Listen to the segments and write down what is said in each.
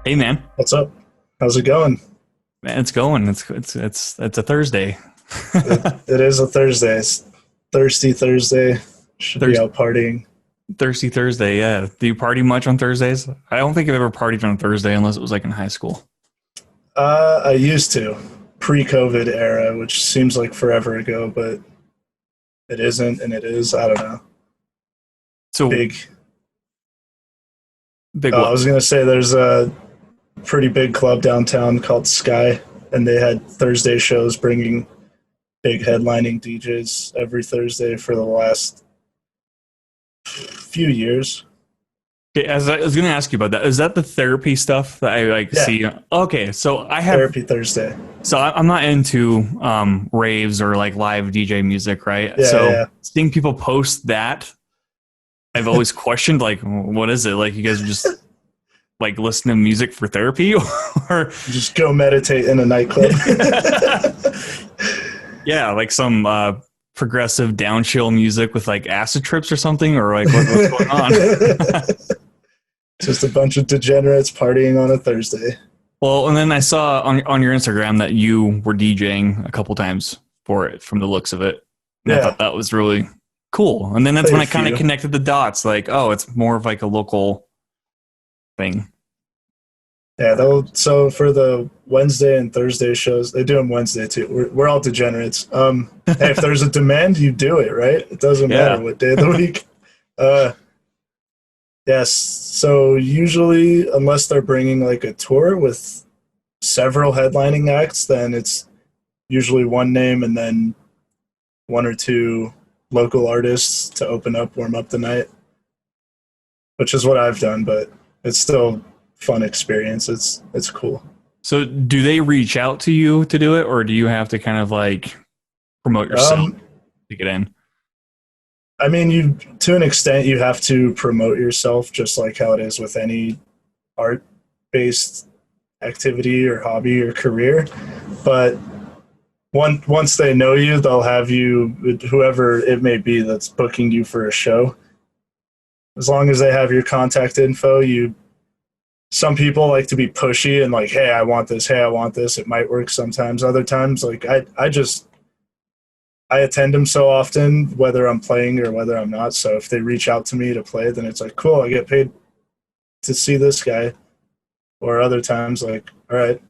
Hey man, What's up? How's it going? man, it's going. It's a Thursday. It is a Thursday. It's Thirsty Thursday. Should be Thurs out partying. Thirsty Thursday. Yeah. Do you party much on Thursdays? I don't think I've ever partied on a Thursday unless it was like in high school. I used to pre-COVID era, which seems like forever ago, but it isn't, and it is. I don't know. So Big. big I what? was gonna say there's a pretty big club downtown called Sky, and they had Thursday shows bringing big headlining DJs every Thursday for the last few years. Okay, as I was going to ask you about that, is that the therapy stuff that I like Yeah, see? Okay, so Therapy Thursday. I'm not into raves or like live DJ music, right? Yeah, So yeah. seeing people post that, I've always questioned like, what is it? Like you guys are just like listening to music for therapy, or Just go meditate in a nightclub. yeah, like some progressive downchill music with like acid trips or something, or like what's going on? Just a bunch of degenerates partying on a Thursday. Well, and then I saw on your Instagram that you were DJing a couple times for it, from the looks of it, and I Yeah, thought that was really cool. And then that's played when a I kind of few. connected the dots, like, oh, it's more of like a local thing. Yeah, so for the Wednesday and Thursday shows, they do them Wednesday too. We're all degenerates. Hey, if there's a demand, you do it, right? It doesn't matter Yeah. what day of the week. Uh, yes. So usually, unless they're bringing like a tour with several headlining acts, then it's usually one name and then one or two local artists to open up, warm up the night, which is what I've done, but it's still fun experience. It's cool. So, do they reach out to you to do it, or do you have to kind of like promote yourself Um, to get in? I mean, you to an extent you have to promote yourself, just like how it is with any art based activity or hobby or career. But once they know you, they'll have you, whoever it may be that's booking you for a show. As long as they have your contact info, you some people like to be pushy and like, hey, I want this, hey, I want this. It might work sometimes. Other times, like I attend them so often, whether I'm playing or whether I'm not. So if they reach out to me to play, then it's like, cool, I get paid to see this guy. Or other times, like, all right,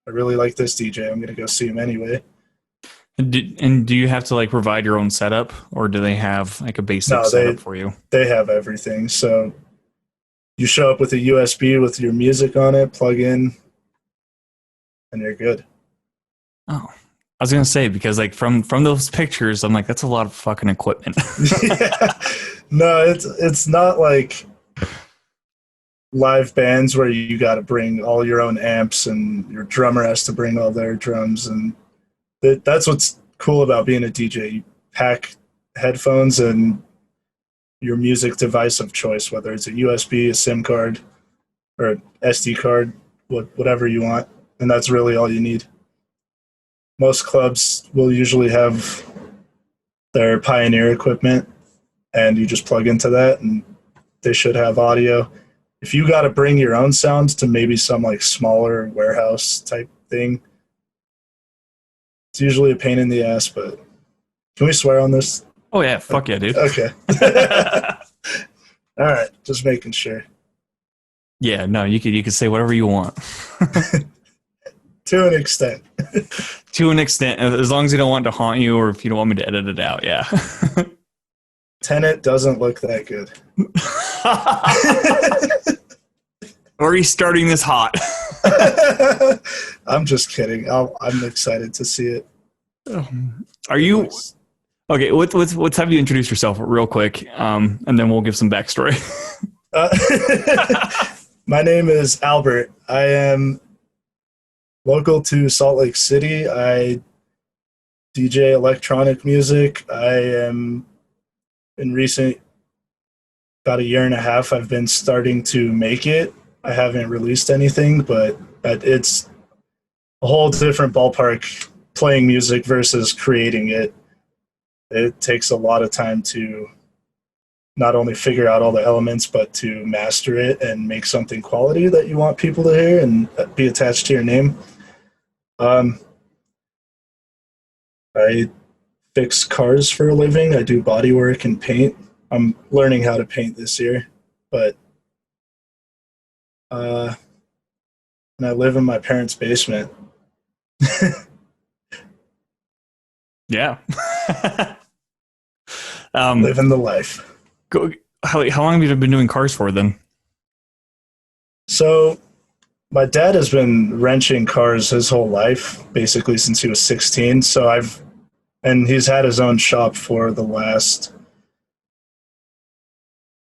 I really like this DJ. I'm gonna go see him anyway. And do you have to like provide your own setup, or do they have like a basic No, setup for you? they have everything. So you show up with a USB with your music on it, plug in, and you're good. Oh, I was gonna say because like from those pictures, I'm like that's a lot of fucking equipment. Yeah. No, it's not like live bands where you got to bring all your own amps and your drummer has to bring all their drums, and that's what's cool about being a DJ. You pack headphones and your music device of choice, whether it's a USB, a SIM card, or an SD card, whatever you want, and that's really all you need. Most clubs will usually have their Pioneer equipment, and you just plug into that, and they should have audio. If you got to bring your own sound to maybe some like smaller warehouse type thing, it's usually a pain in the ass. But can we swear on this? Oh yeah, fuck yeah, dude. Okay. All right, just making sure. Yeah, no, you could say whatever you want. To an extent. To an extent, as long as you don't want to haunt you or if you don't want me to edit it out, yeah. Tenet doesn't look that good. Already starting this hot. I'm just kidding. I'm excited to see it. Are you okay? Let's have you introduce yourself real quick, and then we'll give some backstory. Uh, my name is Albert. I am local to Salt Lake City. I DJ electronic music. I am in recent about a year and a half, I've been starting to make it. I haven't released anything, but it's a whole different ballpark playing music versus creating it. It takes a lot of time to not only figure out all the elements, but to master it and make something quality that you want people to hear and be attached to your name. Um, I fix cars for a living. I do body work and paint. I'm learning how to paint this year, but and I live in my parents' basement. Yeah. Living the life. How long have you been doing cars for then? So my dad has been wrenching cars his whole life, basically since he was 16. And he's had his own shop for the last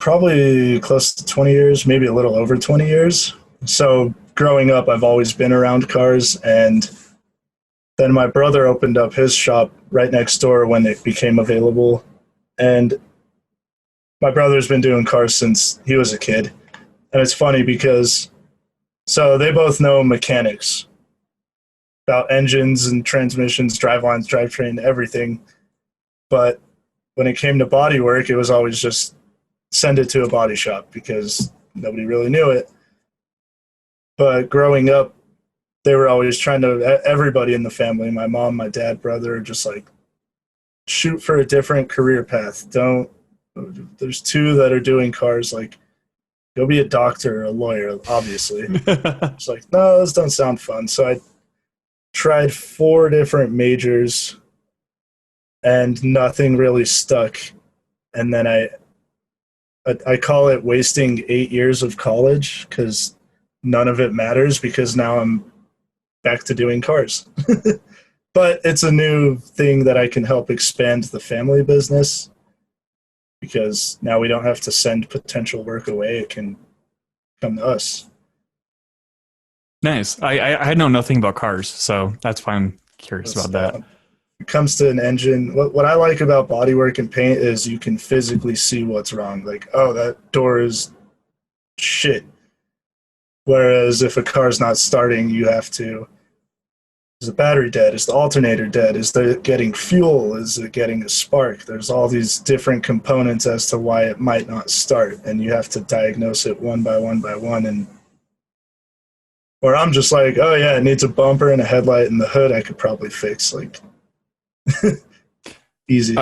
probably close to 20 years, maybe a little over 20 years. So growing up, I've always been around cars. And then my brother opened up his shop right next door when it became available. And my brother's been doing cars since he was a kid. And it's funny because, so they both know mechanics about engines and transmissions, drivelines, drivetrain, everything. But when it came to body work, it was always just send it to a body shop because nobody really knew it. But growing up, they were always trying to, everybody in the family, my mom, my dad, brother, just like shoot for a different career path. There's two that are doing cars, like go be a doctor or a lawyer, obviously. It's like, no, those don't sound fun. So I tried 4 different majors and nothing really stuck. And then I call it wasting 8 years of college because none of it matters because now I'm back to doing cars. But it's a new thing that I can help expand the family business because now we don't have to send potential work away. It can come to us. Nice. I had known nothing about cars, so that's why I'm curious about that. When it comes to an engine, what I like about bodywork and paint is you can physically see what's wrong. Like, oh, that door is shit. Whereas if a car's not starting, you have to, is the battery dead? Is the alternator dead? Is it getting fuel? Is it getting a spark? There's all these different components as to why it might not start, and you have to diagnose it one by one by one. And or I'm just like, oh yeah, it needs a bumper and a headlight and the hood I could probably fix. Like, easy.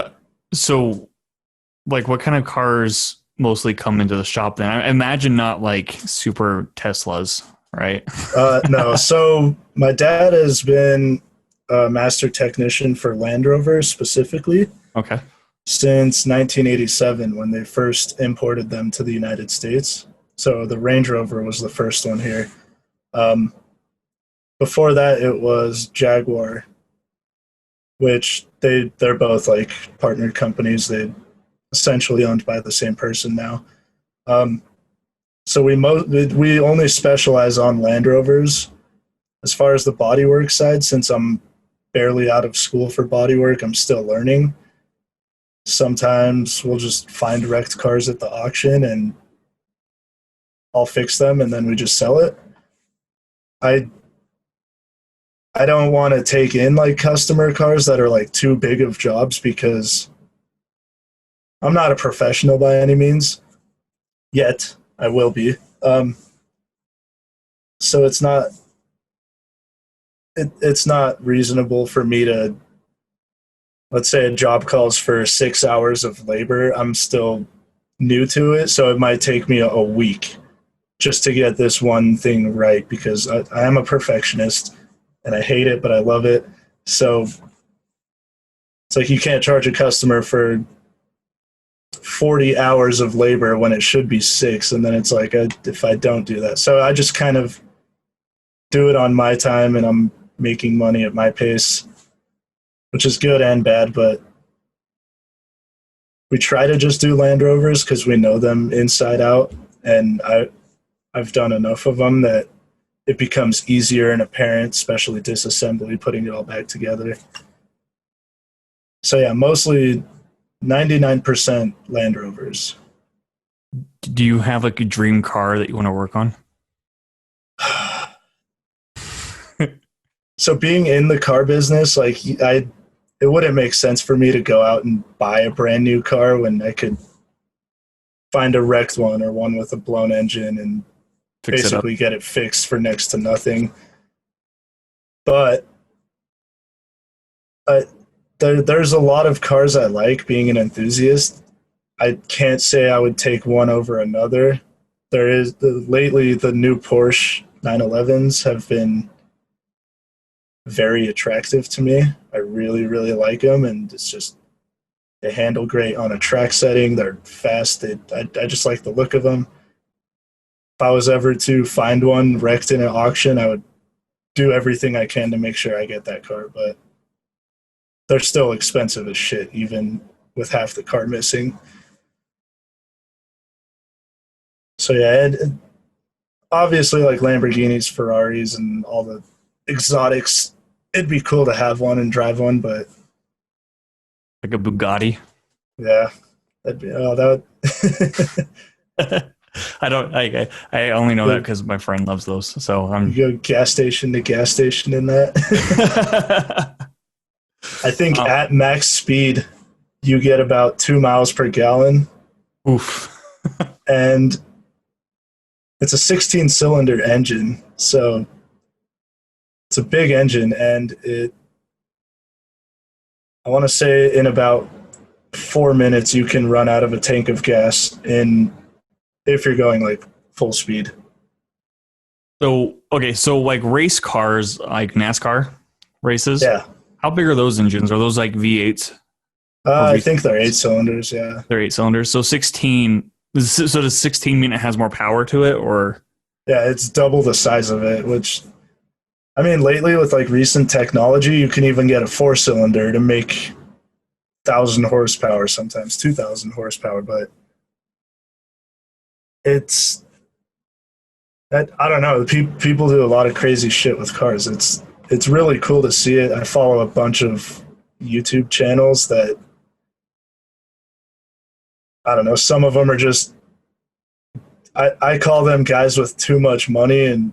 So, like, what kind of cars mostly come into the shop then? I imagine not like super Teslas, right? No. So my dad has been a master technician for Land Rover specifically. Okay. Since 1987 when they first imported them to the United States. So the Range Rover was the first one here. Before that, it was Jaguar, which they're both like partnered companies. They essentially owned by the same person now. So we only specialize on Land Rovers. As far as the bodywork side, since I'm barely out of school for bodywork, I'm still learning. Sometimes we'll just find wrecked cars at the auction and I'll fix them and then we just sell it. I don't want to take in like customer cars that are like too big of jobs because I'm not a professional by any means yet. I will be. So it's not reasonable for me to, let's say a job calls for 6 hours of labor. I'm still new to it, so it might take me a week just to get this one thing right because I am a perfectionist and I hate it, but I love it. So it's like you can't charge a customer for 40 hours of labor when it should be 6, and then it's like if I don't do that. So I just kind of do it on my time and I'm making money at my pace, which is good and bad, but we try to just do Land Rovers because we know them inside out, and I've done enough of them that it becomes easier and apparent, especially disassembly, putting it all back together. So yeah, mostly 99% Land Rovers. Do you have like a dream car that you want to work on? So being in the car business, like it wouldn't make sense for me to go out and buy a brand new car when I could find a wrecked one or one with a blown engine and Fix it up. basically get it fixed for next to nothing. But there's a lot of cars I like. Being an enthusiast, I can't say I would take one over another. Lately the new Porsche 911s have been very attractive to me. I really, really like them, and it's just they handle great on a track setting. They're fast. I just like the look of them. If I was ever to find one wrecked in an auction, I would do everything I can to make sure I get that car. But they're still expensive as shit, even with half the car missing. So yeah, and obviously like Lamborghinis, Ferraris, and all the exotics, it'd be cool to have one and drive one, but Like a Bugatti. yeah, that'd be that would I don't. I only know that because my friend loves those. So I'm. you go gas station to gas station in that. I think at max speed you get about 2 miles per gallon. Oof. And it's a 16-cylinder engine, so it's a big engine, and I want to say in about 4 minutes you can run out of a tank of gas if you're going like full speed. So okay, so like race cars, like NASCAR races. Yeah, How big are those engines? Are those like V8s? I think they're 8 cylinders. Yeah, They're 8 cylinders. So 16. So does 16 mean it has more power to it, or? yeah, it's double the size of it. Which, I mean, lately with like recent technology, you can even get a 4-cylinder to make 1,000 horsepower, sometimes 2,000 horsepower. But it's I don't know. People do a lot of crazy shit with cars. It's really cool to see it. I follow a bunch of YouTube channels that I don't know. Some of them are just I call them guys with too much money and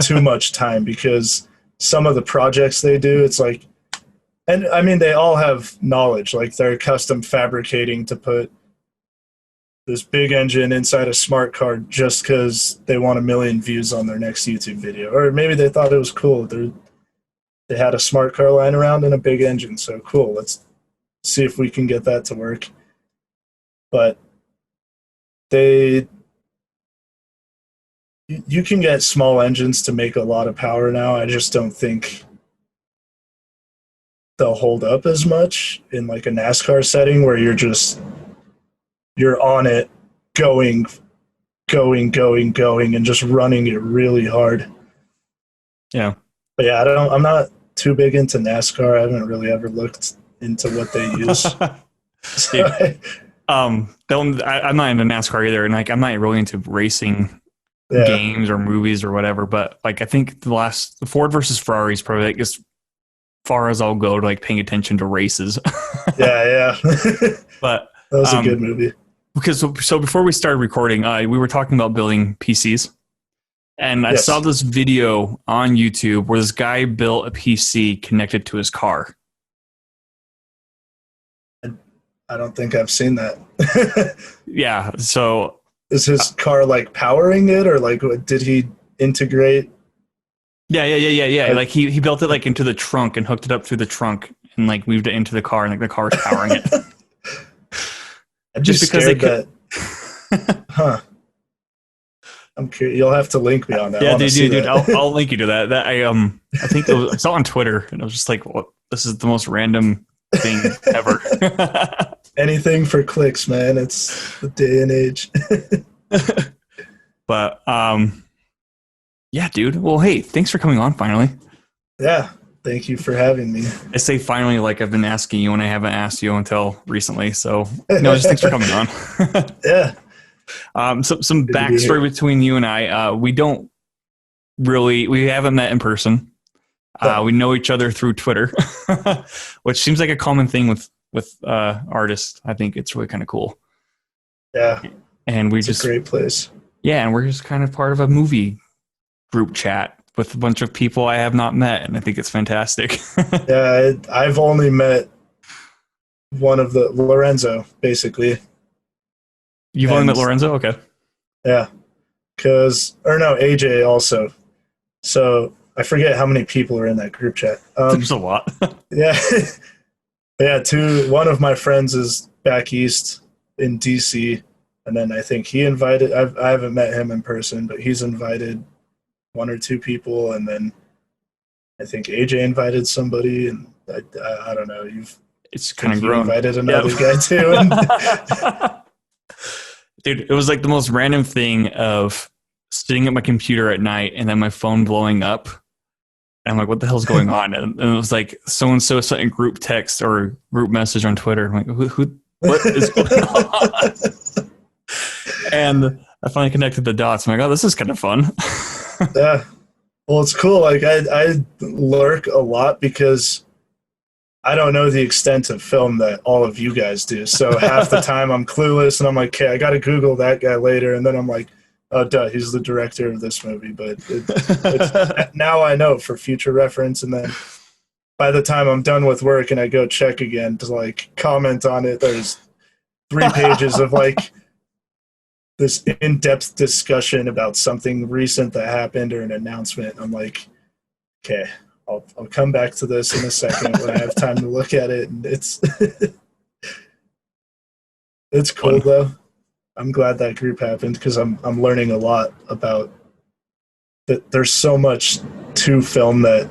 too much time, because some of the projects they do, it's like, and I mean, they all have knowledge. Like they're custom fabricating to put this big engine inside a smart car just because they want 1 million views on their next YouTube video. Or maybe they thought it was cool. They had a smart car lying around and a big engine. So cool. Let's see if we can get that to work. But you can get small engines to make a lot of power now. I just don't think they'll hold up as much in like a NASCAR setting where you're on it going, and just running it really hard. Yeah. But yeah, I'm not too big into NASCAR. I haven't really ever looked into what they use. I'm not into NASCAR either, and like I'm not really into racing games or movies or whatever. But like I think the Ford versus Ferrari is probably like as far as I'll go to like paying attention to races. Yeah. But that was a good movie. Because so before we started recording, we were talking about building PCs, and I saw this video on YouTube where this guy built a PC connected to his car. I don't think I've seen that. Yeah. So is his car like powering it, or like did he integrate? Yeah. Like he built it like into the trunk and hooked it up through the trunk and like moved it into the car, and like the car is powering it. Just because they could. Huh. I'm curious. You'll have to link me on that. Yeah, dude. I'll link you to that. That I think I saw on Twitter, and I was just like, "What? This is the most random thing ever." Anything for clicks, man. It's the day and age. But yeah, dude. Well, hey, thanks for coming on finally. Yeah, thank you for having me. I say finally like I've been asking you, and I haven't asked you until recently. So no, just thanks for coming on. Yeah. Some backstory between you and I. We haven't met in person. We know each other through Twitter, which seems like a common thing with with artists. I think it's really kind of cool. Yeah, And we it's just a great place. yeah, and we're just kind of part of a movie group chat with a bunch of people I have not met, and I think it's fantastic. Yeah, I've only met one of the Lorenzo, basically. You've only met And Lorenzo? Okay. yeah, or no, AJ also. So I forget how many people are in that group chat. There's a lot. Yeah, yeah. One of my friends is back east in DC, and then I think he invited. I haven't met him in person, but he's invited one or two people, and then I think AJ invited somebody, and I don't know. It's kind Think of you grown. invited another guy too. And Dude, it was like the most random thing of sitting at my computer at night and then my phone blowing up. And I'm like, what the hell's going on? And it was like so-and-so sent a group text or group message on Twitter. I'm like, what is going on? And I finally connected the dots. I'm like, oh, this is kind of fun. yeah, well, it's cool. Like I lurk a lot because I don't know the extent of film that all of you guys do. So half the time I'm clueless and I'm like, okay, I got to Google that guy later. And then I'm like, oh, duh, he's the director of this movie. But now I know for future reference. And then by the time I'm done with work and I go check again to like comment on it, there's 3 pages of like this in-depth discussion about something recent that happened or an announcement. I'm like, okay, I'll come back to this in a second when I have time to look at it. And it's it's cool though. I'm glad that group happened because I'm learning a lot about that. There's so much to film that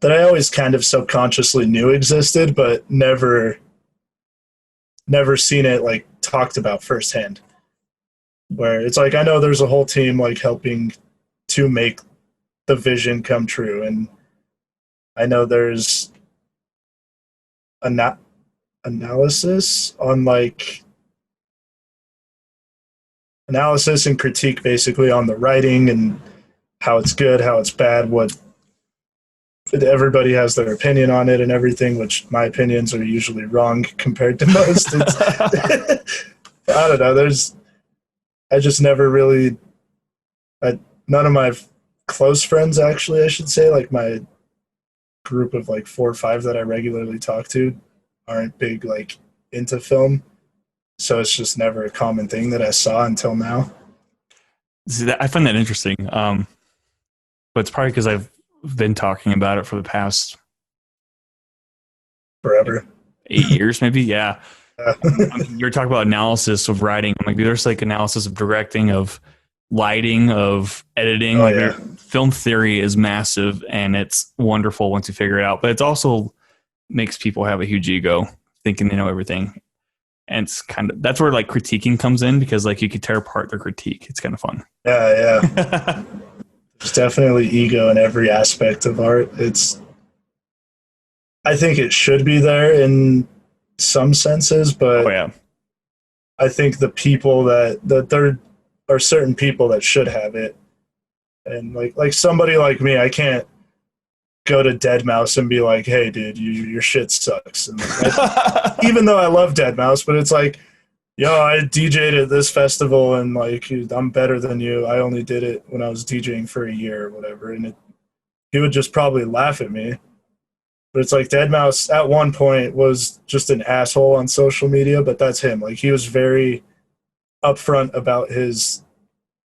I always kind of subconsciously knew existed, but never seen it like talked about firsthand. Where it's like I know there's a whole team like helping to make the vision come true, and I know there's analysis on like analysis and critique basically on the writing and how it's good, how it's bad, what everybody has their opinion on it and everything, which my opinions are usually wrong compared to most. I don't know. I just never really, none of my close friends actually, I should say, like my group of like 4 or 5 that I regularly talk to aren't big like into film. So it's just never a common thing that I saw until now. See, I find that interesting. But it's probably because I've been talking about it for the past Forever. 8 years, maybe. Yeah. You're talking about analysis of writing. I'm like, dude, there's like analysis of directing, of lighting, of editing. Oh, like yeah. film theory is massive and it's wonderful once you figure it out. But it's also makes people have a huge ego, thinking they know everything. And it's kind of that's where like critiquing comes in because like you could tear apart their critique. It's kind of fun. Yeah. There's definitely ego in every aspect of art. I think it should be there in some senses, but Oh yeah. I think the people that there are certain people that should have it, and like somebody like me, I can't go to Deadmau5 and be like, "Hey, dude, your shit sucks." And like, even though I love Deadmau5, but it's like, yo, I DJ'd at this festival and like I'm better than you. I only did it when I was DJing for a year or whatever, and he would just probably laugh at me. But it's like Deadmau5 at one point was just an asshole on social media, but that's him. Like he was very upfront about his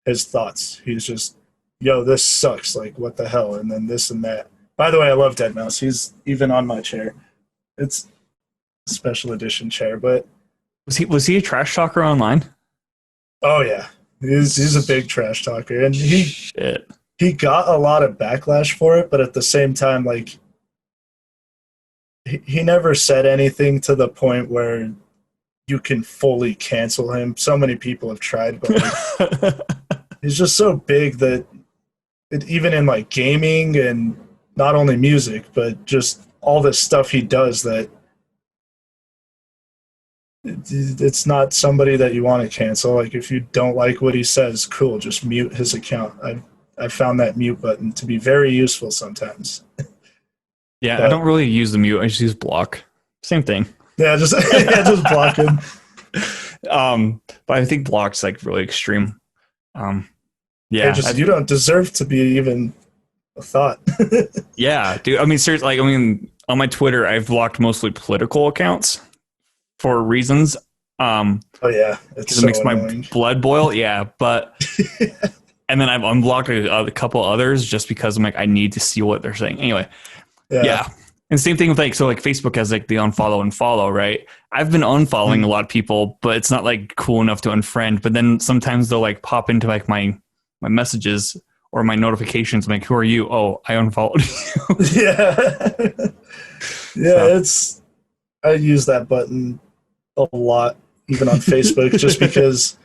thoughts. He's just, yo, this sucks. Like what the hell? And then this and that. By the way, I love Deadmau5. He's even on my chair. It's a special edition chair, but Was he a trash talker online? oh yeah, he's a big trash talker, and Shit. he got a lot of backlash for it. But at the same time, like he never said anything to the point where you can fully cancel him. So many people have tried, but like, he's just so big that even in like gaming and not only music, but just all this stuff he does that it's not somebody that you want to cancel. Like if you don't like what he says, cool, just mute his account. I've found that mute button to be very useful sometimes. Yeah, But I don't really use the mute. I just use block. Same thing. Yeah, just yeah, just block him. But I think block's like really extreme. Hey, Yeah, just you don't deserve to be even a thought. yeah, dude. I mean, seriously, like, I mean, on my Twitter, I've blocked mostly political accounts for reasons. Oh yeah, it's Because it so makes my annoying. blood boil. Yeah, but and then I've unblocked a couple others just because I'm like, I need to see what they're saying. Anyway, Yeah. yeah. And same thing with like, so like Facebook has like the unfollow and follow, right? I've been unfollowing a lot of people, but it's not like cool enough to unfriend. But then sometimes they'll like pop into like my messages or my notifications. I'm like, who are you? Oh, I unfollowed you. Yeah. So Yeah, it's I use that button a lot, even on Facebook, just because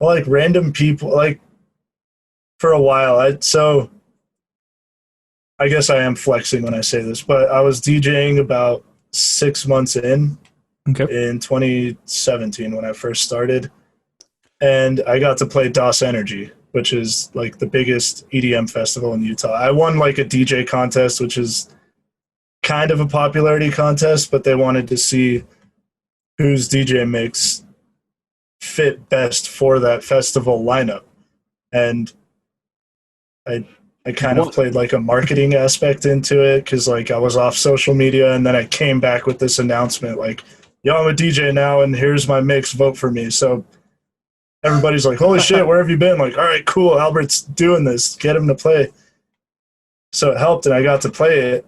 like random people like for a while I guess I am flexing when I say this, but I was DJing about 6 months okay. in 2017 when I first started, and I got to play DOS Energy, which is like the biggest EDM festival in Utah. I won like a DJ contest, which is kind of a popularity contest, but they wanted to see whose DJ mix fit best for that festival lineup. And I I kind of What? played like a marketing aspect into it because like I was off social media, and then I came back with this announcement like, "Yo, I'm a DJ now, and here's my mix. Vote for me." So everybody's like, "Holy shit, where have you been?" Like, "All right, cool. Albert's doing this. Get him to play." So it helped, and I got to play it,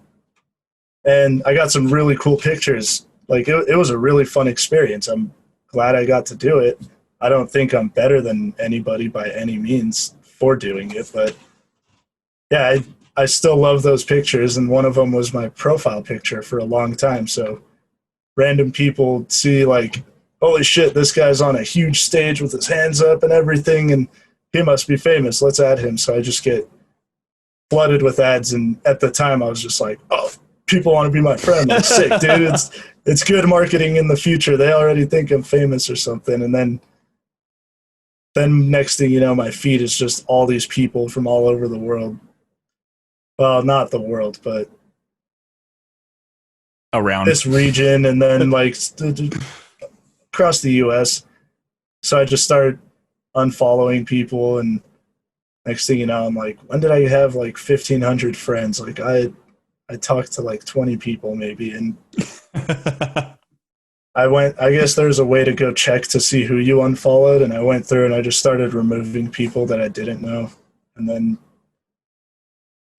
and I got some really cool pictures. Like it was a really fun experience. I'm glad I got to do it. I don't think I'm better than anybody by any means for doing it, but yeah, I still love those pictures, and one of them was my profile picture for a long time. So random people see like, holy shit, this guy's on a huge stage with his hands up and everything, and he must be famous. Let's add him. So I just get flooded with ads, and at the time I was just like, oh, people want to be my friend. Like, sick, dude. It's good marketing in the future. They already think I'm famous or something, and then next thing you know, my feed is just all these people from all over the world. Well, not the world, but Around. this region, and then like across the U.S. So I just started unfollowing people, and next thing you know, I'm like, when did I have like 1,500 friends? Like I talked to like 20 people maybe, and I went. I guess there's a way to go check to see who you unfollowed, and I went through and I just started removing people that I didn't know, and then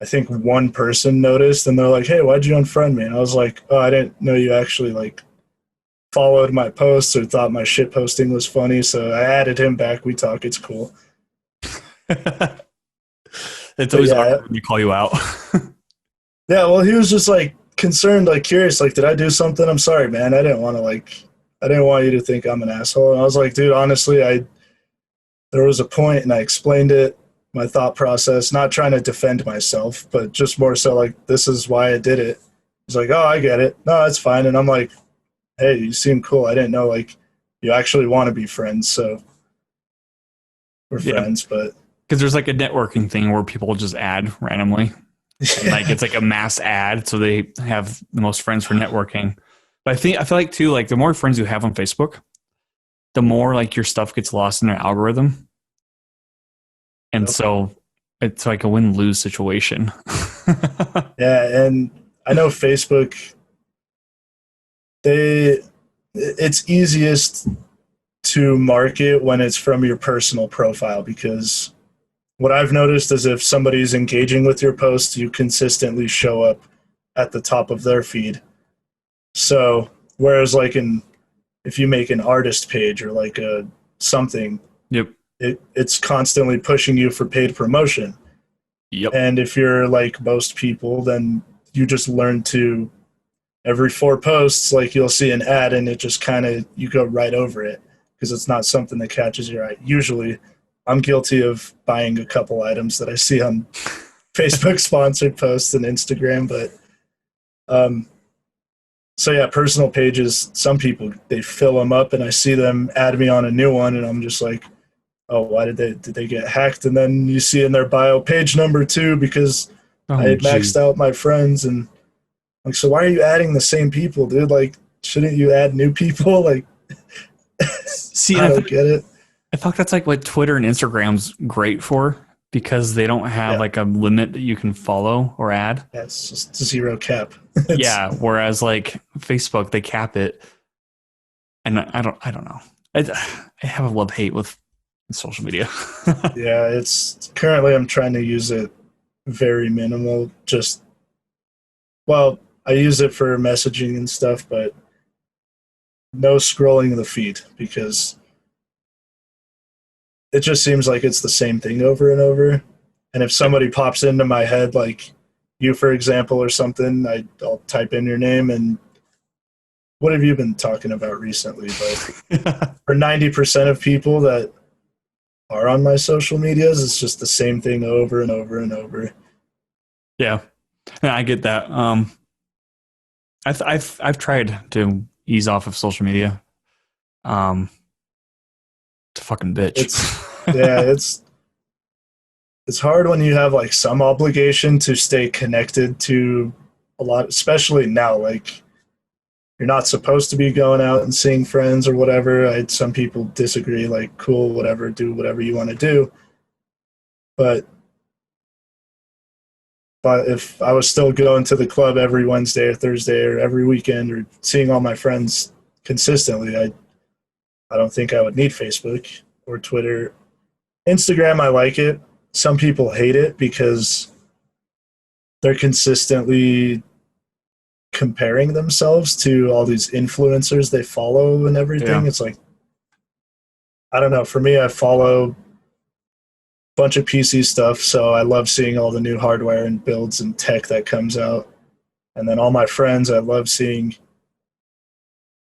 I think one person noticed, and they're like, "Hey, why'd you unfriend me?" And I was like, "Oh, I didn't know you actually like followed my posts or thought my shit posting was funny." So I added him back. We talk. It's cool. It's But always yeah, awkward when you call you out. yeah. Well, he was just like concerned, like curious, like, did I do something? I'm sorry, man. I didn't want you to think I'm an asshole. And I was like, dude, honestly, there was a point, and I explained it, my thought process, not trying to defend myself, but just more so like, this is why I did it. He's like, oh, I get it. No, that's fine. And I'm like, hey, you seem cool. I didn't know like you actually want to be friends, so we're Yeah, friends. But because there's like a networking thing where people just add randomly, and like it's like a mass ad, so they have the most friends for networking. But I feel like too, like the more friends you have on Facebook, the more like your stuff gets lost in their algorithm, and yep. so it's like a win lose situation. Yeah, and I know Facebook, they it's easiest to market when it's from your personal profile, because what I've noticed is if somebody's engaging with your post, you consistently show up at the top of their feed. So whereas like if you make an artist page or like a something, Yep. it's constantly pushing you for paid promotion. Yep. And if you're like most people, then you just learn to every four posts, like you'll see an ad, and it just kind of you go right over it because it's not something that catches your eye. Usually, I'm guilty of buying a couple items that I see on Facebook sponsored posts and Instagram, but um, so yeah, personal pages. Some people they fill them up, and I see them add me on a new one, and I'm just like, oh, why did they get hacked? And then you see in their bio page number 2 because I Oh, had maxed geez. out my friends, and like, so why are you adding the same people, dude? Like, shouldn't you add new people? Like, See, I don't get it. I thought that's like what Twitter and Instagram's great for because they don't have Yeah, like a limit that you can follow or add. yeah, it's just zero cap. It's Yeah, whereas like Facebook, they cap it, and I don't know. I have a love hate with social media. yeah, it's currently I'm trying to use it very minimal. Just well, I use it for messaging and stuff, but no scrolling the feed because it just seems like it's the same thing over and over. And if somebody pops into my head, like you, for example, or something, I'll type in your name and what have you been talking about recently? But for 90% of people that are on my social medias, it's just the same thing over and over and over. Yeah, and I get that. I've tried to ease off of social media. To fucking bitch. It's yeah, it's hard when you have like some obligation to stay connected to a lot, especially now. Like you're not supposed to be going out and seeing friends or whatever. Some people disagree. Like, cool, whatever, do whatever you want to do. But if I was still going to the club every Wednesday or Thursday or every weekend or seeing all my friends consistently, I don't think I would need Facebook or Twitter. Instagram, I like it. Some people hate it because they're consistently comparing themselves to all these influencers they follow and everything. Yeah. It's like, I don't know. For me, I follow a bunch of PC stuff, so I love seeing all the new hardware and builds and tech that comes out. And then all my friends, I love seeing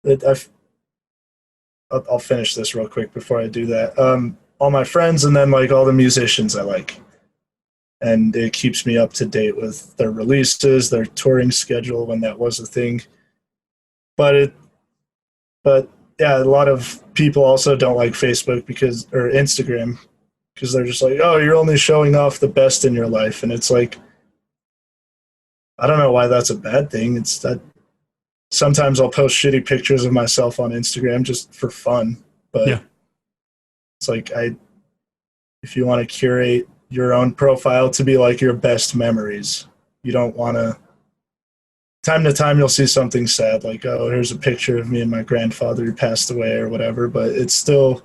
it. I'll finish this real quick before I do that. All my friends, and then like all the musicians I like, and it keeps me up to date with their releases, their touring schedule when that was a thing. But but yeah, a lot of people also don't like Facebook or Instagram because they're just like, oh, you're only showing off the best in your life, and it's like, I don't know why that's a bad thing. It's that sometimes I'll post shitty pictures of myself on Instagram just for fun, but Yeah. it's like if you want to curate your own profile to be like your best memories, you don't want to. Time to time, you'll see something sad, like, oh, here's a picture of me and my grandfather who passed away or whatever, but it's still,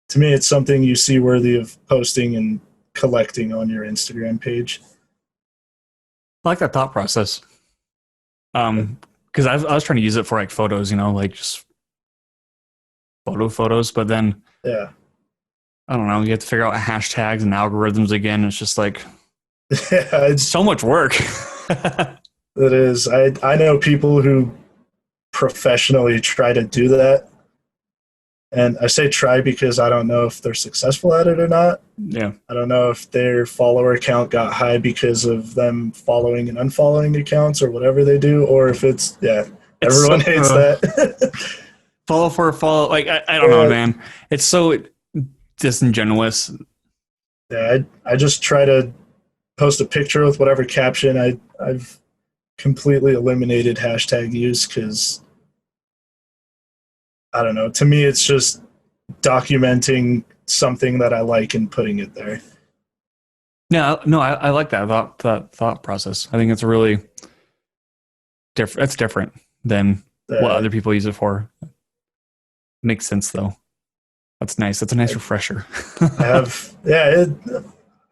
to me, it's something you see worthy of posting and collecting on your Instagram page. I like that thought process. Because I was trying to use it for like photos, like just photos, but then Yeah. I don't know, you have to figure out hashtags and algorithms again. It's just like Yeah, it's so much work. it is. I know people who professionally try to do that. And I say try because I don't know if they're successful at it or not. Yeah. I don't know if their follower count got high because of them following and unfollowing accounts or whatever they do, or if it's, yeah, It's everyone hates that. follow for a follow. Like, I don't know, man. It's so disingenuous. Yeah, I just try to post a picture with whatever caption. I've completely eliminated hashtag use because I don't know. To me, it's just documenting something that I like and putting it there. No, I like that thought process. I think it's a really different. It's different than what other people use it for. Makes sense though. That's nice. That's a nice refresher.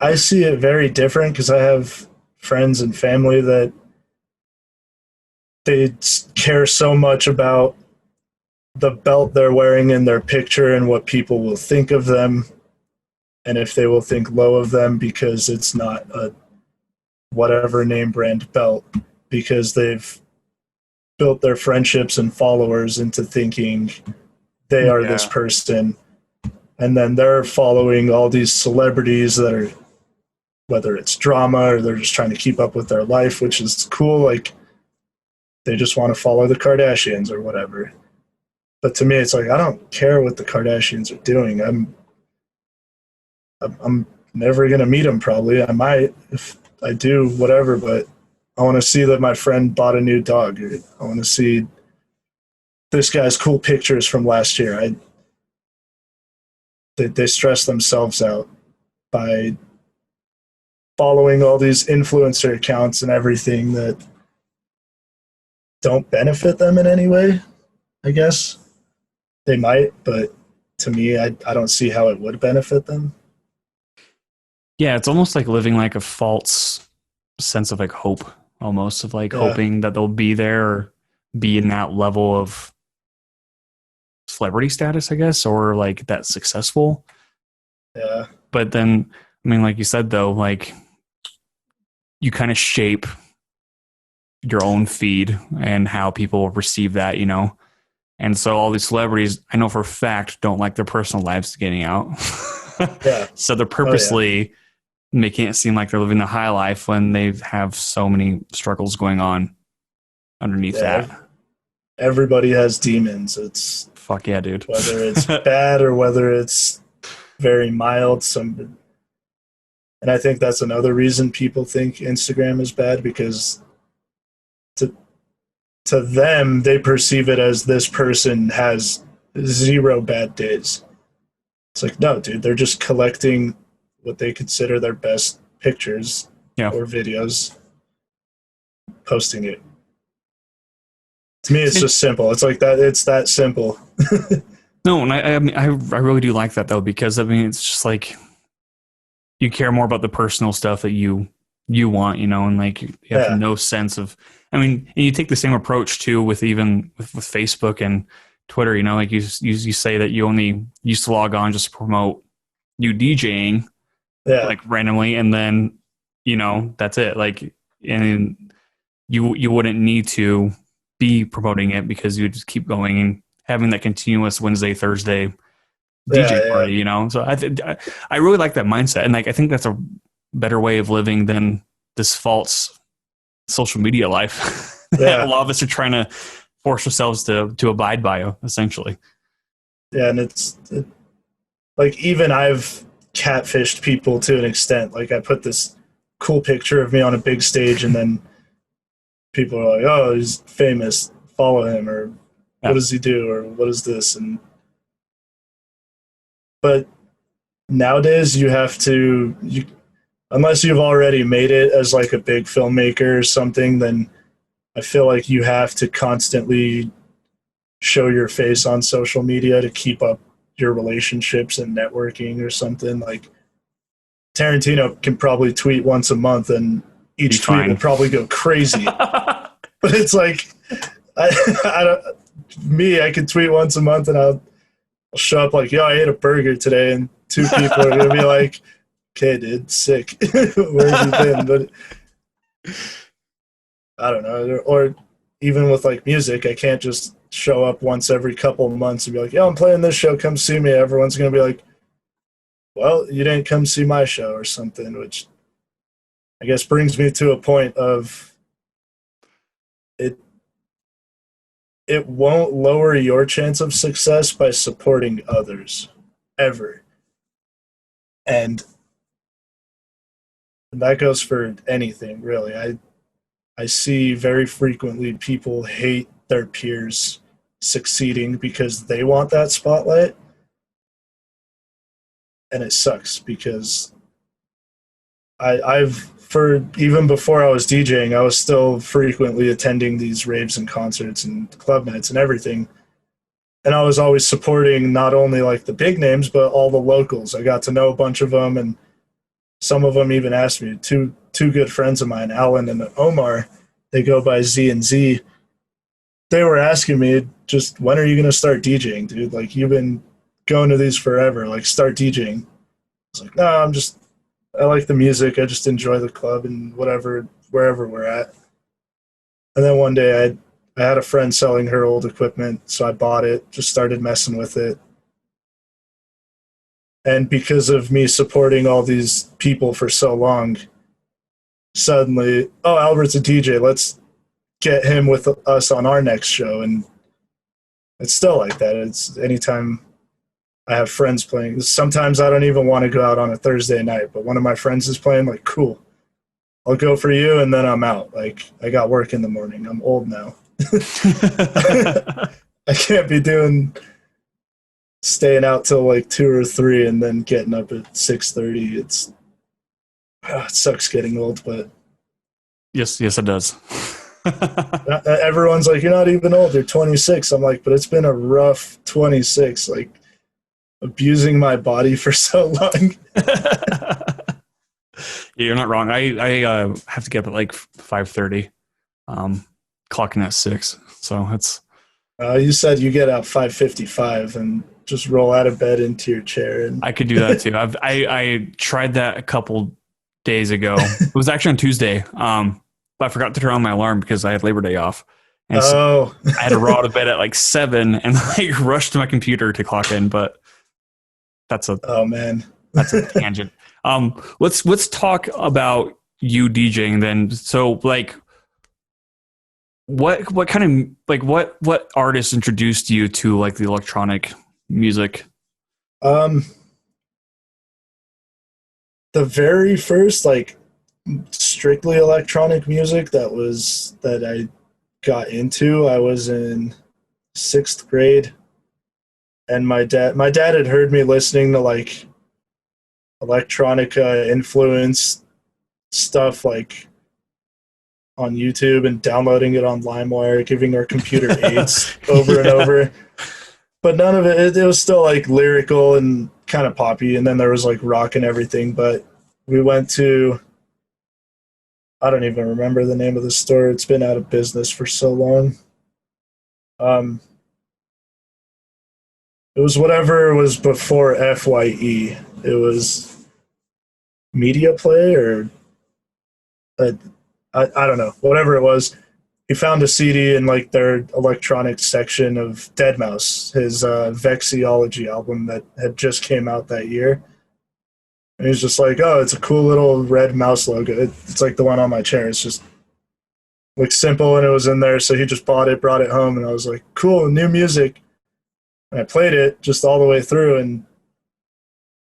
I see it very different because I have friends and family that they care so much about the belt they're wearing in their picture and what people will think of them and if they will think low of them because it's not a whatever name brand belt, because they've built their friendships and followers into thinking they are this person, and then they're following all these celebrities that are, whether it's drama or they're just trying to keep up with their life, which is cool. Like they just want to follow the Kardashians or whatever. But to me, it's like, I don't care what the Kardashians are doing. I'm never going to meet them probably. I might if I do, whatever, but I want to see that my friend bought a new dog. Or I want to see this guy's cool pictures from last year. They stress themselves out by following all these influencer accounts and everything that don't benefit them in any way, I guess. They might, but to me, I don't see how it would benefit them. Yeah, it's almost like living like a false sense of like hope, almost of like hoping that they'll be there or be in that level of celebrity status, I guess, or like that successful. Yeah. But then, I mean, like you said, though, like you kind of shape your own feed and how people receive that, you know? And so all these celebrities, I know for a fact, don't like their personal lives getting out. Yeah. So they're purposely making it seem like they're living the high life when they have so many struggles going on underneath that. Everybody has demons. It's fuck yeah, dude. Whether it's bad or whether it's very mild. And I think that's another reason people think Instagram is bad, because to them, they perceive it as this person has 0 bad days. It's like, no, dude, they're just collecting what they consider their best pictures or videos, posting it. To me, it's just simple. It's like that. It's that simple. No, and I mean, I really do like that, though, because I mean, it's just like you care more about the personal stuff that you want, you know, and like you have no sense of. I mean, and you take the same approach too with even with Facebook and Twitter, you know, like you say that you only used to log on just to promote you DJing, like randomly, and then you know that's it. Like, and you wouldn't need to be promoting it because you would just keep going and having that continuous Wednesday, Thursday DJ party, you know. So I really like that mindset, and like I think that's a better way of living than this false social media life that a lot of us are trying to force ourselves to abide by, essentially. Yeah, and it's like even I've catfished people to an extent. Like I put this cool picture of me on a big stage, and then people are like, "Oh, he's famous. Follow him," or "What does he do?" or "What is this?" But nowadays, you have to unless you've already made it as like a big filmmaker or something, then I feel like you have to constantly show your face on social media to keep up your relationships and networking or something. Like Tarantino can probably tweet once a month and each tweet will probably go crazy. But it's like, I can tweet once a month and I'll show up like, yo, I ate a burger today, and 2 people are going to be like, okay, dude, sick. Where have you been? But I don't know. Or even with like music, I can't just show up once every couple of months and be like, yo, I'm playing this show, come see me. Everyone's going to be like, well, you didn't come see my show or something, which I guess brings me to a point of it won't lower your chance of success by supporting others, ever. And that goes for anything, really. I see very frequently people hate their peers succeeding because they want that spotlight. And it sucks because even before I was DJing, I was still frequently attending these raves and concerts and club nights and everything. And I was always supporting not only like the big names, but all the locals. I got to know a bunch of them, and some of them even asked me. Two good friends of mine, Alan and Omar, they go by Z and Z. They were asking me, just, when are you going to start DJing, dude? Like, you've been going to these forever. Like, start DJing. I was like, no, I like the music. I just enjoy the club and wherever we're at. And then one day I had a friend selling her old equipment, so I bought it, just started messing with it. And because of me supporting all these people for so long, suddenly, oh, Albert's a DJ. Let's get him with us on our next show. And it's still like that. It's anytime I have friends playing. Sometimes I don't even want to go out on a Thursday night, but one of my friends is playing, like, cool. I'll go for you, and then I'm out. Like, I got work in the morning. I'm old now. I can't be staying out till like 2 or 3 and then getting up at 6:30. It sucks getting old, but Yes, it does. everyone's like, you're not even old. You're 26. I'm like, but it's been a rough 26. Like, abusing my body for so long. Yeah, you're not wrong. I have to get up at like 5:30, clocking at 6. So it's. You said you get out 5:55 and just roll out of bed into your chair. And I could do that too. I tried that a couple days ago. It was actually on Tuesday. But I forgot to turn on my alarm because I had Labor Day off. And so I had to roll out of bed at like 7 and like rush to my computer to clock in. But that's a tangent. Let's talk about you DJing then. So like, what kind of like what artists introduced you to like the electronic music? The very first like strictly electronic music that I got into, I was in 6th grade, and my dad had heard me listening to like electronica influenced stuff like on YouTube and downloading it on LimeWire, giving our computer aids over and over. But none of it was still like lyrical and kind of poppy. And then there was like rock and everything. But we went to, I don't even remember the name of the store. It's been out of business for so long. It was whatever was before FYE. It was Media Play or I don't know, whatever it was. He found a CD in like their electronic section of Deadmau5, his Vexiology album that had just came out that year. And he's just like, oh, it's a cool little red mouse logo. It's like the one on my chair. It's just looks simple, and it was in there. So he just bought it, brought it home, and I was like, cool, new music. And I played it just all the way through and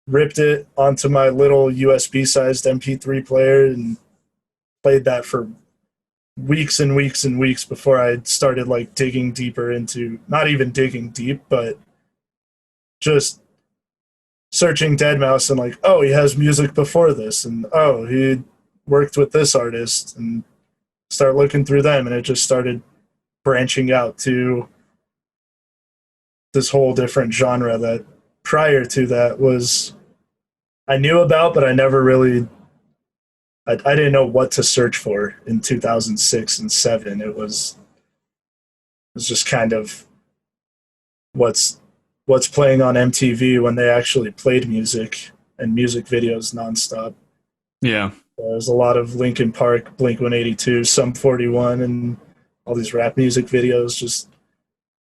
ripped it onto my little USB-sized MP3 player and played that for weeks and weeks and weeks before I started like digging deeper into, not even digging deep, but just searching Deadmau5 and like, oh, he has music before this, and oh, he worked with this artist, and start looking through them, and it just started branching out to this whole different genre that prior to that was I knew about, but I never really I didn't know what to search for in 2006 and 7. It was just kind of what's playing on MTV when they actually played music and music videos nonstop. Yeah. There's a lot of Linkin Park, Blink-182, Sum 41, and all these rap music videos. Just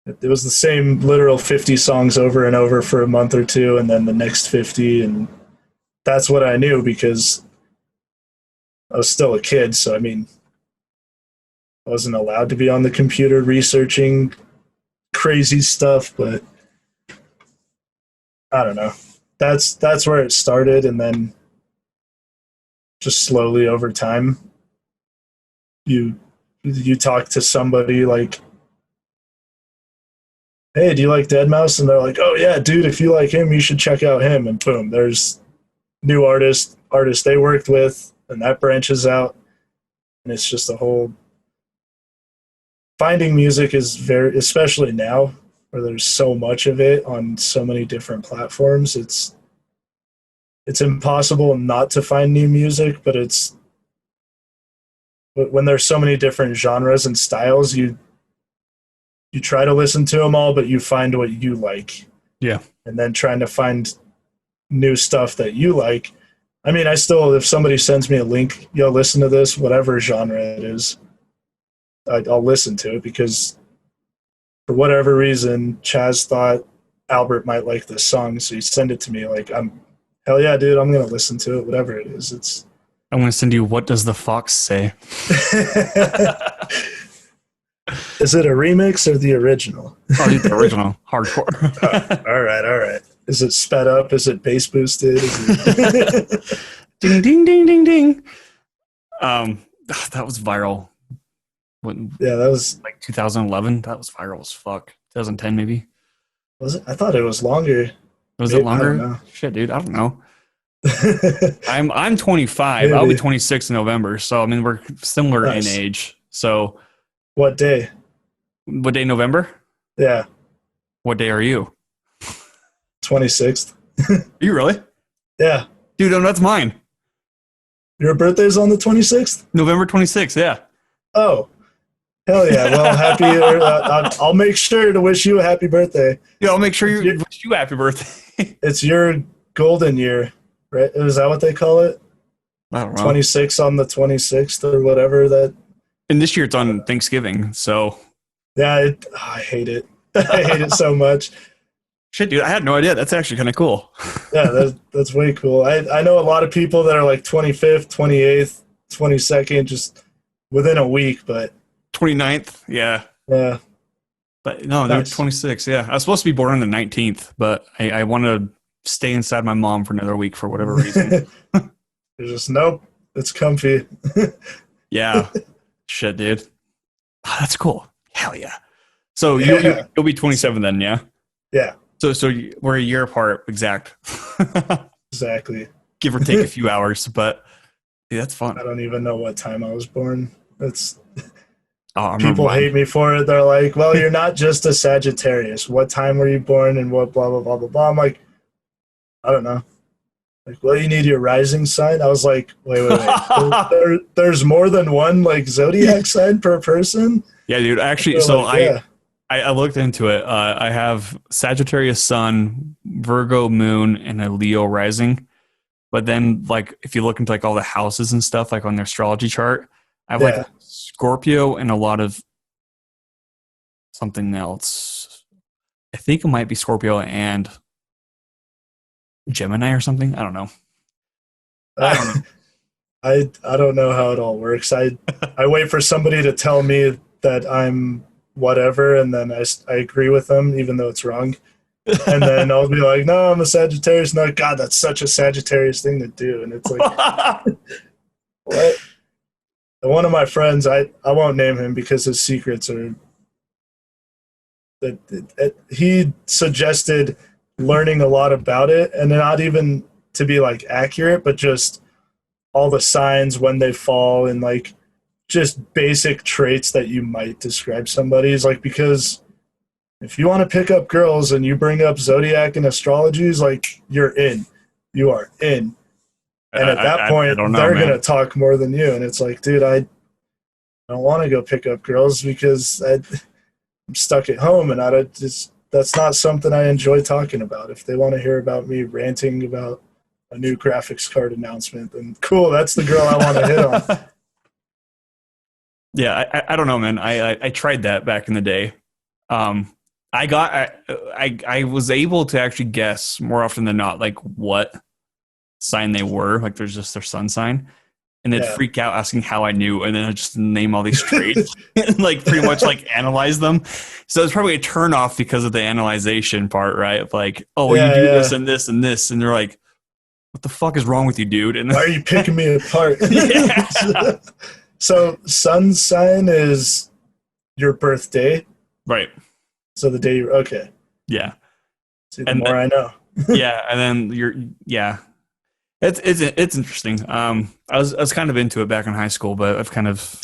it was the same literal 50 songs over and over for a month or two, and then the next 50, and that's what I knew because I was still a kid, so I mean, I wasn't allowed to be on the computer researching crazy stuff, but I don't know. That's where it started, and then just slowly over time, you talk to somebody like, hey, do you like Deadmau5? And they're like, oh yeah, dude, if you like him, you should check out him. And boom, there's new artists they worked with, and that branches out, and it's just a whole. Finding music is very, especially now where there's so much of it on so many different platforms. It's impossible not to find new music, but when there's so many different genres and styles, you try to listen to them all, but you find what you like. Yeah. And then trying to find new stuff that you like. I mean, I still, if somebody sends me a link, yo, listen to this, whatever genre it is, I'll listen to it because for whatever reason, Chaz thought Albert might like this song, so he sent it to me. Like, hell yeah, dude, I'm gonna listen to it, whatever it is. I'm gonna send you "What Does the Fox Say." Is it a remix or the original? Oh, the original, hardcore. All right. Is it sped up? Is it bass boosted? Ding, ding, ding, ding, ding. That was viral. When, Yeah, that was like 2011. That was viral as fuck. 2010 maybe. was it? I thought it was longer. Was it Maybe, I don't longer? know. Shit, dude, I don't know. I'm 25. I'll be Maybe. 26 in November. So I mean, we're similar in Nice. age. So What day? what day? November? Yeah, What day are you? 26th. Are you really? Yeah, Dude, no, that's mine. your birthday's on the 26th. November 26th. Yeah. Oh, hell yeah! Well, I'll make sure to wish you a happy birthday. Yeah, I'll make sure It's your, you wish you happy birthday. it's your golden year, right? Is that what they call it? I don't know. 26 on the 26th or whatever. That And this year it's on Thanksgiving. So yeah, I hate it. I hate it so much. shit, dude, I had no idea. That's actually kind of cool. Yeah, that's way cool. I know a lot of people that are like 25th, 28th, 22nd, just within a week. But 29th. Yeah. yeah, But no, they're nice. 26. Yeah. I was supposed to be born on the 19th, but I wanted to stay inside my mom for another week for whatever reason. There's just nope. It's comfy. Yeah. Shit, dude. Oh, that's cool. Hell yeah. So Yeah. you'll be 27 then, yeah? Yeah, So we're a year apart, exact. exactly. Give or take a few hours, but yeah, that's fun. I don't even know what time I was born. It's Oh, I remember people mine. hate me for it. They're like, "Well, you're not just a Sagittarius. What time were you born and what blah blah blah blah blah." I'm like, I don't know. Like, well, you need your rising sign. I was like, wait. There's more than one like zodiac sign per person. Yeah, dude. Actually, They're so like, yeah, I looked into it. I have Sagittarius Sun, Virgo Moon, and a Leo rising. But then, like, if you look into like all the houses and stuff, like on their astrology chart, I have like yeah. Scorpio and a lot of something else. I think it might be Scorpio and Gemini or something. I don't know. I don't know. I don't know how it all works. I wait for somebody to tell me that I'm whatever, and then I agree with them, even though it's wrong. And then I'll be like, no, I'm a Sagittarius. No, God, that's such a Sagittarius thing to do. And it's like, what? And one of my friends, I won't name him because his secrets are that he suggested learning a lot about it, and not even to be like accurate, but just all the signs when they fall and like just basic traits that you might describe somebody is like, because if you want to pick up girls and you bring up zodiac and astrology, is like you're in. You are in. And at that point, I don't know, they're man. going to talk more than you. And it's like, dude, I don't want to go pick up girls because I'm stuck at home and that's not something I enjoy talking about. If they want to hear about me ranting about a new graphics card announcement, then cool, that's the girl I want to hit on. Yeah, I don't know, man. I tried that back in the day. I was able to actually guess more often than not, like what sign they were. Like there's just their sun sign, and they'd Yeah. freak out asking how I knew, and then I'd just name all these traits and like pretty much like analyze them. So it's probably a turnoff because of the analyzation part, right? Of like, oh, well, you do this and this and this, and they're like, what the fuck is wrong with you, dude? And Why are you picking me apart? yeah. So sun sign is your birthday. Right. So the day you're okay. Yeah. See, the And more I know. yeah, and then yeah. It's interesting. I was kind of into it back in high school, but I've kind of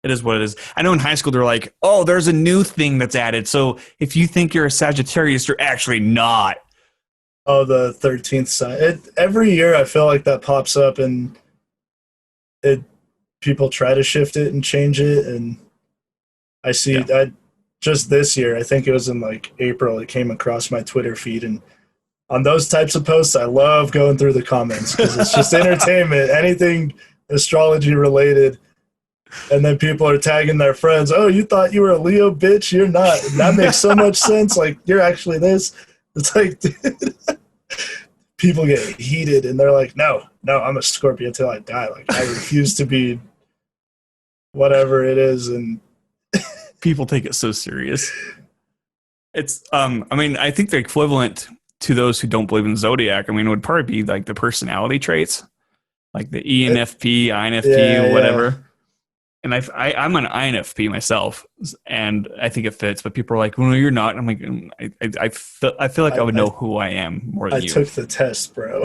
it is what it is. I know in high school they're like, oh, there's a new thing that's added. So if you think you're a Sagittarius, you're actually not. Oh, the 13th sign. Every year I feel like that pops up and people try to shift it and change it, and I see just this year, I think it was in like April, it came across my Twitter feed, and on those types of posts, I love going through the comments because it's just entertainment, anything astrology related. And then people are tagging their friends. Oh, you thought you were a Leo, bitch? You're not. And that makes so much sense. Like, you're actually this. It's like, dude, people get heated and they're like, no, I'm a Scorpio until I die. Like, I refuse to be whatever it is. And People take it so serious. It's I mean, I think the equivalent to those who don't believe in zodiac, I mean, would probably be like the personality traits. like the ENFP, INFP, Yeah, yeah. whatever. And I'm an INFP myself, and I think it fits. But people are like, "Well, no, you're not." I'm like, I feel like I I, would I know who I am more I than you. took the test, bro.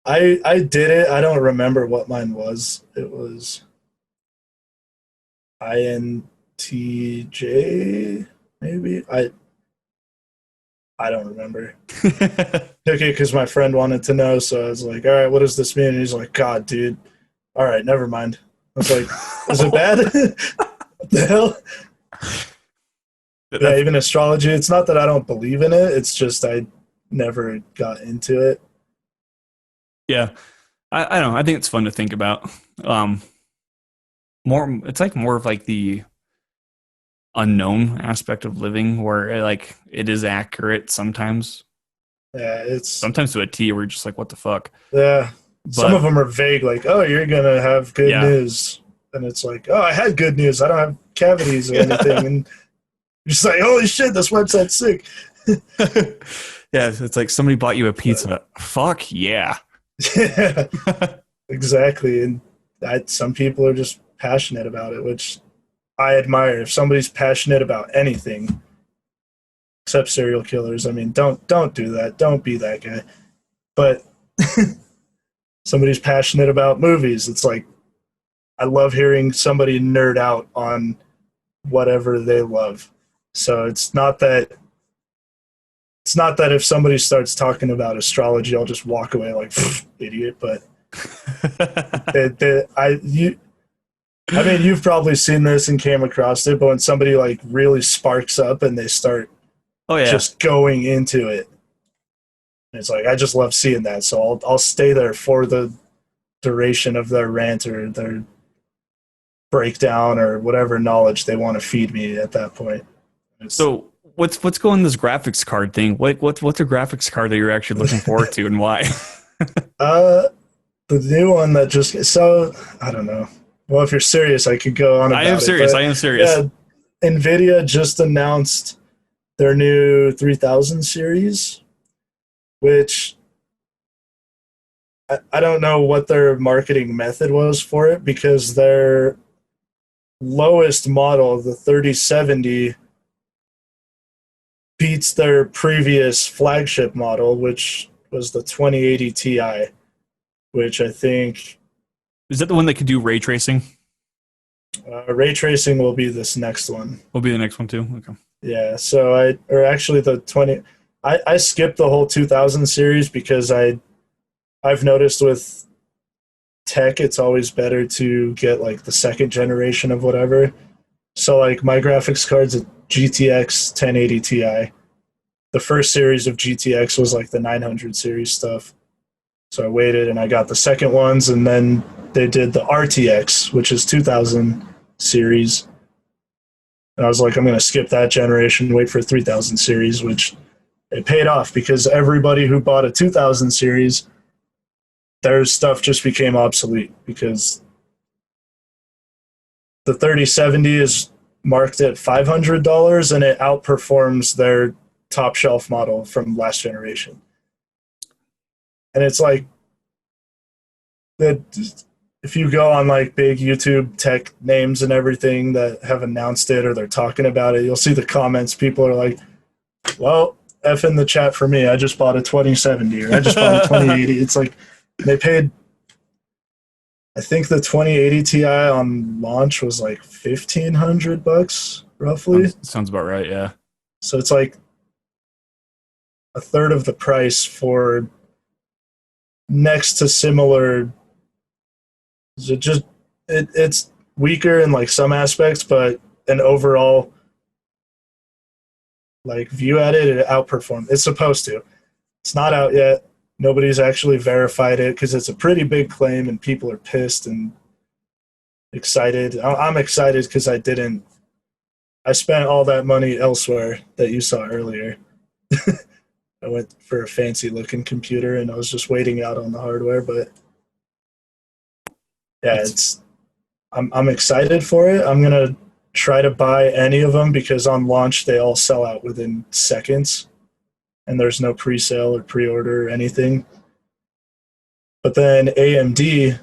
I did it. I don't remember what mine was. It was INTJ, maybe. I don't remember. Took it because my friend wanted to know, so I was like, "All right, what does this mean?" And he's like, "God, dude. All right, never mind." I was like, "Is it bad? What the hell?" Yeah, That's even astrology. It's not that I don't believe in it. It's just I never got into it. yeah. I don't know. I think it's fun to think about. Um, it's like more of like the unknown aspect of living, where like it is accurate sometimes, Yeah, it's sometimes to a T, where you're just like, what the fuck? yeah. Some of But them are vague, like, "Oh, you're gonna have good yeah, news," and it's like, "Oh, I had good news. I don't have cavities or anything," and you're just like, "Holy shit, this website's sick." yeah, it's like somebody bought you a pizza. Fuck yeah. Yeah, exactly. And some people are just passionate about it, which I admire. If somebody's passionate about anything except serial killers, I mean, don't do that. Don't be that guy. But somebody's passionate about movies. It's like I love hearing somebody nerd out on whatever they love. So it's not that if somebody starts talking about astrology, I'll just walk away like idiot. But I mean, you've probably seen this and came across it. But when somebody like really sparks up and they start Oh yeah. just going into it, it's like I just love seeing that. So I'll stay there for the duration of their rant or their breakdown or whatever knowledge they want to feed me at that point. It's So what's going on this graphics card thing? What's a graphics card that you're actually looking forward to, and why? uh the new one that just so I don't know. Well, if you're serious, I could go on I am about it, serious. but I am serious. yeah, Nvidia just announced their new 3000 series, which I don't know what their marketing method was for it because their lowest model, the 3070, beats their previous flagship model, which was the 2080 Ti, which I think Is that the one that could do ray tracing? ray tracing will be this next one. Will be the next one too. Okay. Yeah, so or actually the 20, I skipped the whole 2000 series because I've noticed with tech, it's always better to get like the second generation of whatever. So like my graphics card's a GTX 1080 Ti. The first series of GTX was like the 900 series stuff. So I waited and I got the second ones, and then they did the RTX, which is 2000 series. And I was like, I'm going to skip that generation, wait for 3000 series, which it paid off because everybody who bought a 2000 series, their stuff just became obsolete because the 3070 is marked at $500 and it outperforms their top shelf model from last generation. And it's like that if you go on like big YouTube tech names and everything that have announced it or they're talking about it, you'll see the comments. People are like, well, F in the chat for me. I just bought a 2070 or I just bought a 2080. It's like they paid, I think the 2080 Ti on launch was like $1,500 roughly. Sounds about right. Yeah. So it's like a third of the price for next to similar. It's weaker in like some aspects, but an overall like view at it, it outperformed. It's supposed to. It's not out yet. Nobody's actually verified it because it's a pretty big claim and people are pissed and excited. I'm excited because I spent all that money elsewhere that you saw earlier. I went for a fancy looking computer and I was just waiting out on the hardware, but yeah, That's I'm excited for it. I'm gonna try to buy any of them because on launch they all sell out within seconds, and there's no pre-sale or pre-order or anything. But then AMD,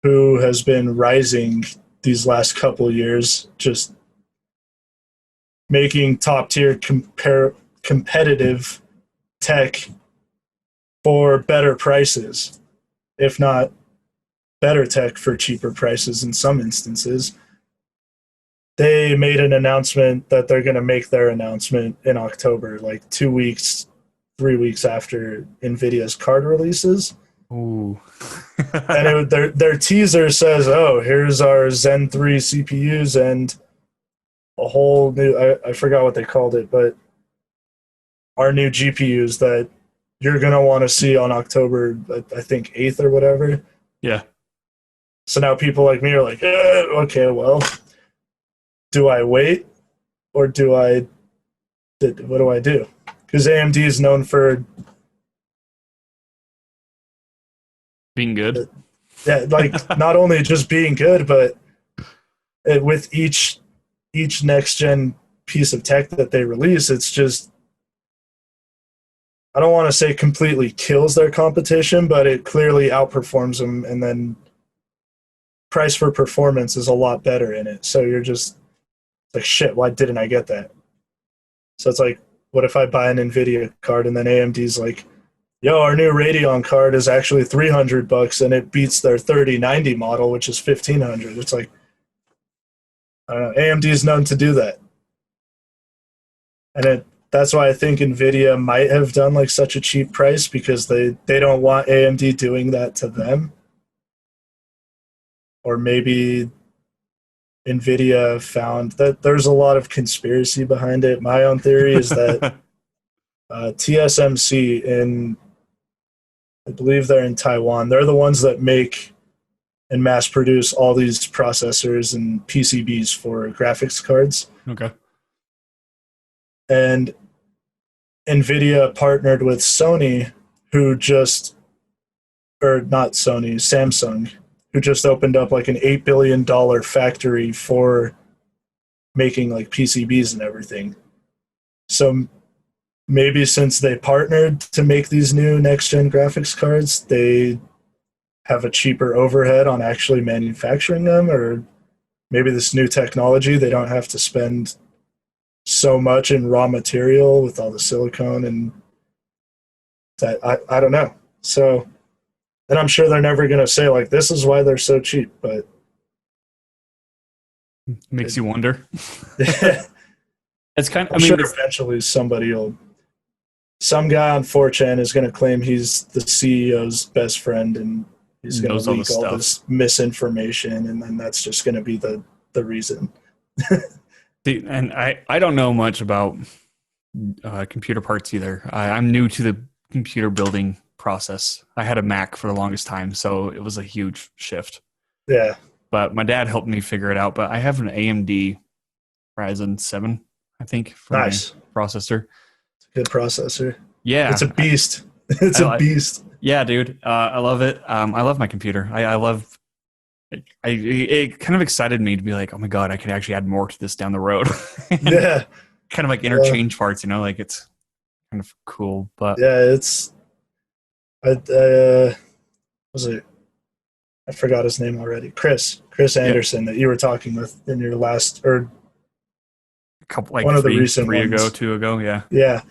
who has been rising these last couple years, just making top tier competitive tech for better prices, if not better tech for cheaper prices in some instances. They made an announcement that they're going to make their announcement in October, like 2 weeks, 3 weeks after NVIDIA's card releases. Ooh. And their teaser says, "Oh, here's our Zen 3 CPUs and a whole new, I forgot what they called it, but our new GPUs that you're going to want to see on October, I think, 8th or whatever." Yeah. So now people like me are like, okay, well, do I wait or what do I do? Because AMD is known for being good. Yeah, like not only just being good, but with each next gen piece of tech that they release, it's just, I don't want to say completely kills their competition, but it clearly outperforms them, and then price for performance is a lot better in it. So you're just like, shit, why didn't I get that? So it's like, what if I buy an NVIDIA card and then AMD's like, yo, our new Radeon card is actually $300 and it beats their 3090 model, which is $1,500. It's like, I don't know, AMD is known to do that. And that's why I think NVIDIA might have done like such a cheap price, because they don't want AMD doing that to them. Or maybe NVIDIA found that there's a lot of conspiracy behind it. My own theory is that TSMC in, I believe they're in Taiwan, they're the ones that make and mass produce all these processors and PCBs for graphics cards. Okay. And NVIDIA partnered with Sony, who just, or not Sony, Samsung, who just opened up like an $8 billion factory for making like PCBs and everything. So maybe since they partnered to make these new next-gen graphics cards, they have a cheaper overhead on actually manufacturing them, or maybe this new technology, they don't have to spend so much in raw material with all the silicone and that. I don't know. So, and I'm sure they're never going to say like, this is why they're so cheap, but makes you wonder. Yeah. It's kind of, I'm sure eventually some guy on 4chan is going to claim he's the CEO's best friend, and he's going to leak all this misinformation, and then that's just going to be the reason. And I don't know much about computer parts either. I'm new to the computer building process. I had a Mac for the longest time, so it was a huge shift. Yeah. But my dad helped me figure it out. But I have an AMD Ryzen 7, I think, for my processor. It's a good processor. Yeah. It's a beast. It's a beast. Yeah, dude. I love it. I love my computer. I love it. Kind of excited me to be like, oh my God, I could actually add more to this down the road. Yeah. Kind of like interchange parts, like it's kind of cool. But yeah, it's, was it, I forgot his name already. Chris Anderson, that you were talking with in your last, or a couple, like one of the recent ones. 2 ago, yeah. Yeah.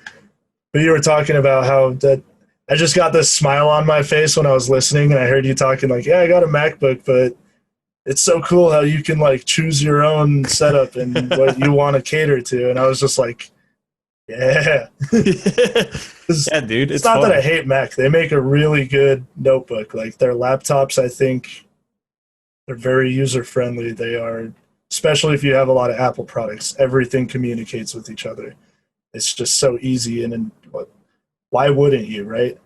But you were talking about how that I just got this smile on my face when I was listening, and I heard you talking like, yeah, I got a MacBook, but it's so cool how you can like choose your own setup and what you want to cater to. And I was just like, yeah. Yeah, dude. It's not fun. That I hate Mac. They make a really good notebook. Like their laptops, I think they're very user friendly. They are, especially if you have a lot of Apple products, everything communicates with each other. It's just so easy, and why wouldn't you, right?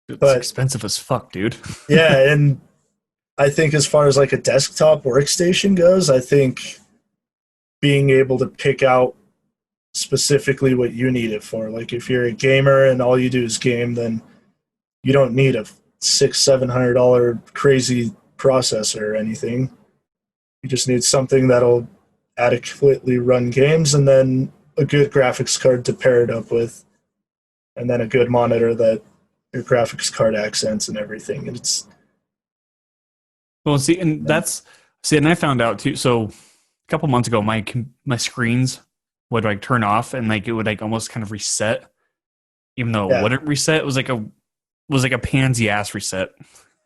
It's expensive as fuck, dude. Yeah, and I think as far as like a desktop workstation goes, I think being able to pick out specifically what you need it for. Like if you're a gamer and all you do is game, then you don't need a $600-700 crazy processor or anything. You just need something that'll adequately run games, and then a good graphics card to pair it up with, and then a good monitor that your graphics card accents and everything. And it's Well, see, and and I found out too. So a couple months ago, my screens would like turn off and like it would like almost kind of reset, even though it yeah. wouldn't reset. It was like a pansy ass reset.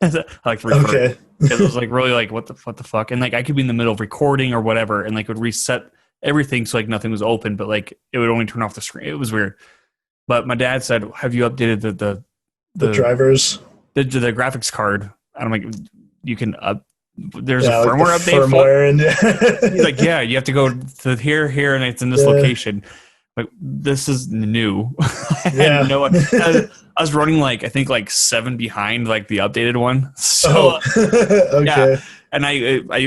I like to refer to Okay. it. It was like really like what the fuck, and like I could be in the middle of recording or whatever, and like it would reset everything so like nothing was open, but like it would only turn off the screen. It was weird. But my dad said, "Have you updated The drivers. the graphics card?" And I'm like, "You can up. There's a Yeah, like the firmware update." firmware and He's like, "Yeah, you have to go to here, and it's in this yeah. location." Like this is new. I had Yeah. no. I was running like I think like 7 behind like the updated one. So Okay. yeah, and I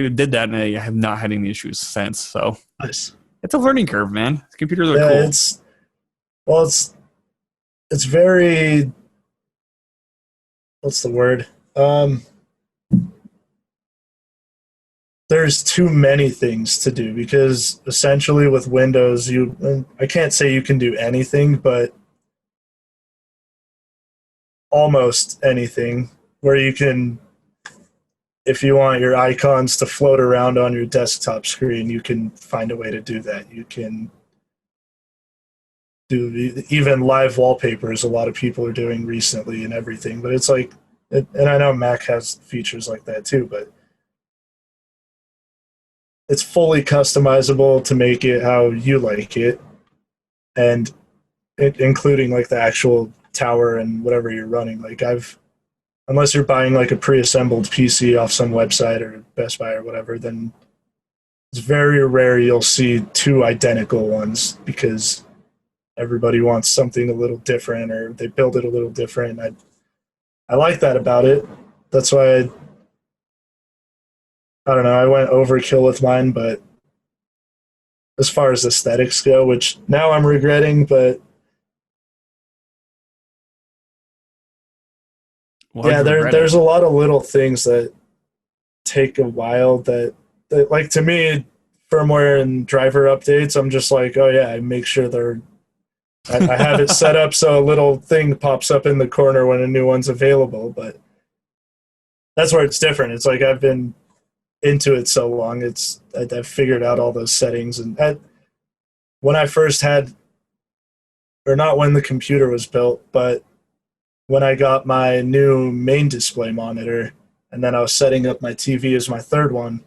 did that, and I have not had any issues since. So Nice. it's a learning curve, man. Computers are Yeah, cool. it's very, what's the word? There's too many things to do because essentially with Windows, I can't say you can do anything, but almost anything where you can, if you want your icons to float around on your desktop screen, you can find a way to do that. You can do even live wallpapers. A lot of people are doing recently and everything, but it's like, and I know Mac has features like that too, but it's fully customizable to make it how you like it, and including like the actual tower and whatever you're running. Like unless you're buying like a pre-assembled PC off some website or Best Buy or whatever, then it's very rare you'll see two identical ones because everybody wants something a little different or they build it a little different. I like that about it. That's why I don't know, I went overkill with mine, but as far as aesthetics go, which now I'm regretting, but Well, how'd yeah, you regret it? there's a lot of little things that take a while that like to me, firmware and driver updates, I'm just like, oh yeah, I make sure I have it set up so a little thing pops up in the corner when a new one's available, but that's where it's different. It's like I've been into it so long, I've figured out all those settings, and when I first had, or not when the computer was built, but when I got my new main display monitor, and then I was setting up my TV as my third one.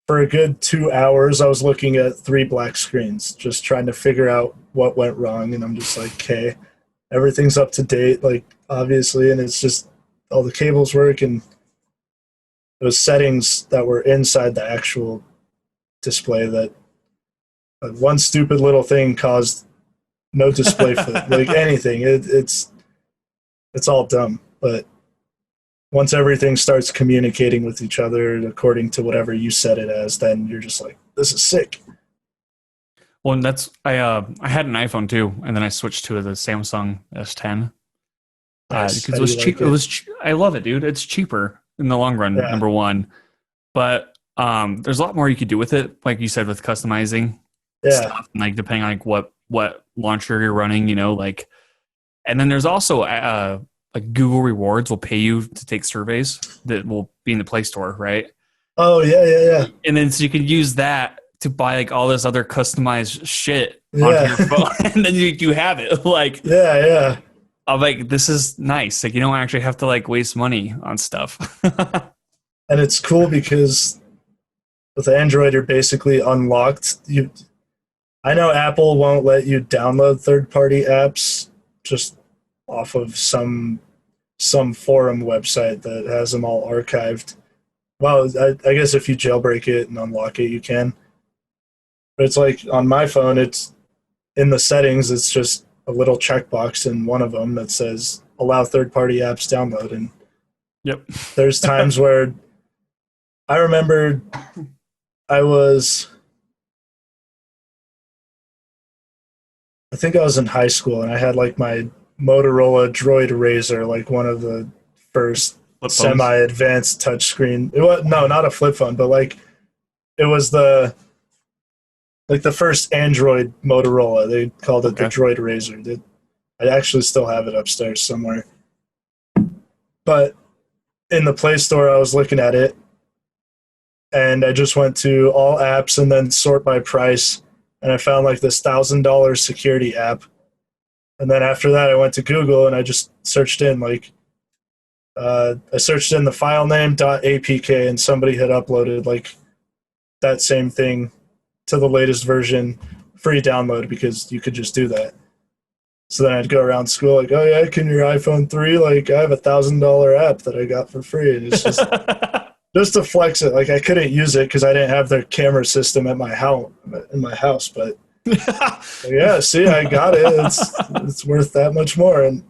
For a good 2 hours, I was looking at 3 black screens, just trying to figure out what went wrong. And I'm just like, okay, everything's up to date, like obviously, and it's just all the cables work, and those settings that were inside the actual display that one stupid little thing caused no display for like anything. It's all dumb, but once everything starts communicating with each other according to whatever you set it as, then you're just like, this is sick. Well, and I had an iPhone too, and then I switched to the Samsung S10 Nice. because How it do was you like cheap. It it? was I love it, dude. It's cheaper in the long run. Yeah, Number one, but there's a lot more you could do with it, like you said, with customizing yeah, stuff, and like depending on like what launcher you're running, like. And then there's also like Google Rewards will pay you to take surveys that will be in the Play Store, right? oh yeah, And then so you can use that to buy like all this other customized shit onto yeah, your phone, and then you have it. Like yeah. I'm like, this is nice. Like you don't actually have to like waste money on stuff. And it's cool because with Android, you're basically unlocked. I know Apple won't let you download third-party apps just off of some forum website that has them all archived. Well, I guess if you jailbreak it and unlock it, you can. But it's like on my phone, it's in the settings. It's just a little checkbox in one of them that says allow third-party apps download. And Yep. there's times where I remember I think I was in high school and I had like my Motorola Droid Razr, like one of the first Flip phones. semi-advanced touchscreen. It was no, not a flip phone, but like it was the first Android Motorola. They called it the Okay. Droid Razr. I actually still have it upstairs somewhere. But in the Play Store, I was looking at it, and I just went to all apps and then sort by price, and I found like this $1,000 security app. And then after that, I went to Google and I just searched in I searched in the file name .apk, and somebody had uploaded like that same thing to the latest version, free download, because you could just do that. So then I'd go around school like, oh yeah, can your iPhone 3? Like I have $1,000 app that I got for free, and it's just to flex it. Like I couldn't use it because I didn't have their camera system at my house, but yeah, see, I got it. It's worth that much more, and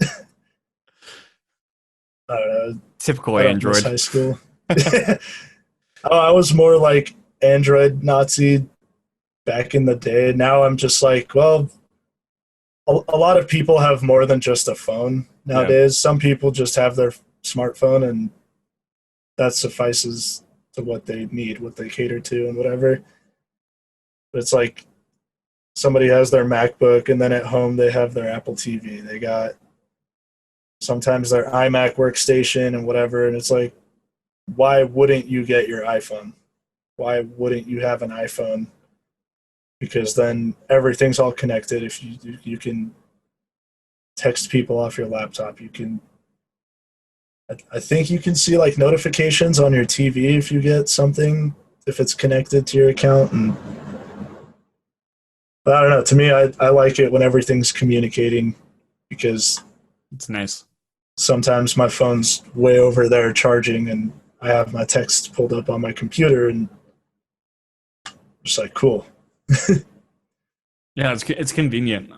I don't know. Typical I don't Android. miss high school. Oh, I was more like Android Nazi back in the day. Now I'm just like, well, a lot of people have more than just a phone nowadays. Some people just have their smartphone, and that suffices to what they need, what they cater to, and whatever. But it's like somebody has their MacBook, and then at home they have their Apple TV. They got sometimes their iMac workstation and whatever, and it's like, why wouldn't you get your iPhone? Why wouldn't you have an iPhone? Because then everything's all connected. If you can text people off your laptop, you can. I think you can see like notifications on your TV if you get something, if it's connected to your account. And but I don't know. To me, I like it when everything's communicating, because It's nice. sometimes my phone's way over there charging, and I have my text pulled up on my computer, and just like, cool. Yeah, it's convenient.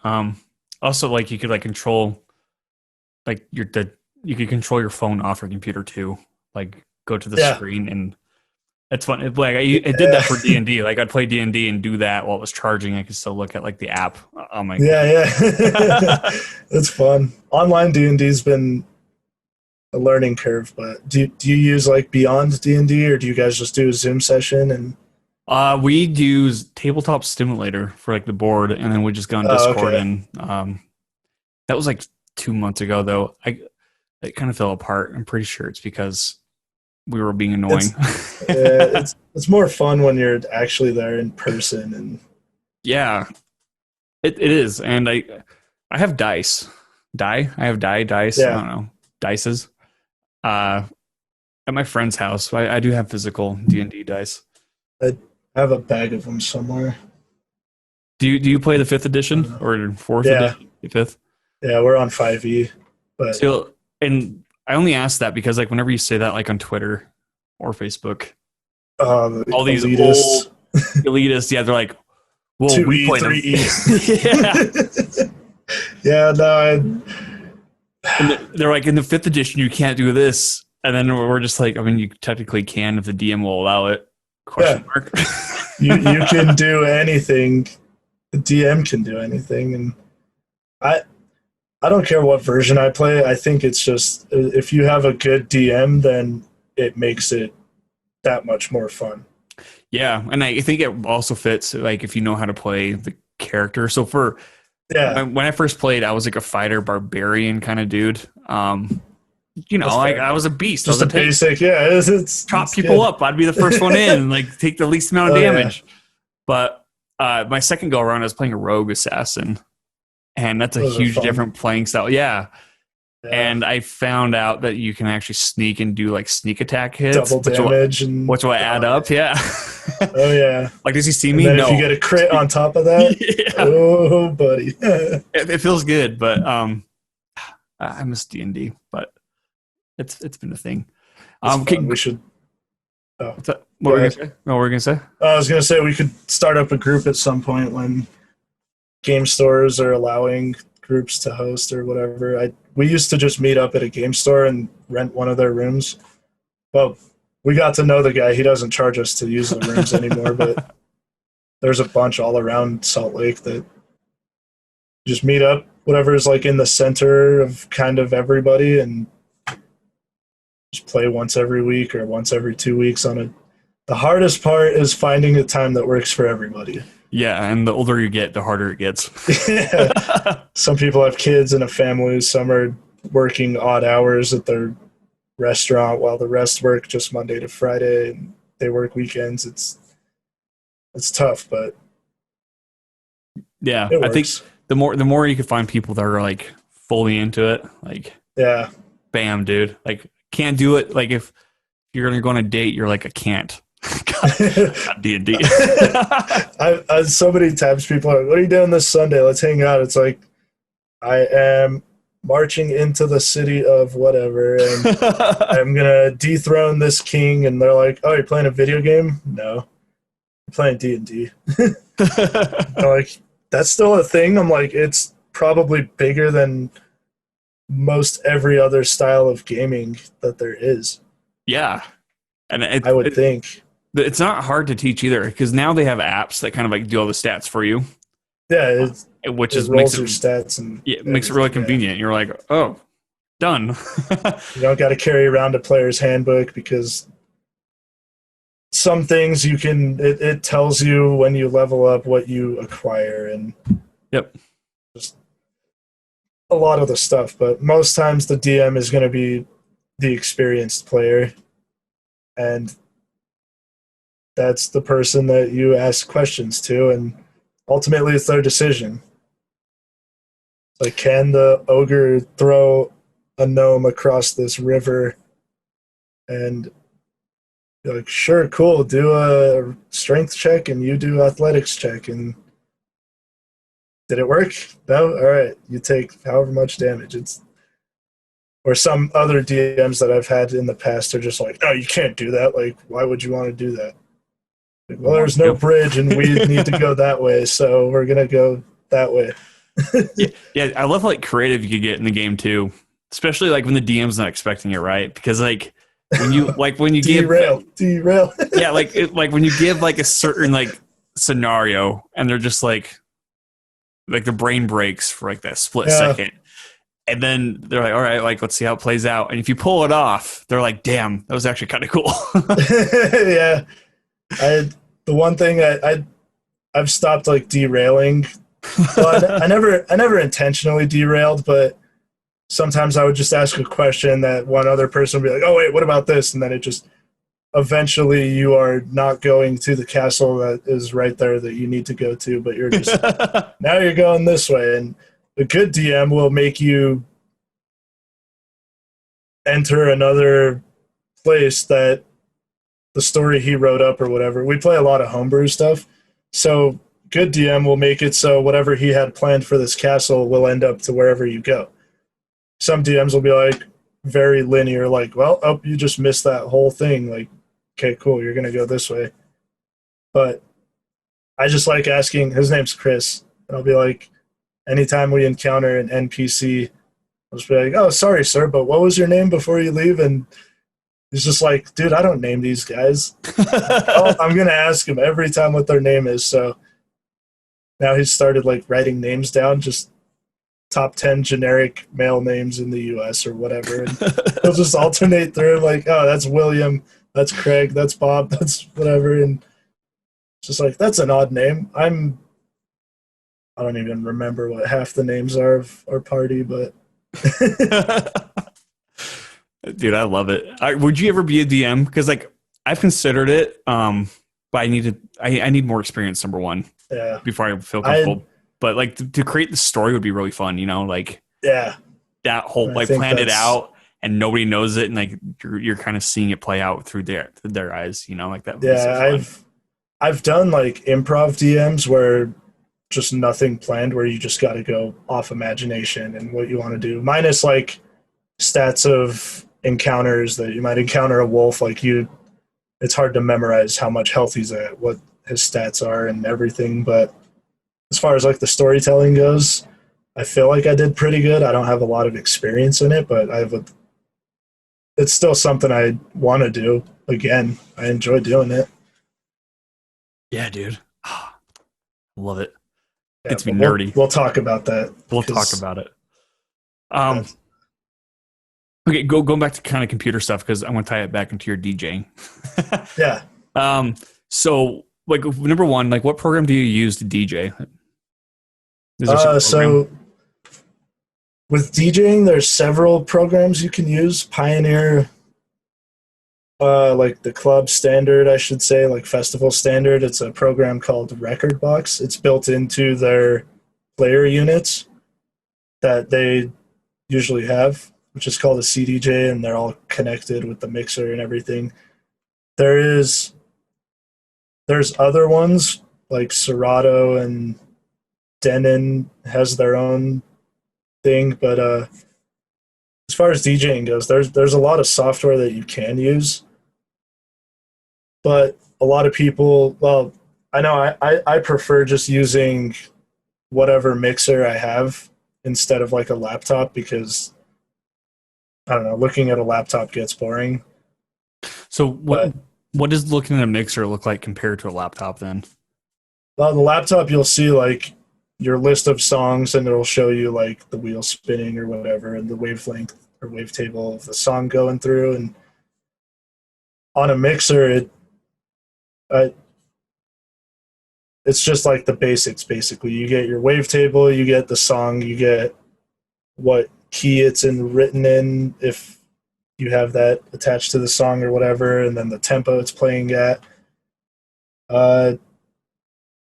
Also, like you could like control, like you could control your phone off your computer too. Like go to the screen, and it's fun. Like I did that for D&D. Like I'd play D&D and do that while it was charging. I could still look at like the app on my. Yeah. It's fun. Online D&D's been a learning curve, but do you use like Beyond D&D, or do you guys just do a Zoom session? And We use Tabletop Stimulator for like the board, and then we just go on Discord, okay. and that was like 2 months ago though. It kind of fell apart. I'm pretty sure it's because we were being annoying. It's more fun when you're actually there in person, and Yeah, it is. And I have dice. I have dice. Yeah. I don't know. Dices. At my friend's house, I do have physical D&D dice. I have a bag of them somewhere. Do you play the 5th edition or 4th edition? The 5th? Yeah, we're on 5e. But So, and I only ask that because like whenever you say that like on Twitter or Facebook, all these elitists. old elitists, yeah, they're like, well, 2E, we play 3E. Yeah, no, and they're like, in the 5th edition, you can't do this. And then we're just like, I mean, you technically can if the DM will allow it. Question mark. you can do anything. The DM can do anything, and I don't care what version I play. I think it's just, if you have a good DM, then it makes it that much more fun. Yeah, and I think it also fits like if you know how to play the character. So when I first played, I was like a fighter barbarian kind of dude. Like I was a beast. Just a basic, it's chop people up. I'd be the first one in and like take the least amount of damage. Yeah. But my second go around, I was playing a rogue assassin, and that's a huge different playing style. Yeah. And I found out that you can actually sneak and do like sneak attack hits, double damage, which will add up. Yeah. Oh yeah. Like, does he see and me? Then no. If you get a crit on top of that, oh buddy, it feels good. But I miss D&D, but it's been a thing. We should. What were you gonna say? I was gonna say we could start up a group at some point when game stores are allowing groups to host or whatever. We used to just meet up at a game store and rent one of their rooms. Well, we got to know the guy. He doesn't charge us to use the rooms anymore, but there's a bunch all around Salt Lake that just meet up, whatever is like in the center of kind of everybody, and just play once every week or once every 2 weeks on it. The hardest part is finding a time that works for everybody. Yeah, and the older you get, the harder it gets. Some people have kids and a family. Some are working odd hours at their restaurant while the rest work just Monday to Friday and they work weekends. It's tough, but Yeah, it I think works. the more you can find people that are like fully into it, like Yeah. bam, dude. Like can't do it. Like if you're gonna go on a date, you're like I can't. God, D&D. I so many times people are like, what are you doing this Sunday? Let's hang out. It's like I am marching into the city of whatever and I'm gonna dethrone this king, and they're like, "Oh, you're playing a video game?" No, I'm playing D&D. They're like, "That's still a thing." I'm like, "It's probably bigger than most every other style of gaming that there is." Yeah, and I would think. it's not hard to teach either because now they have apps that kind of like do all the stats for you, Yeah, which it is makes rolls it your stats and yeah, makes it really everything. Yeah, convenient. You're like, oh, done. you don't got to carry around a player's handbook because some things you can. It tells you when you level up what you acquire and Yep. just a lot of the stuff. But most times the DM is going to be the experienced player, and that's the person that you ask questions to, and ultimately it's their decision. Like, can the ogre throw a gnome across this river? And you're like, sure, cool, do a strength check and you do athletics check. And did it work? No? All right, you take however much damage. It's or some other DMs that I've had in the past are just like, no, you can't do that. Like, why would you want to do that? Like, well, there's no Yep. bridge and we need to go that way, so we're gonna go that way. Yeah, yeah. I love how like creative you could get in the game too, especially like when the DM's not expecting it, right? Because when you give Derail. yeah, like when you give like a certain like scenario and they're just like the brain breaks for like that split Yeah, second. And then they're like, all right, like let's see how it plays out. And if you pull it off, they're like, damn, that was actually kind of cool. yeah. I the one thing I've stopped like derailing. Well, I never intentionally derailed, but sometimes I would just ask a question that one other person would be like, "Oh wait, what about this?" And then it just eventually you are not going to the castle that is right there that you need to go to, but you're just now you're going this way. And a good DM will make you enter another place that the story he wrote up or whatever. We play a lot of homebrew stuff, so good DM will make it so whatever he had planned for this castle will end up to wherever you go. Some DMs will be like very linear, like, well, oh, you just missed that whole thing. Like, okay, cool, you're gonna go this way. But I just like asking. His name's Chris, and I'll be like, anytime we encounter an NPC, I'll just be like, oh, sorry, sir, but what was your name before you leave? And he's just like, dude, I don't name these guys. Oh, I'm gonna ask him every time what their name is. So now he's started like writing names down, just top 10 generic male names in the US or whatever. And he'll just alternate through like, oh, that's William, that's Craig, that's Bob, that's whatever. And it's just like, that's an odd name. I don't even remember what half the names are of our party, but Dude, I love it. Would you ever be a DM? Because like I've considered it, but I need more experience. Number one, yeah. before I feel I comfortable. But like to create the story would be really fun. You know, like yeah. that whole And I like think planned it that's out and nobody knows it, and like you're kind of seeing it play out through their eyes. You know, like that would be so yeah, fun. I've done like improv DMs where just nothing planned, where you just got to go off imagination and what you want to do, minus like stats of encounters that you might encounter a wolf. Like you, it's hard to memorize how much health he's at, what his stats are, and everything. But as far as like the storytelling goes, I feel like I did pretty good. I don't have a lot of experience in it, but it's still something I want to do again. I enjoy doing it. Yeah, dude, love it. Yeah, It's me but we'll nerdy. we'll talk about that We'll talk because about it. Um, that's okay, going back to kind of computer stuff because I want to tie it back into your DJing. yeah. So like number one, like what program do you use to DJ? Is there a certain program? So with DJing, there's several programs you can use. Pioneer Like the club standard, I should say, like festival standard. It's a program called Record Box. It's built into their player units that they usually have, which is called a CDJ, and they're all connected with the mixer and everything. There is there's other ones like Serato and Denon has their own thing, but as far as DJing goes, there's a lot of software that you can use, but a lot of people, well, I know I prefer just using whatever mixer I have instead of like a laptop because I don't know, looking at a laptop gets boring. So But what does looking at a mixer look like compared to a laptop then? on the laptop, you'll see like your list of songs, and it'll show you like the wheel spinning or whatever, and the wavelength or wavetable of the song going through. And on a mixer, uh, it's just like the basics. Basically, you get your wavetable, you get the song, you get what key it's in written in if you have that attached to the song or whatever, and then the tempo it's playing at. Uh,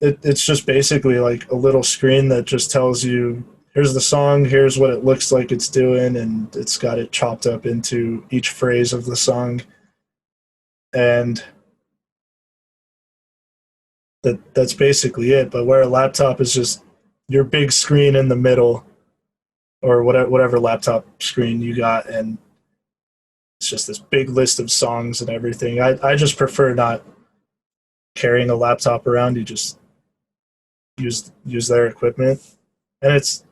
it's just basically like a little screen that just tells you here's the song, here's what it looks like it's doing, and it's got it chopped up into each phrase of the song. And that's basically it. But where a laptop is just your big screen in the middle, or whatever laptop screen you got, and it's just this big list of songs and everything. I just prefer not carrying a laptop around. You just use their equipment, and it's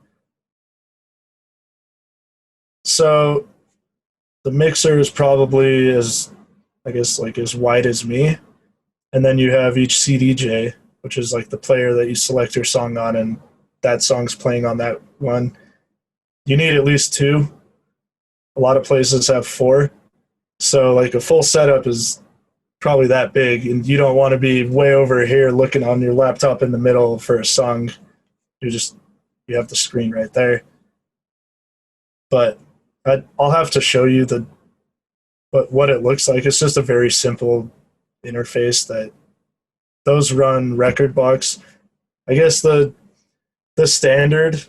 so the mixer is probably as I guess like as wide as me, and then you have each CDJ, which is like the player that you select your song on, and that song's playing on that one. You need at least two. A lot of places have four, so like a full setup is probably that big, and you don't want to be way over here looking on your laptop in the middle for a song. You just you have the screen right there. But I'll have to show you the what it looks like. It's just a very simple interface that those run record box. I guess the standard,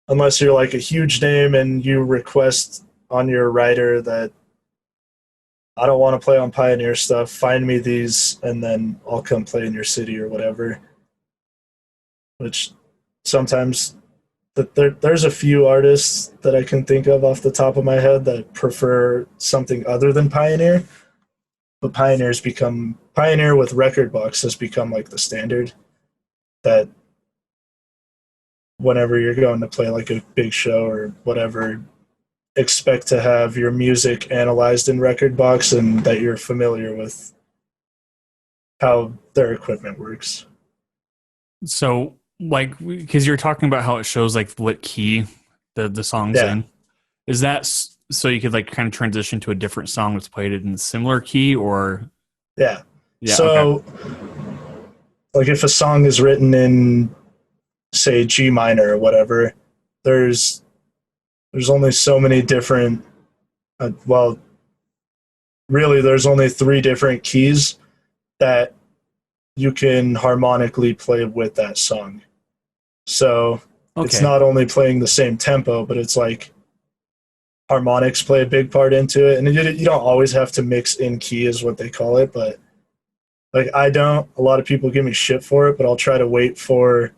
unless you're like a huge name and you request on your writer that I don't want to play on Pioneer stuff, find me these and then I'll come play in your city or whatever. Which sometimes there's a few artists that I can think of off the top of my head that prefer something other than Pioneer. But Pioneer with record box has become like the standard that whenever you're going to play like a big show or whatever, expect to have your music analyzed in record box and that you're familiar with how their equipment works. So like because you're talking about how it shows like what key the song's Yeah, in. Is that so you could like kind of transition to a different song that's played in a similar key or yeah. yeah, okay. So like if a song is written in say G minor or whatever, there's there's only so many different well, really there's only three different keys that you can harmonically play with that song. So it's Okay. not only playing the same tempo, but it's like harmonics play a big part into it. And you don't always have to mix in key, is what they call it. But like I don't. A lot of people give me shit for it, but I'll try to wait for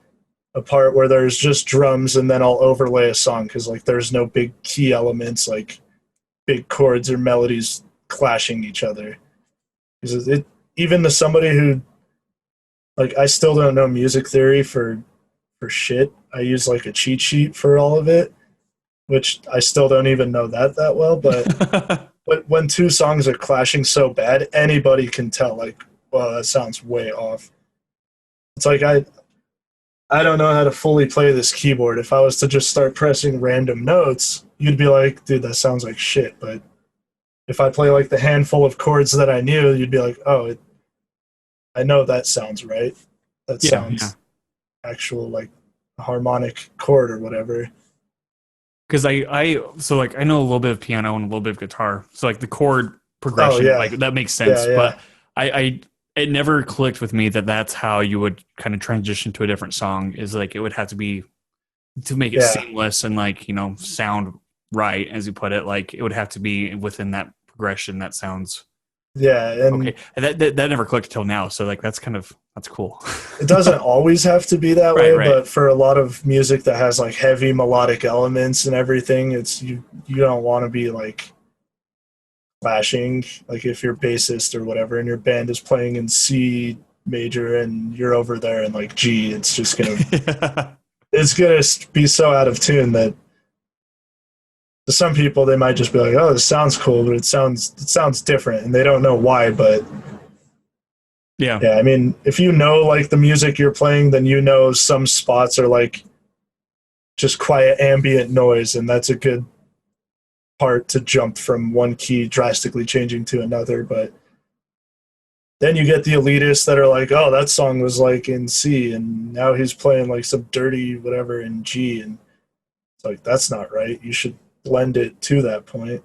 a part where there's just drums, and then I'll overlay a song because like there's no big key elements like big chords or melodies clashing each other. Because it even to somebody who like I still don't know music theory for shit. I use like a cheat sheet for all of it, which I still don't even know that well. But when two songs are clashing so bad, anybody can tell. Like, well, that sounds way off. It's like I don't know how to fully play this keyboard. If I was to just start pressing random notes, you'd be like, dude, that sounds like shit. But if I play like the handful of chords that I knew, you'd be like, oh, I know that sounds right. That Yeah, yeah. sounds actual like harmonic chord or whatever. Because I so like I know a little bit of piano and a little bit of guitar. So like the chord Oh progression. yeah, Like that makes sense. yeah, But yeah, I it never clicked with me that that's how you would kind of transition to a different song. Is like it would have to be to make it yeah, seamless and like sound right, as you put it. Like it would have to be within that progression that sounds yeah. okay. And And that never clicked until now. So like that's cool. it doesn't always have to be that Right, way, right. but for a lot of music that has like heavy melodic elements and everything, it's you don't want to be like clashing. Like if you're bassist or whatever, and your band is playing in C major and you're over there in like G, it's gonna be so out of tune that to some people they might just be like, "Oh, this sounds cool," but it sounds different, and they don't know why. But Yeah. yeah, I mean, if you know like the music you're playing, then you know some spots are like just quiet ambient noise, and that's a good part to jump from one key drastically changing to another. But then you get the elitists that are like, "Oh, that song was like in C, and now he's playing like some dirty whatever in G," and it's like that's not right. You should blend it to that point.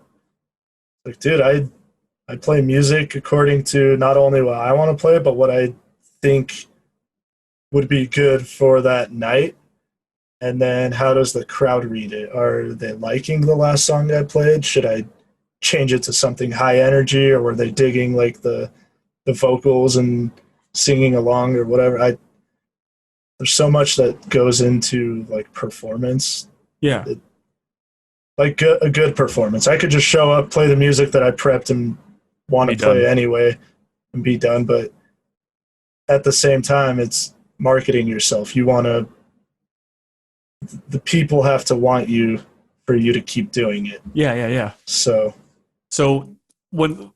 Like, dude, I play music according to not only what I want to play, but what I think would be good for that night. And then how does the crowd read it? Are they liking the last song I played? Should I change it to something high energy, or were they digging like the vocals and singing along or whatever? There's so much that goes into like performance. Yeah. It, like a good performance. I could just show up, play the music that I prepped and want Be to play done. anyway and be done. But at the same time, it's marketing yourself. You want to, the people have to want you for you to keep doing it. Yeah, yeah, yeah. So, So when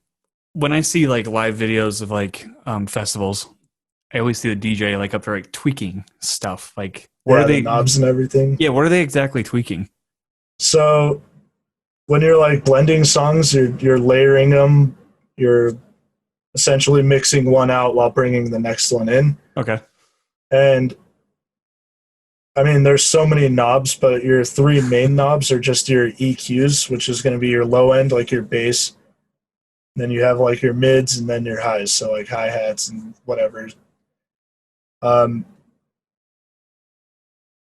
I see like live videos of like festivals, I always see the DJ like up there like tweaking stuff. Like what are yeah, the they knobs and everything. yeah, what are they exactly tweaking? So, when you're like blending songs, you're layering them, you're essentially mixing one out while bringing the next one in. Okay. And I mean, there's so many knobs, but your three main knobs are just your EQs, which is going to be your low end, like your bass. Then you have like your mids and then your highs, so like hi hats and whatever. Um,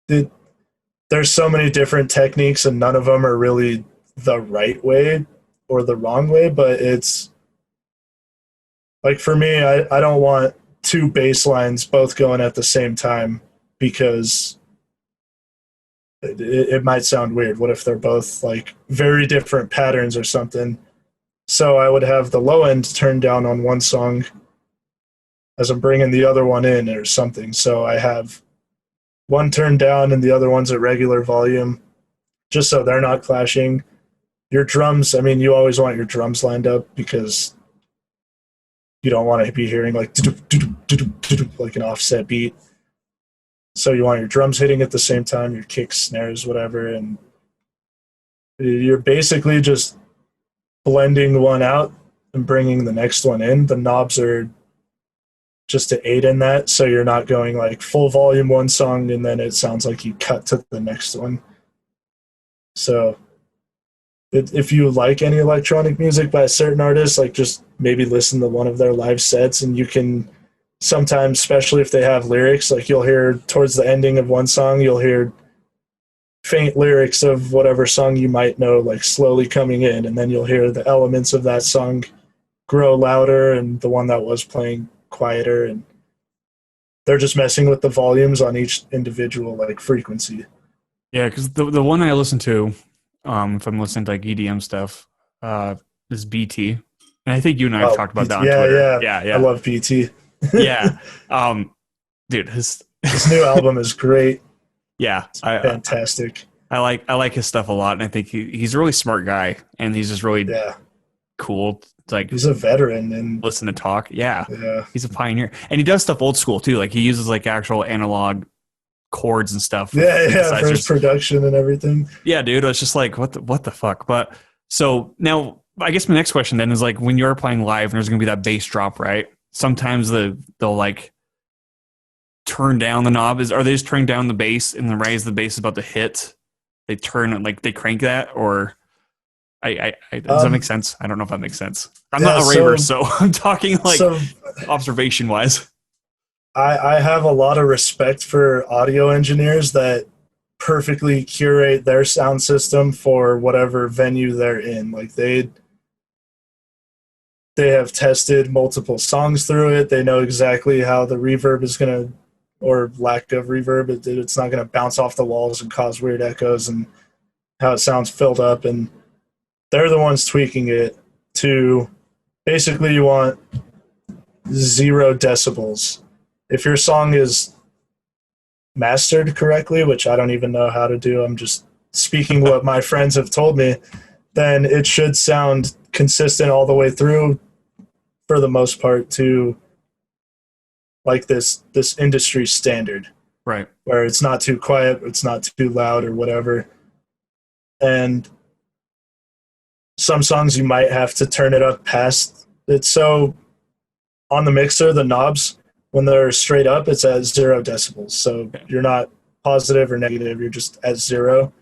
it, there's so many different techniques, and none of them are really the right way or the wrong way. But it's like for me, I don't want two bass lines both going at the same time because it might sound weird. What if they're both like very different patterns or something? So I would have the low end turned down on one song as I'm bringing the other one in or something. So I have one turned down and the other one's at regular volume, just so they're not clashing. Your drums, I mean, you always want your drums lined up because you don't want to be hearing like like an offset beat. So you want your drums hitting at the same time, your kicks, snares, whatever, and you're basically just blending one out and bringing the next one in. The knobs are just to aid in that, so you're not going like full volume one song and then it sounds like you cut to the next one. So if you like any electronic music by a certain artist, like just maybe listen to one of their live sets, and you can sometimes, especially if they have lyrics, like you'll hear towards the ending of one song, you'll hear faint lyrics of whatever song you might know, like slowly coming in, and then you'll hear the elements of that song grow louder and the one that was playing quieter, and they're just messing with the volumes on each individual like frequency. Yeah, because the one I listen to, if I'm listening to like EDM stuff, uh, is BT, and I think you and I have Oh, talked about that on yeah, Twitter. yeah, Yeah, I yeah, love BT. yeah. Dude, his His new album is great. yeah, It's fantastic. I like his stuff a lot, and I think he's a really smart guy, and he's just really Yeah, cool to like he's a veteran, and listen to talk. Yeah, yeah, he's a pioneer, and he does stuff old school too. Like he uses like actual analog chords and stuff with yeah, for his synthesizers. production and everything. Yeah, dude, it's just like what the fuck. But so now, I guess my next question then is like when you're playing live and there's gonna be that bass drop, right? Sometimes they'll like turn down the knob. Are they just turning down the bass and then right as the bass is about to hit, they turn it like they crank that or Does that make Um, sense? I don't know if that makes sense. I'm yeah, not a raver, so so I'm talking like so observation wise. I have a lot of respect for audio engineers that perfectly curate their sound system for whatever venue they're in. Like they have tested multiple songs through it. They know exactly how the reverb is gonna, or lack of reverb, it's not gonna bounce off the walls and cause weird echoes, and how it sounds filled up. And they're the ones tweaking it to basically you want 0 decibels. If your song is mastered correctly, which I don't even know how to do, I'm just speaking what my friends have told me, then it should sound consistent all the way through for the most part to like this industry standard Right. where it's not too quiet, it's not too loud or whatever. And some songs you might have to turn it up past it. So on the mixer, the knobs, when they're straight up, it's at 0 decibels. So Okay. you're not positive or negative, you're just at zero.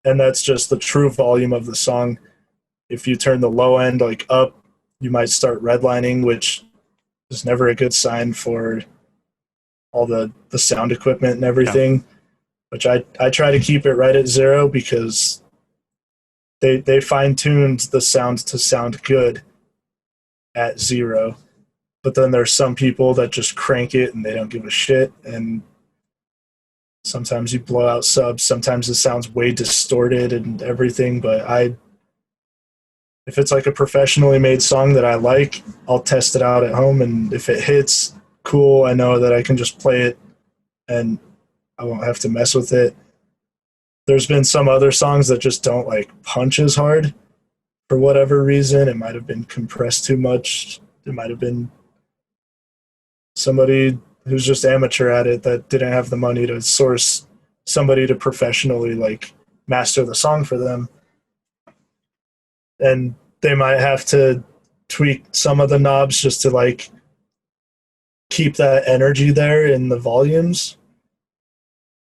And that's just the true volume of the song. If you turn the low end like up, you might start redlining, which is never a good sign for all the sound equipment and Yeah. everything. Which I try to keep it right at zero because they fine tuned the sound to sound good at zero. But then there's some people that just crank it and they don't give a shit. And sometimes you blow out subs. Sometimes it sounds way distorted and everything. But if it's like a professionally made song that I like, I'll test it out at home. And if it hits, cool. I know that I can just play it and I won't have to mess with it. There's been some other songs that just don't like punch as hard for whatever reason. It might have been compressed too much. It might have been somebody who's just amateur at it that didn't have the money to source somebody to professionally like master the song for them. And they might have to tweak some of the knobs just to like keep that energy there in the volumes,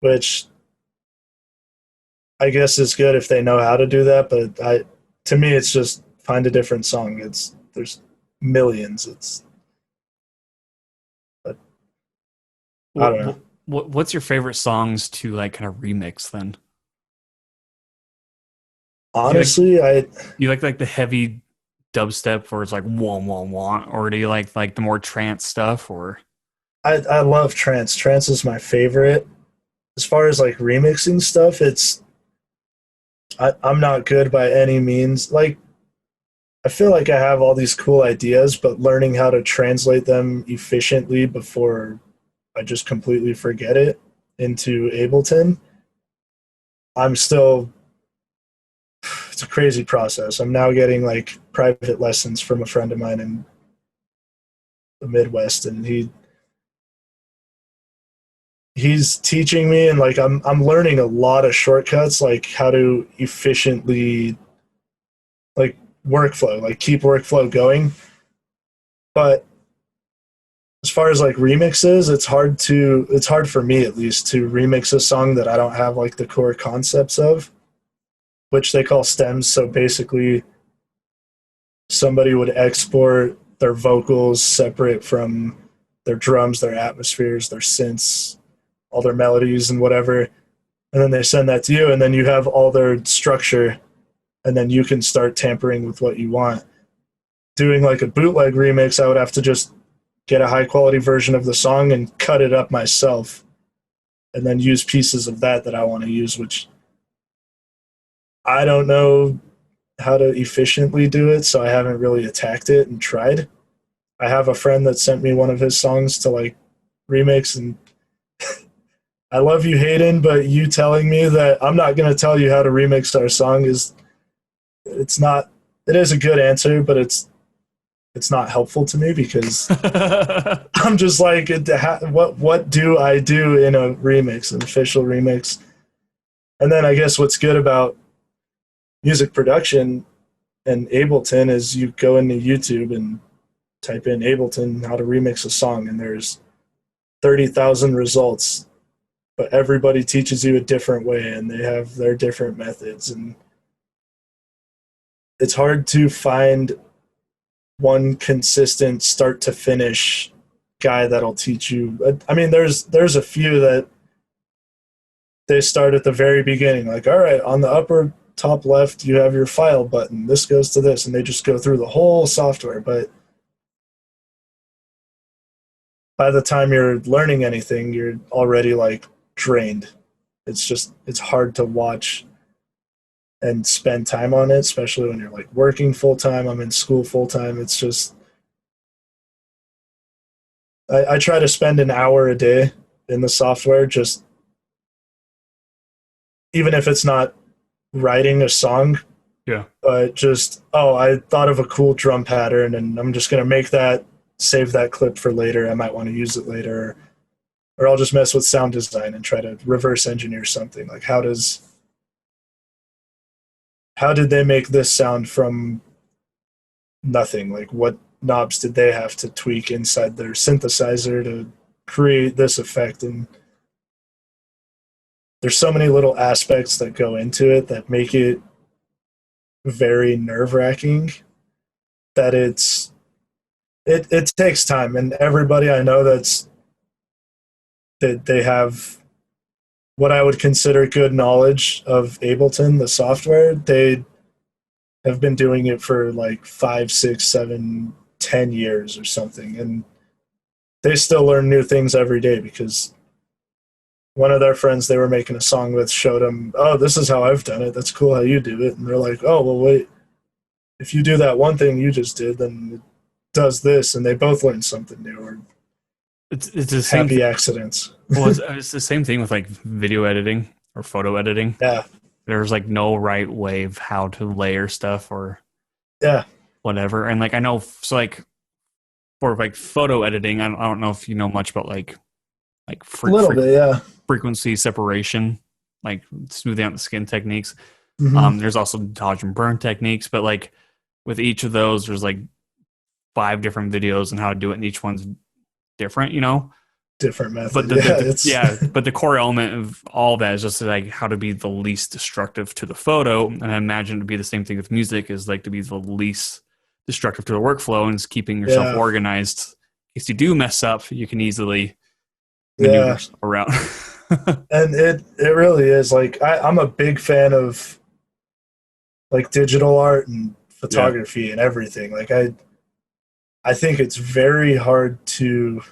which I guess is good if they know how to do that. But to me, it's just find a different song. There's millions. But I don't know. What's your favorite songs to like kind of remix then? Do you like Honestly, like the heavy dubstep where it's like wah wah wah, or do you like the more trance stuff or I love trance. Trance is my favorite. As far as like remixing stuff, I'm not good by any means. Like I feel like I have all these cool ideas, but learning how to translate them efficiently before I just completely forget it into Ableton, I'm still it's a crazy process. I'm now getting like private lessons from a friend of mine in the Midwest, and he's teaching me, and like I'm learning a lot of shortcuts, like how to efficiently like workflow, like keep workflow going. But as far as like remixes, it's hard for me at least to remix a song that I don't have like the core concepts of, which they call stems. So basically somebody would export their vocals separate from their drums, their atmospheres, their synths, all their melodies and whatever. And then they send that to you, and then you have all their structure, and then you can start tampering with what you want. Doing like a bootleg remix, I would have to just get a high quality version of the song and cut it up myself, and then use pieces of that I want to use, which I don't know how to efficiently do it, so I haven't really attacked it and tried. I have a friend that sent me one of his songs to like remix, and I love you, Hayden, but you telling me that I'm not going to tell you how to remix our song is it's not it is a good answer, but it's not helpful to me because I'm just like what do I do in a remix, an official remix? And then I guess what's good about music production and Ableton is you go into YouTube and type in Ableton how to remix a song, and there's 30,000 results, but everybody teaches you a different way and they have their different methods. And it's hard to find one consistent start to finish guy that'll teach you. I mean, there's a few that they start at the very beginning, like, all right, on the upper top left, you have your file button. This goes to this, and they just go through the whole software. But by the time you're learning anything, you're already like drained. It's hard to watch and spend time on it, especially when you're like working full time. I'm in school full time. It's just I try to spend an hour a day in the software, just even if it's not writing a song, Yeah. but just, oh, I thought of a cool drum pattern and I'm just gonna make that, save that clip for later. I might want to use it later. Or I'll just mess with sound design and try to reverse engineer something. Like how did they make this sound from nothing? Like what knobs did they have to tweak inside their synthesizer to create this effect? And there's so many little aspects that go into it that make it very nerve-wracking that it takes time. And everybody I know that they have what I would consider good knowledge of Ableton, the software, they have been doing it for like 5, 6, 7, 10 years or something. And they still learn new things every day because one of their friends they were making a song with showed them, oh, this is how I've done it. That's cool how you do it. And they're like, oh, well, wait, if you do that one thing you just did, then it does this. And they both learned something new or It's the same happy accidents. Well, it's the same thing with like video editing or photo editing. Yeah. There's like no right way of how to layer stuff or Yeah. whatever. And like I know, so like for like photo editing, I don't know if you know much about like A little bit, yeah. frequency separation, like smoothing out the skin techniques. Mm-hmm. There's also dodge and burn techniques, but like with each of those, there's like 5 different videos on how to do it, and each one's different, you know. Different method. But Yeah, but the core element of all that is just like how to be the least destructive to the photo. And I imagine to be the same thing with music is like to be the least destructive to the workflow and just keeping yourself organized. In case you do mess up, you can easily maneuver around. And it really is like I'm a big fan of like digital art and photography and everything. Like I think it's very hard to,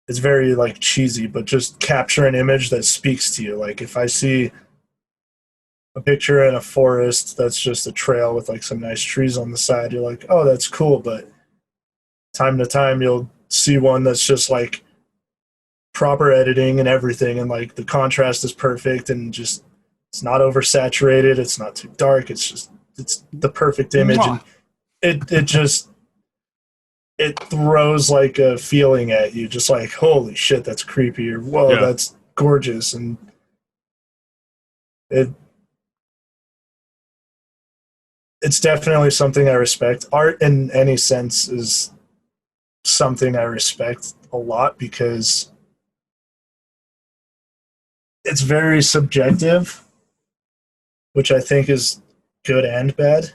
it's very like cheesy, but just capture an image that speaks to you. Like if I see a picture in a forest that's just a trail with like some nice trees on the side, you're like, oh, that's cool. But time to time you'll see one that's just like proper editing and everything, and like the contrast is perfect and just it's not oversaturated, it's not too dark, it's the perfect image. And it throws like a feeling at you, just like, holy shit, that's creepy, or whoa, that's gorgeous. And it's definitely something I respect. Art in any sense is something I respect a lot because it's very subjective, which I think is good and bad.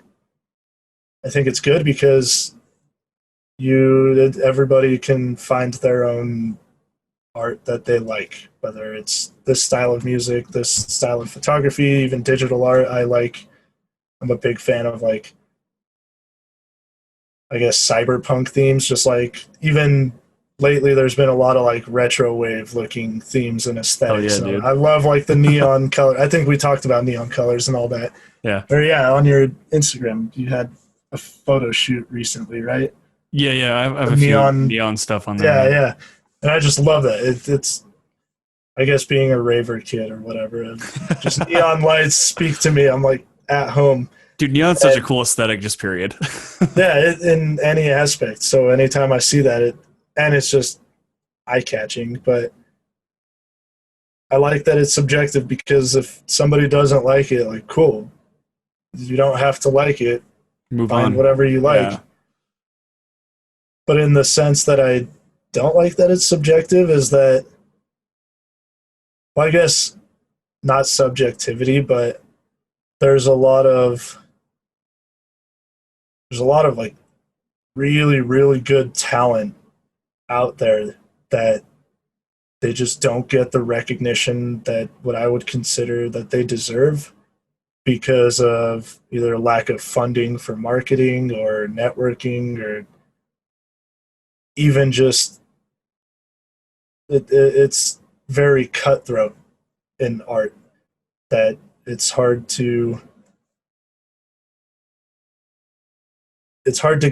I think it's good because everybody can find their own art that they like, whether it's this style of music, this style of photography, even digital art. I'm a big fan of like, I guess, cyberpunk themes. Just like even lately, there's been a lot of like retro wave looking themes and aesthetics. Oh, yeah, dude. I love like the neon color. I think we talked about neon colors and all that. Yeah. Or yeah, on your Instagram, you had a photo shoot recently, right? Yeah. I have a few neon stuff on there. Yeah. And I just love that. It's, I guess, being a raver kid or whatever. Just neon lights speak to me. I'm like at home. Dude, neon's such a cool aesthetic, just period. Yeah, in any aspect. So anytime I see that, it's just eye-catching. But I like that it's subjective because if somebody doesn't like it, like, cool. You don't have to like it. Move on. Whatever you like. Yeah. But in the sense that I don't like that it's subjective is that, well, I guess not subjectivity, but there's a lot of like really, really good talent out there that they just don't get the recognition that what I would consider that they deserve because of either lack of funding for marketing or networking or even just it's very cutthroat in art that it's hard to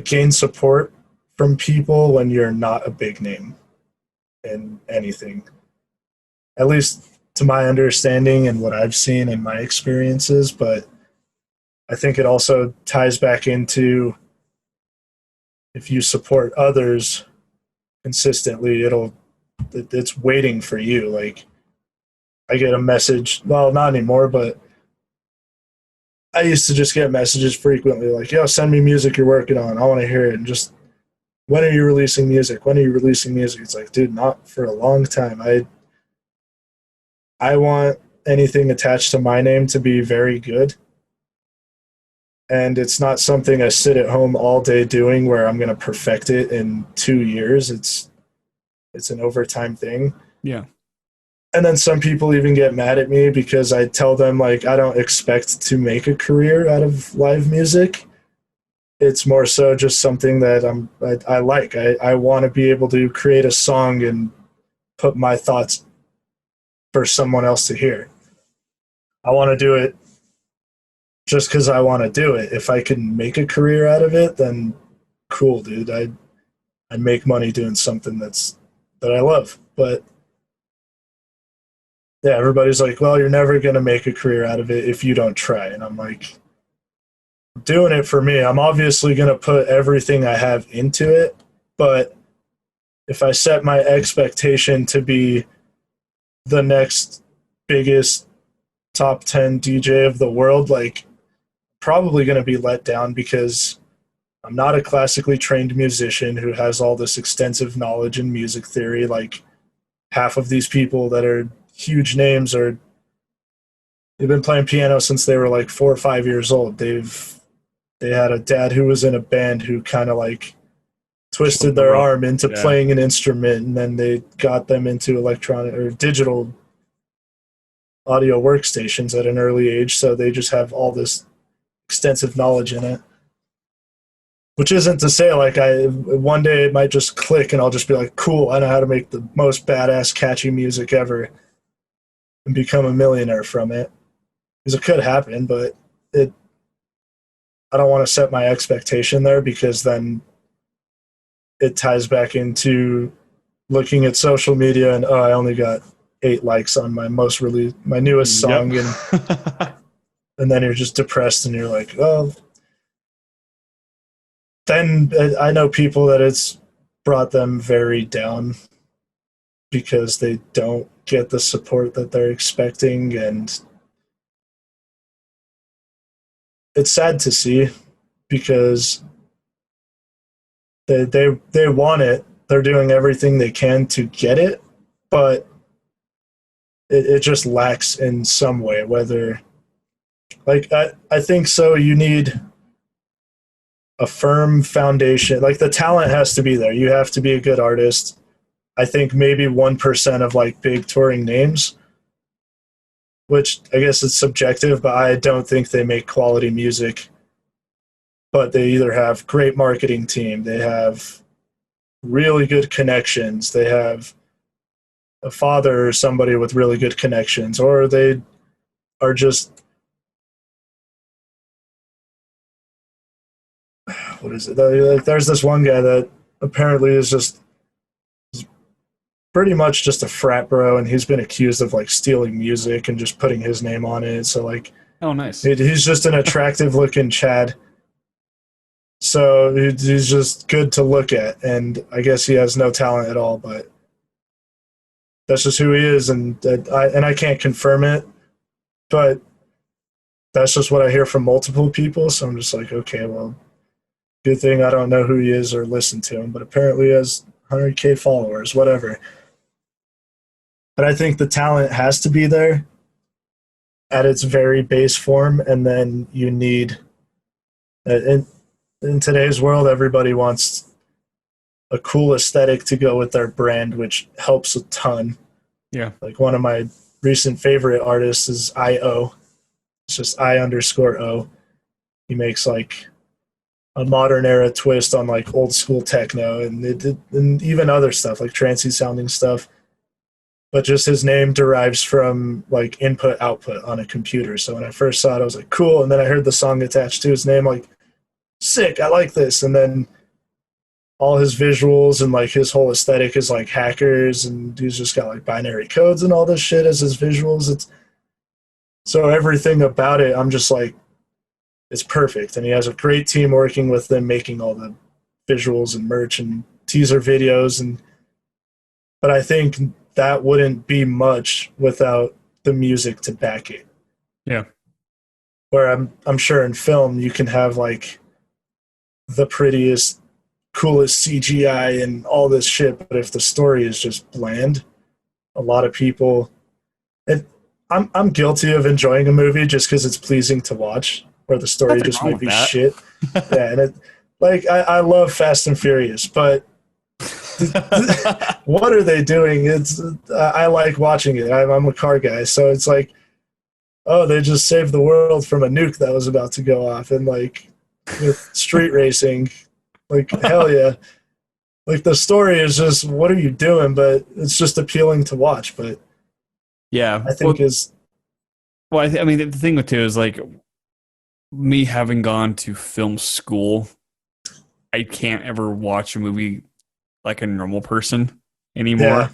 gain support from people when you're not a big name in anything, at least to my understanding and what I've seen in my experiences. But I think it also ties back into if you support others consistently, it's waiting for you. Like I get a message, well, not anymore, but I used to just get messages frequently like, yo, send me music you're working on. I want to hear it. And just, when are you releasing music? When are you releasing music? It's like, dude, not for a long time. I want anything attached to my name to be very good. And it's not something I sit at home all day doing where I'm going to perfect it in 2 years. It's an overtime thing. Yeah. And then some people even get mad at me because I tell them like I don't expect to make a career out of live music. It's more so just something that I like. I want to be able to create a song and put my thoughts for someone else to hear. I want to do it just because I want to do it. If I can make a career out of it, then cool, dude. I make money doing something that I love. But yeah, everybody's like, well, you're never going to make a career out of it if you don't try. And I'm like, doing it for me. I'm obviously going to put everything I have into it. But if I set my expectation to be the next biggest top 10 DJ of the world, like, probably going to be let down because I'm not a classically trained musician who has all this extensive knowledge in music theory. Like, half of these people that are huge names they've been playing piano since they were like 4 or 5 years old. They had a dad who was in a band who kind of like twisted their arm into playing an instrument, and then they got them into electronic or digital audio workstations at an early age. So they just have all this extensive knowledge in it. Which isn't to say like one day it might just click and I'll just be like, cool, I know how to make the most badass catchy music ever and become a millionaire from it. Because it could happen, but I don't want to set my expectation there because then it ties back into looking at social media and I only got 8 likes on my newest song. Yep. And then you're just depressed and you're like, oh. Then I know people that it's brought them very down because they don't get the support that they're expecting, and it's sad to see because they want it. They're doing everything they can to get it, but it just lacks in some way. Whether, like, I think so. You need a firm foundation. Like, the talent has to be there. You have to be a good artist. I think maybe 1% of like big touring names, which I guess it's subjective, but I don't think they make quality music. But they either have great marketing team, they have really good connections, they have a father or somebody with really good connections, or they are just, what is it? Like, there's this one guy that apparently is pretty much just a frat bro, and he's been accused of like stealing music and just putting his name on it. So like, oh, nice. He's just an attractive looking Chad. So he's just good to look at, and I guess he has no talent at all, but that's just who he is, and I can't confirm it, but that's just what I hear from multiple people. So I'm just like, okay, well, good thing I don't know who he is or listen to him, but apparently he has 100K followers, whatever. But I think the talent has to be there. at its very base form, and then you need in today's world, everybody wants a cool aesthetic to go with their brand, which helps a ton. Yeah. Like one of my recent favorite artists is IO. It's just I_O. He makes like a modern era twist on like old school techno and even other stuff like trancey sounding stuff. But just his name derives from like input output on a computer. So when I first saw it, I was like, cool. And then I heard the song attached to his name, like, sick, I like this. And then all his visuals and like his whole aesthetic is like hackers, and he's just got like binary codes and all this shit as his visuals. It's so everything about it, I'm just like, it's perfect. And he has a great team working with them, making all the visuals and merch and teaser videos. And but I think that wouldn't be much without the music to back it. Yeah. Where I'm sure in film you can have like the prettiest, coolest CGI and all this shit, but if the story is just bland, a lot of people. I'm guilty of enjoying a movie just because it's pleasing to watch, where the story Nothing just wrong might with be that. shit. Yeah, and I love Fast and Furious, but what are they doing? It's I like watching it. I'm a car guy, so it's like, oh, they just saved the world from a nuke that was about to go off, and like with street racing, like hell yeah. Like the story is just, what are you doing? But it's just appealing to watch. But Yeah. I think is I mean, the thing with too is like me having gone to film school, I can't ever watch a movie like a normal person anymore. yeah,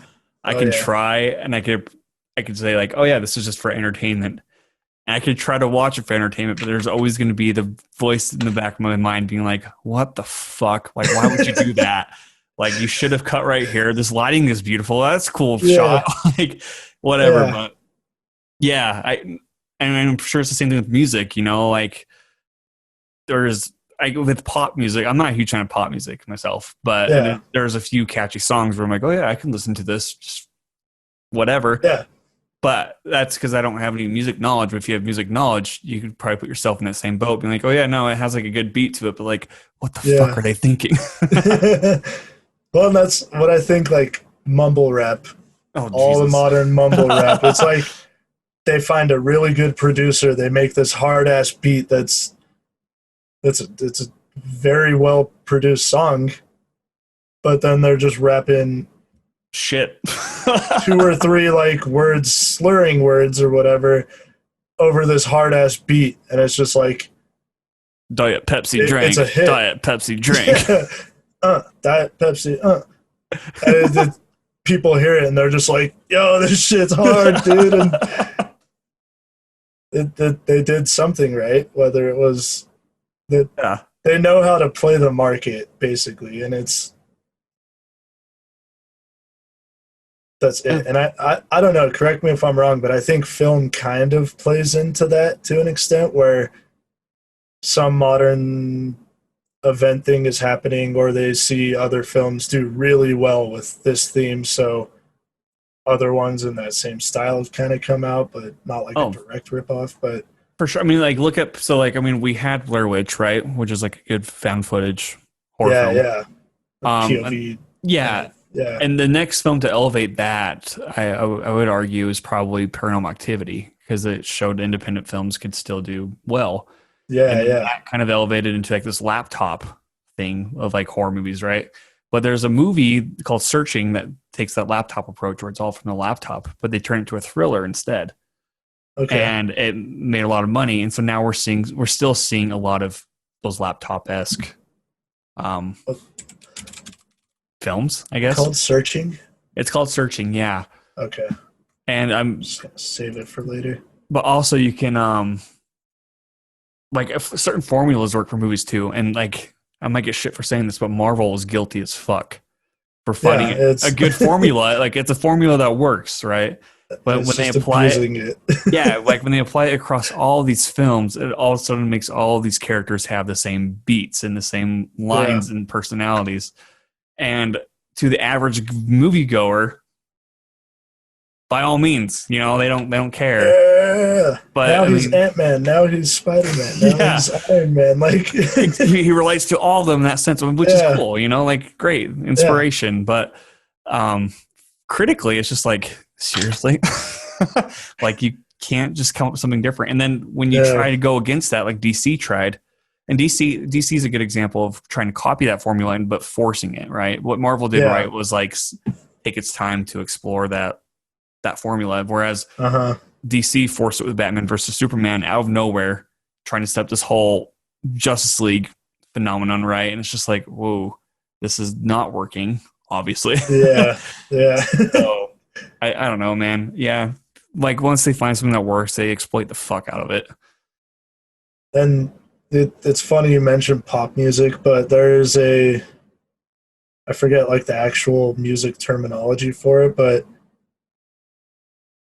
I oh can yeah, try and I could say like, oh yeah, this is just for entertainment. And I could try to watch it for entertainment, but there's always going to be the voice in the back of my mind being like, what the fuck? Like, why would you do that? Like, you should have cut right here. This lighting is beautiful. That's a cool yeah, shot. Like, whatever. yeah, But yeah, and I'm sure it's the same thing with music, you know, like there's with pop music, I'm not a huge fan of pop music myself, but yeah, there's a few catchy songs where I'm like, oh yeah, I can listen to this, just whatever. yeah, But that's because I don't have any music knowledge. But if you have music knowledge, you could probably put yourself in that same boat, being like, oh yeah, no, it has like a good beat to it, but like, what the fuck yeah. are they thinking? Well, and that's what I think. Like mumble rap, Oh all the Jesus. modern mumble rap. It's like they find a really good producer. They make this hard ass beat it's a very well produced song, but then they're just rapping Shit. two or three like words, slurring words or whatever, over this hard ass beat, and it's just like Diet Pepsi it's drink. a hit. Diet Pepsi drink. Diet Pepsi. People hear it and they're just like, "Yo, this shit's hard, dude." And they did something right, whether it was that Yeah. they know how to play the market basically, and that's it. And I don't know, correct me if I'm wrong, but I think film kind of plays into that to an extent, where some modern event thing is happening, or they see other films do really well with this theme, so other ones in that same style have kind of come out, but not like a Oh, direct ripoff. But for sure. I mean, like, look up. So, like, I mean, we had Blair Witch, right? Which is like a good found footage horror yeah, film. yeah, And POV kind yeah. of, yeah, And the next film to elevate that, I would argue, is probably Paranormal Activity, because it showed independent films could still do well. yeah, And then yeah. that kind of elevated into like this laptop thing of like horror movies, right? But there's a movie called Searching that takes that laptop approach where it's all from the laptop, but they turn it to a thriller instead. Okay, And it made a lot of money. And so now we're still seeing a lot of those laptop esque um, films, I guess. called Searching. It's called Searching, yeah. Okay, And I'm, just gonna save it for later. but also you can, like if certain formulas work for movies too. And like, I might get shit for saying this, but Marvel is guilty as fuck for Yeah, finding a it's good formula. Like it's a formula that works, right? But it's when they just apply it, abusing it. yeah, like when they apply it across all these films, it all of a sudden makes all these characters have the same beats and the same Yeah, lines and personalities. And to the average moviegoer, by all means, you know, they don't care. yeah, Yeah. But Now I he's mean, Ant-Man. Now he's Spider-Man. Now yeah, he's Iron Man. Like, he relates to all of them in that sense, which is yeah, cool, like great yeah, inspiration. But um, critically, it's just like, seriously, like you can't just come up with something different. And then when you yeah, try to go against that, like DC tried, and DC is a good example of trying to copy that formula but forcing it, right? What Marvel did yeah. right was like take its time to explore that formula, whereas Uh-huh. DC forced it with Batman versus Superman out of nowhere, trying to set this whole Justice League phenomenon right, and it's just like, whoa, this is not working, obviously. Yeah, yeah. So I don't know, man. Yeah, like once they find something that works, they exploit the fuck out of it. And it's funny you mentioned pop music, but I forget like the actual music terminology for it, but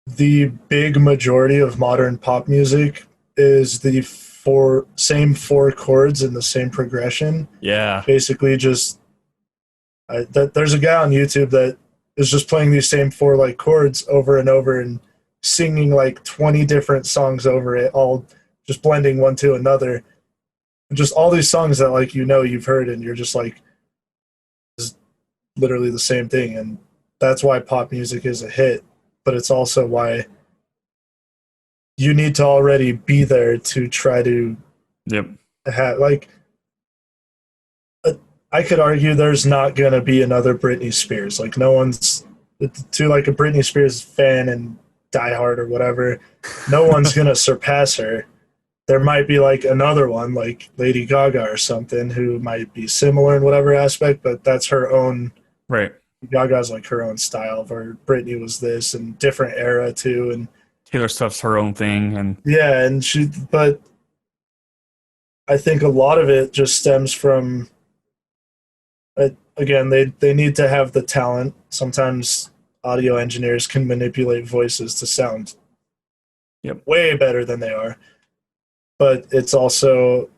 the big majority of modern pop music is the same four chords in the same progression. Yeah, Basically, just there's a guy on YouTube that is just playing these same four like chords over and over and singing like 20 different songs over it, all just blending one to another. Just all these songs that like you've heard, and you're just like, is literally the same thing. And that's why pop music is a hit, but it's also why you need to already be there to try to yep, have like I could argue there's not gonna be another Britney Spears. Like no one's to like a Britney Spears fan and diehard or whatever. No one's gonna surpass her. There might be like another one, like Lady Gaga or something, who might be similar in whatever aspect, but that's her own. right. Gaga's like her own style. Where Britney was this and different era too, and Taylor Swift's her own thing, and yeah, and but I think a lot of it just stems from again, they need to have the talent. Sometimes audio engineers can manipulate voices to sound yep, way better than they are, but it's also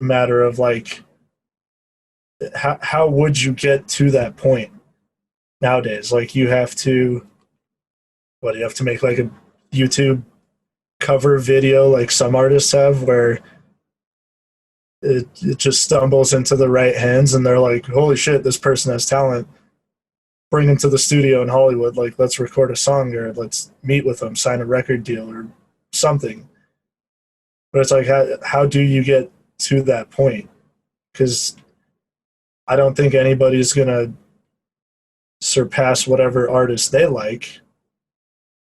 a matter of like how would you get to that point nowadays? Like you have to make like a YouTube cover video like some artists have where it just stumbles into the right hands and they're like, holy shit, this person has talent. Bring them to the studio in Hollywood. Like, let's record a song or let's meet with them, sign a record deal or something. But it's like, how do you get to that point? Because I don't think anybody's going to surpass whatever artist they like.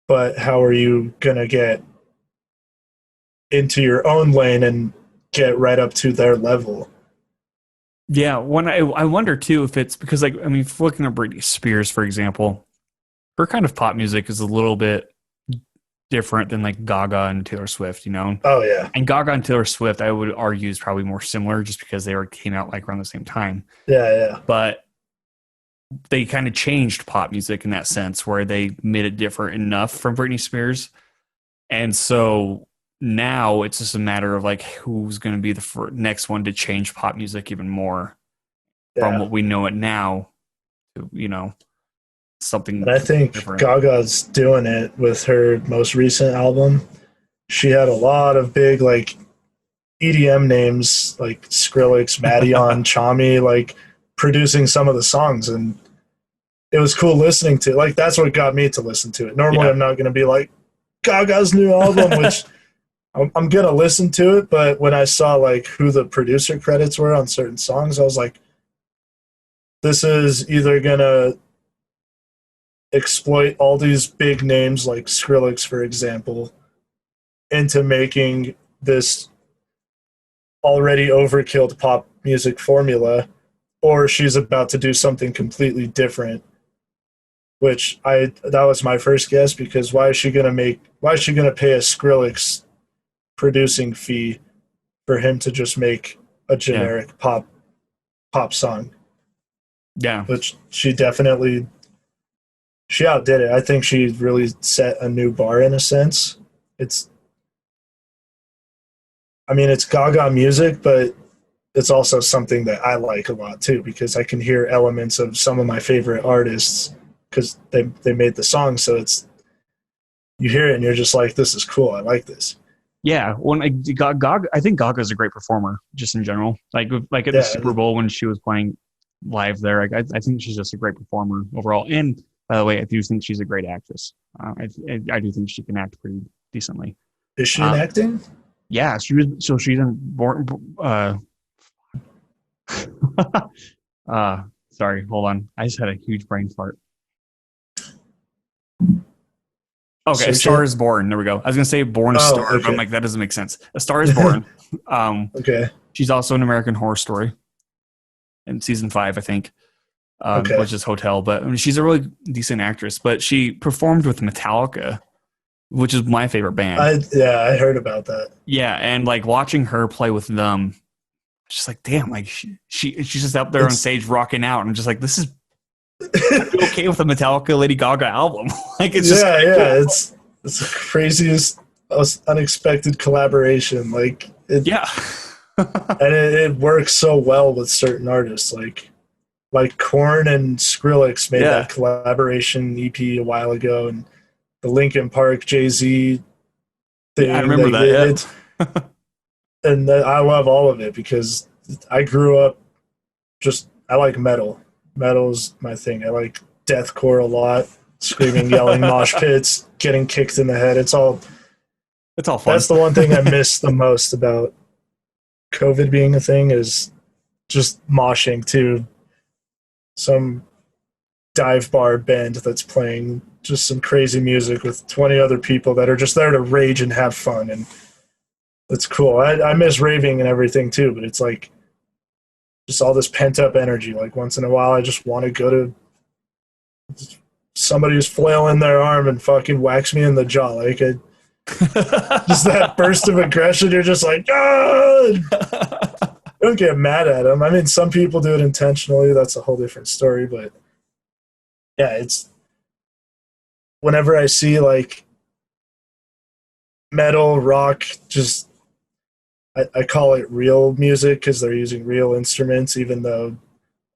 But how are you going to get into your own lane and get right up to their level? yeah. When I wonder too if it's because, like, I mean, if we're looking at Britney Spears, for example, her kind of pop music is a little bit different than like Gaga and Taylor Swift, Oh, yeah. And Gaga and Taylor Swift, I would argue, is probably more similar just because came out like around the same time. Yeah, yeah. But they kind of changed pop music in that sense where they made it different enough from Britney Spears. And so now it's just a matter of like who's going to be the next one to change pop music even more from Yeah. what we know it now to, something And I think different. Gaga's doing it with her most recent album. She had a lot of big like EDM names like Skrillex, Madeon, Chami, like producing some of the songs, and it was cool listening to. Like that's what got me to listen to it. Normally, Yeah. I'm not going to be like Gaga's new album, which I'm going to listen to it. But when I saw like who the producer credits were on certain songs, I was like, this is either going to exploit all these big names like Skrillex, for example, into making this already overkilled pop music formula, or she's about to do something completely different. Which that was my first guess because why is she gonna pay a Skrillex producing fee for him to just make a Yeah. generic pop song? Yeah. But she outdid it. I think she really set a new bar in a sense. It's I mean it's Gaga music, but it's also something that I like a lot too because I can hear elements of some of my favorite artists because they made the song. So you hear it and you're just like, this is cool. I like this. Yeah, when Gaga, I think Gaga's a great performer just in general. Like at the Yeah, Super Bowl when she was playing live there, I think she's just a great performer overall. And by the way, I do think she's a great actress. I do think she can act pretty decently. is she in Uh, acting? yeah, she's in born. Uh, sorry, hold on. I just had a huge brain fart. Okay, A Search Star it. is Born. There we go. I was gonna say Born Oh, Star, but I'm okay. like that doesn't make sense. A Star is Born. Okay. She's also an American Horror Story in season 5, I think, Okay. which is Hotel. But I mean, she's a really decent actress. But she performed with Metallica, which is my favorite band. I heard about that. Yeah, and like watching her play with them, it's just like damn, like she's just up there on It's stage rocking out. And I'm just like, this is I'd be okay with a Metallica Lady Gaga album. Like it's just yeah, kind of yeah. cool. It's the craziest, most unexpected collaboration. Like it, Yeah. and it works so well with certain artists. Like Korn and Skrillex made Yeah. that collaboration EP a while ago, and the Linkin Park Jay-Z Yeah, I thing. remember Like that. and I love all of it because I grew up just I like metal. Metal's my thing. I like deathcore a lot. Screaming, yelling, mosh Yeah. pits, getting kicked in the head. It's all It's all fun. that's the one thing I miss the most about COVID being a thing is just moshing to some dive bar band that's playing just some crazy music with 20 other people that are just there to rage and have fun. And it's cool. I miss raving and everything too, but it's like just all this pent up energy. Like once in a while, I just want to go to somebody who's flailing their arm and fucking whacks me in the jaw. Like just that burst of aggression. You're just like, ah! Don't get mad at them. I mean, some people do it intentionally. That's a whole different story. But yeah, it's whenever I see like metal, rock, just I call it real music because they're using real instruments, even though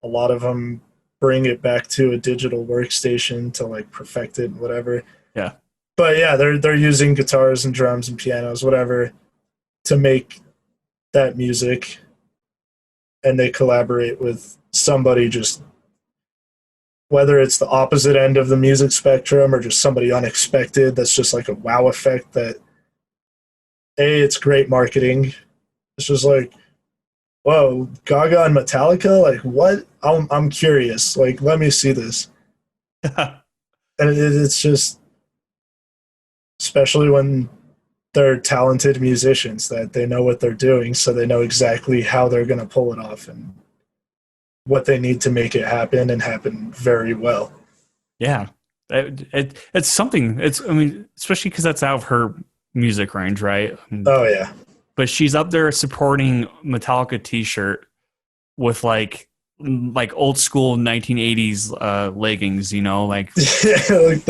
a lot of them bring it back to a digital workstation to like perfect it and whatever. Yeah. But yeah, they're using guitars and drums and pianos, whatever, to make that music, and they collaborate with somebody just whether it's the opposite end of the music spectrum or just somebody unexpected that's just like a wow effect that it's great marketing. It's just like, whoa, Gaga and Metallica, like what? I'm curious. Like, let me see this. And it's just, especially when they're talented musicians that they know what they're doing, so they know exactly how they're going to pull it off and what they need to make it happen and happen very well. Yeah. It's something. It's I mean, especially because that's out of her music range, right? Oh yeah, But she's up there supporting Metallica T-shirt with like old school 1980s leggings, you know, like like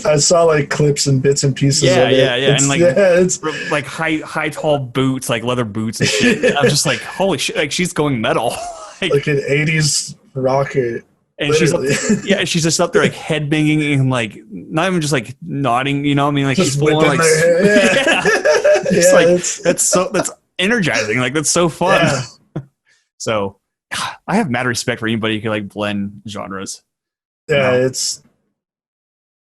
I saw like clips and bits and pieces yeah, of it. yeah, yeah, and like It's like high tall boots, like leather boots and shit. I'm just like, holy shit, like she's going metal, like, like an '80s rocker. and she's up, Literally, yeah, she's just up there like head banging and like not even just like nodding, you know, what I mean, like she's just full on whipping like their hair. Yeah, yeah, it's yeah. like that's energizing, like that's so fun. Yeah. So I have mad respect for anybody who can like blend genres. You Yeah, know?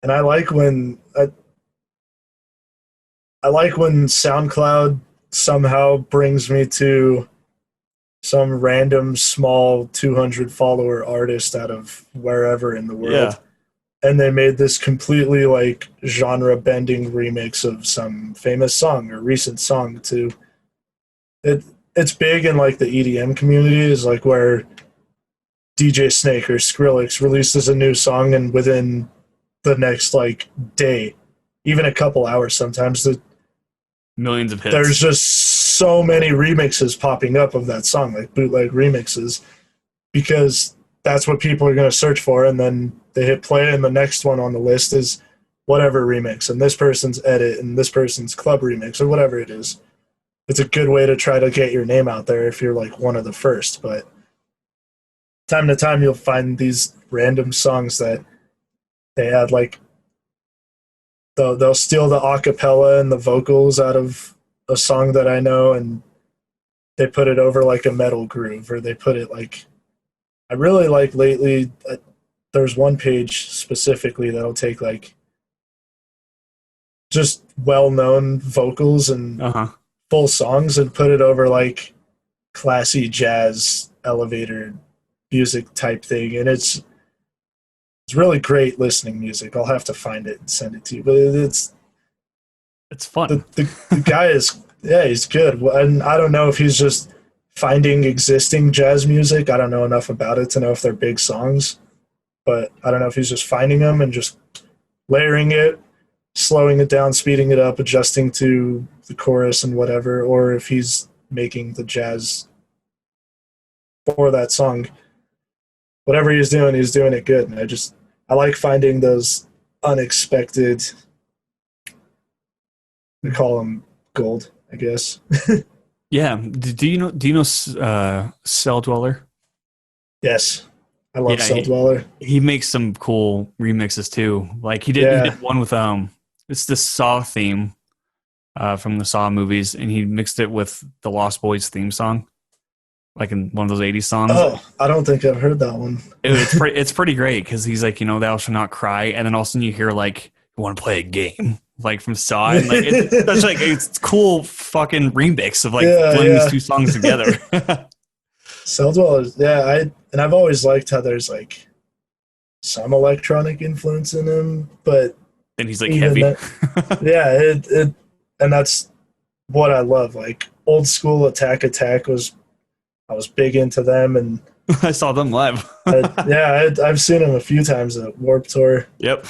and I like when SoundCloud somehow brings me to some random small 200 follower artist out of wherever in the Yeah. world, and they made this completely like genre bending remix of some famous song or recent song to it. It's big in like the EDM community, is like where DJ Snake or Skrillex releases a new song, and within the next like day, even a couple hours sometimes, Millions of there's hits. just so many remixes popping up of that song, like bootleg remixes, because that's what people are going to search for. And then they hit play, and the next one on the list is whatever remix, and this person's edit, and this person's club remix, or whatever it is. It's a good way to try to get your name out there if you're like one of the first. But time to time, you'll find these random songs that they had like they'll steal the acapella and the vocals out of a song that I know, and they put it over like a metal groove, or they put it like I really like lately. There's one page specifically that'll take like just well-known vocals and full songs and put it over like classy jazz elevator music type thing, and it's really great listening music. I'll have to find it and send it to you, but it's fun. The guy is, yeah, he's good, and I don't know if he's just finding existing jazz music. I don't know enough about it to know if they're big songs, but I don't know if he's just finding them and just layering it, slowing it down, speeding it up, adjusting to the chorus and whatever, or if he's making the jazz for that song. Whatever he's doing it good. And I like finding those unexpected, we call them gold, I guess. Yeah. Do you know Cell Dweller? Yes. I love Cell Dweller. He makes some cool remixes too. Like he did one with it's the Saw theme from the Saw movies, and he mixed it with the Lost Boys theme song, like in one of those 80s songs. Oh, I don't think I've heard that one. It's pretty great because he's like, thou shalt not cry, and then all of a sudden you hear like, you want to play a game, like from Saw, and like it's cool fucking remix of like blending these two songs together. Cell Dwellers, yeah, I've always liked how there's like some electronic influence in him, but then he's like heavy. It and that's what I love. Like old school Attack I was big into them, and I saw them live. I've seen them a few times at Warped Tour. Yep.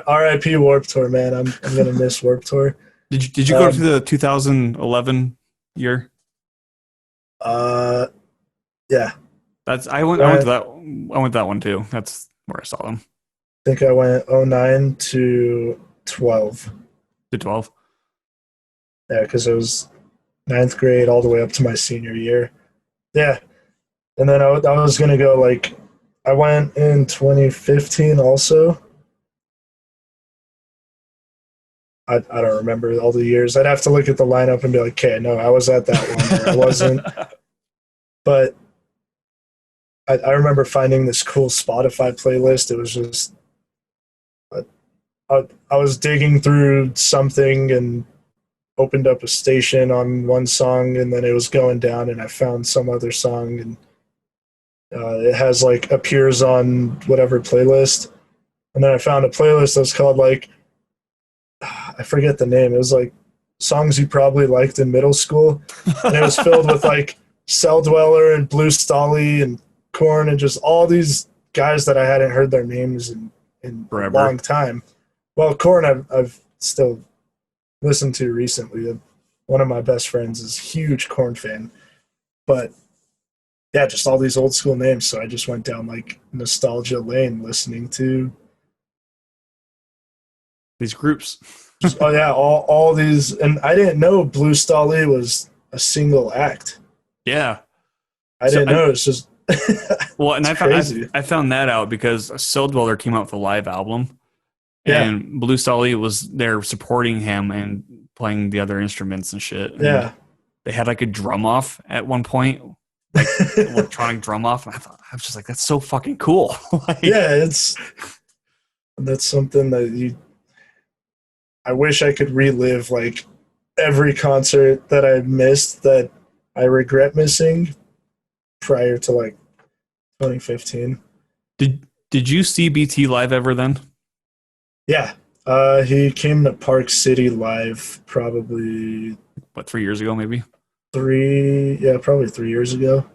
R.I.P. Warped Tour, man. I'm gonna miss Warped Tour. Did you go to the 2011 year? Yeah. I went to that one too. That's where I saw them. I think I went 09 to 12. To 12? Yeah, because it was 9th grade all the way up to my senior year. Yeah. And then I was going to go, like, I went in 2015 also. I don't remember all the years. I'd have to look at the lineup and be like, okay, no, I was at that one, or I wasn't. But I remember finding this cool Spotify playlist. It was just, I was digging through something and opened up a station on one song, and then it was going down, and I found some other song, and it has like appears on whatever playlist. And then I found a playlist that was called like, I forget the name. It was like songs you probably liked in middle school, and it was filled with like Cell Dweller and Blue Stolly and Korn and just all these guys that I hadn't heard their names in a long time. Well, Korn I've still listened to recently. One of my best friends is a huge Korn fan, but yeah, just all these old school names. So I just went down like nostalgia lane listening to these groups. all these, and I didn't know Blue Stolly was a single act. Yeah, I didn't know. It's just well, and I found that out because Cell Dweller came out with a live album, and Blue Stolly was there supporting him and playing the other instruments and shit. And they had like a drum off at one point, like electronic drum off, and I was just like, that's so fucking cool. Like, that's something that I wish I could relive, like every concert that I missed that I regret missing prior to like 2015. Did you see BT live ever then? Yeah. He came to Park City live probably 3 years ago, maybe? Probably 3 years ago.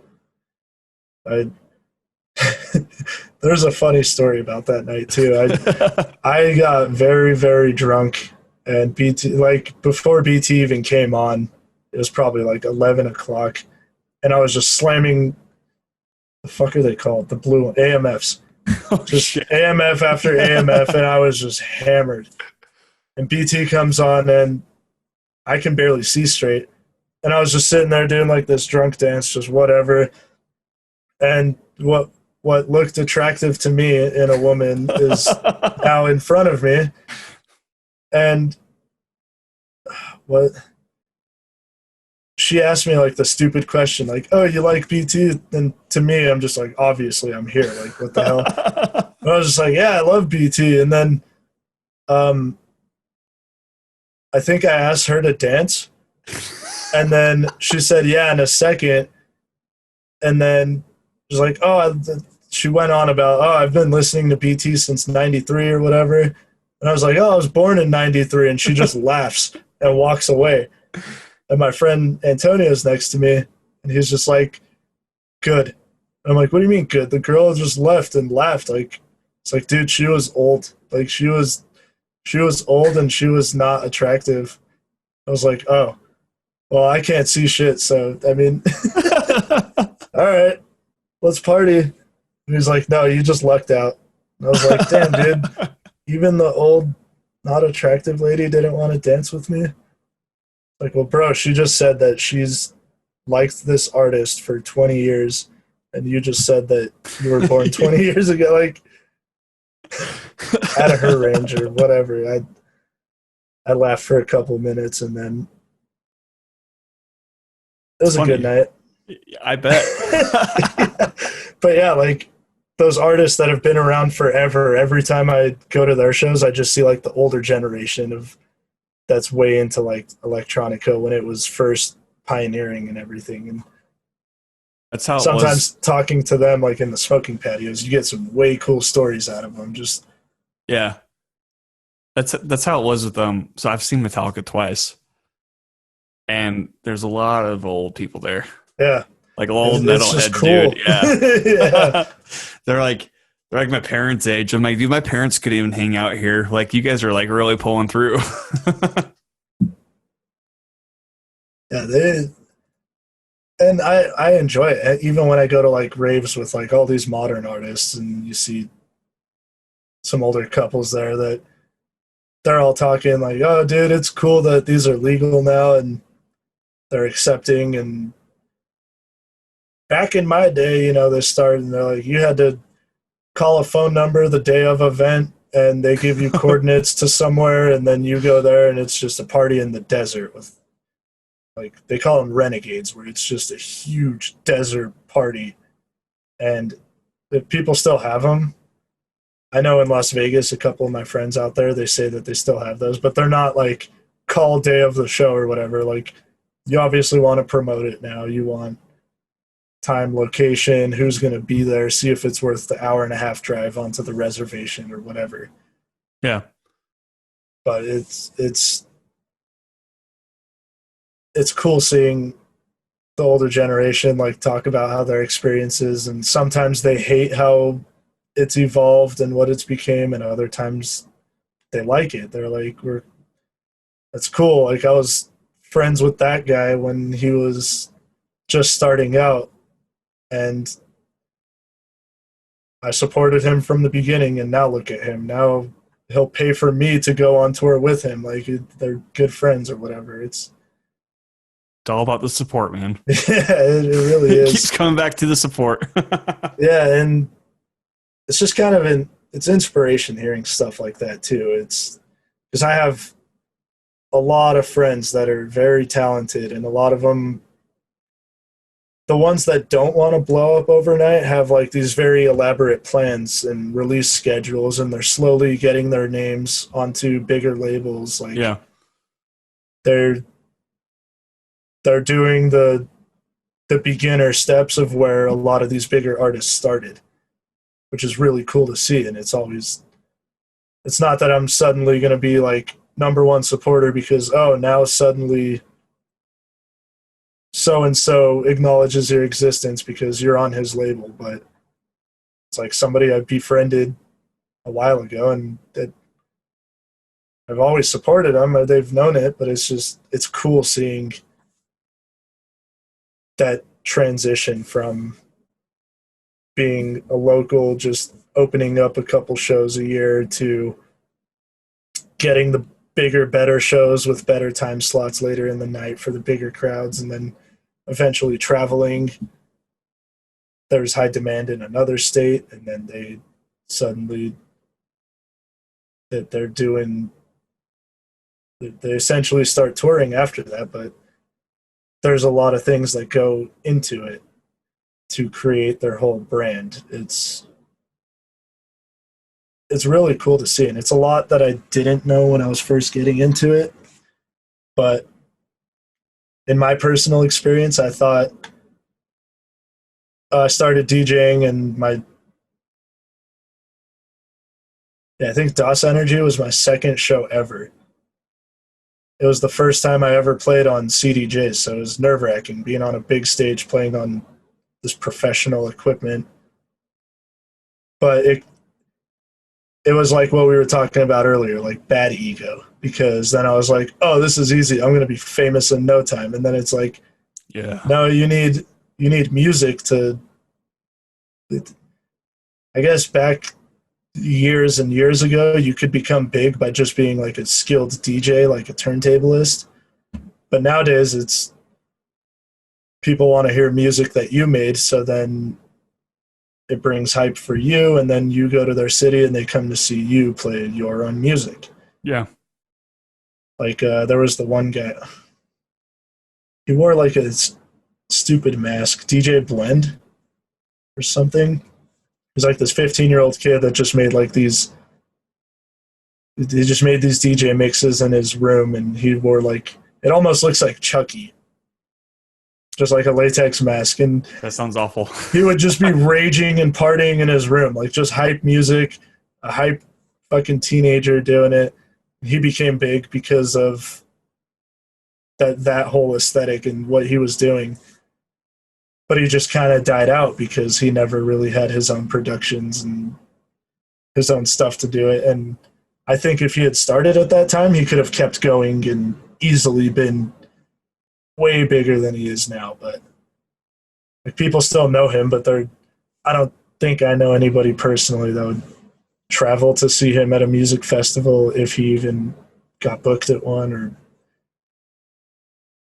There's a funny story about that night too. I got very, very drunk, and BT, like before BT even came on, it was probably like 11 o'clock, and I was just slamming, the fuck are they called? The blue AMFs. Shit. AMF after AMF, and I was just hammered. And BT comes on, and I can barely see straight. And I was just sitting there doing like this drunk dance, just whatever. And what looked attractive to me in a woman is now in front of me. And what she asked me like the stupid question, like, "Oh, you like BT?" And to me, I'm just like, obviously, I'm here. Like, what the hell? And I was just like, "Yeah, I love BT." And then, um, I think I asked her to dance, and then she said, "Yeah," in a second. And then she's like, "Oh," she went on about, "Oh, I've been listening to BT since '93 or whatever." And I was like, "Oh, I was born in '93," and she just laughs and walks away. And my friend Antonio's next to me, and he's just like, "Good." And I'm like, "What do you mean good?" The girl just left and laughed. Like, it's like, dude, she was old. Like, she was old and she was not attractive. I was like, "Oh, well, I can't see shit." So I mean, all right, let's party. And he's like, "No, you just lucked out." And I was like, "Damn, dude, even the old, not attractive lady didn't want to dance with me." Like, well, bro, she just said that she's liked this artist for 20 years, and you just said that you were born 20 years ago. Like, out of her range or whatever. I laughed for a couple minutes, and then it It's was a good funny. night. I bet. Yeah. But yeah, like those artists that have been around forever, every time I go to their shows, I just see like the older generation of that's way into like electronica when it was first pioneering and everything. And That's how it sometimes was. talking to them like in the smoking patios, you get some way cool stories out of them. Just Yeah. That's how it was with them. So I've seen Metallica twice, and there's a lot of old people there, yeah, like old it's just metalheads, dude. cool. Yeah. Yeah, they're like they're like my parents' age. I'm like, dude, my parents could even hang out here. Like, you guys are like really pulling through. yeah. And I enjoy it even when I go to like raves with like all these modern artists, and you see some older couples there that they're all talking like, "Oh, dude, it's cool that these are legal now and they're accepting." And back in my day, they started and they're like, you had to call a phone number the day of event and they give you coordinates to somewhere, and then you go there and it's just a party in the desert with like they call them renegades, where it's just a huge desert party. And if people still have them, I know in Las Vegas, a couple of my friends out there, they say that they still have those, but they're not like call day of the show or whatever. Like, you obviously want to promote it now. You want time, location, who's going to be there, see if it's worth the hour and a half drive onto the reservation or whatever. Yeah. But it's cool seeing the older generation like talk about how their experiences, and sometimes they hate how it's evolved and what it's became, and other times they like it. They're like, we're that's cool. Like, I was friends with that guy when he was just starting out, and I supported him from the beginning, and now look at him. Now he'll pay for me to go on tour with him. Like, they're good friends or whatever. It's all about the support, man. Yeah, it really It keeps is. coming back to the support. Yeah, and it's just kind of it's inspiration hearing stuff like that too. It's because I have a lot of friends that are very talented, and a lot of them, the ones that don't want to blow up overnight, have like these very elaborate plans and release schedules, and they're slowly getting their names onto bigger labels. Like, Yeah. they're they're doing the beginner steps of where a lot of these bigger artists started, which is really cool to see. And it's not that I'm suddenly going to be like number one supporter because, oh, now suddenly so and so acknowledges your existence because you're on his label. But it's like somebody I befriended a while ago, and that I've always supported them. They've known it, but it's cool seeing that transition from being a local, just opening up a couple shows a year, to getting the bigger, better shows with better time slots later in the night for the bigger crowds, and then eventually traveling. There's high demand in another state, and then they suddenly that they're doing They essentially start touring after that, but there's a lot of things that go into it to create their whole brand. It's really cool to see, and it's a lot that I didn't know when I was first getting into it. But in my personal experience, I thought I started DJing, and I think DOS Energy was my second show ever. It was the first time I ever played on CDJs, so it was nerve wracking being on a big stage playing on this professional equipment. But it was like what we were talking about earlier, like bad ego, because then I was like, oh, this is easy. I'm going to be famous in no time. And then it's like, Yeah. no, you need music to. I guess back years and years ago, you could become big by just being like a skilled DJ, like a turntablist. But nowadays, it's people want to hear music that you made, so then it brings hype for you, and then you go to their city and they come to see you play your own music. Yeah. Like there was the one guy, he wore like a stupid mask, DJ Blend or something. He's like this 15-year-old kid that just made like these. He just made these DJ mixes in his room, and he wore like it almost looks like Chucky, just like a latex mask, and That sounds awful. he would just be raging and partying in his room, like just hype music, a hype fucking teenager doing it. He became big because of that whole aesthetic and what he was doing. But he just kind of died out because he never really had his own productions and his own stuff to do it. And I think if he had started at that time, he could have kept going and easily been way bigger than he is now. But like, people still know him, but I don't think I know anybody personally that would travel to see him at a music festival if he even got booked at one. Or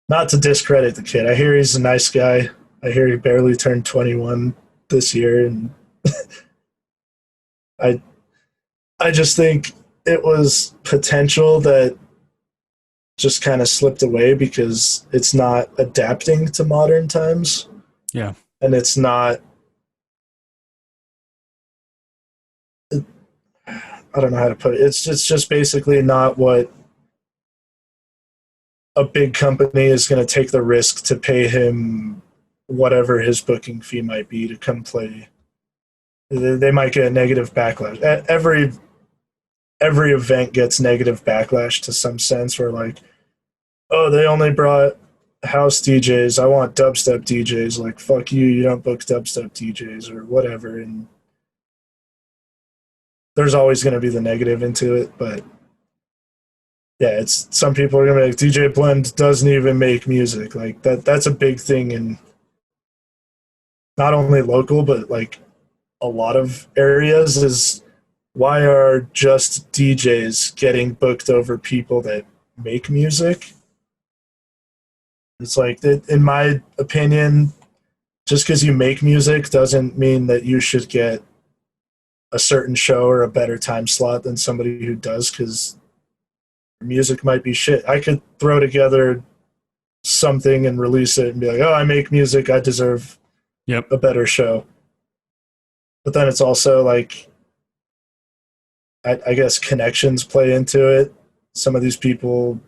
not to discredit the kid, I hear he's a nice guy. I hear he barely turned 21 this year, and I I just think it was potential that just kind of slipped away because it's not adapting to modern times. Yeah. And it's not, I don't know how to put it. It's just basically not what a big company is going to take the risk to pay him whatever his booking fee might be to come play. They might get a negative backlash. Every event gets negative backlash to some sense, where like, oh, they only brought house DJs. I want dubstep DJs. Like, fuck you. You don't book dubstep DJs or whatever. And there's always going to be the negative into it. But yeah, it's some people are going to be like, DJ Blend doesn't even make music. Like that's a big thing in not only local, but like a lot of areas is why are just DJs getting booked over people that make music? It's like, in my opinion, just because you make music doesn't mean that you should get a certain show or a better time slot than somebody who does, because music might be shit. I could throw together something and release it and be like, oh, I make music, I deserve Yep. a better show. But then it's also like, I guess connections play into it. Some of these people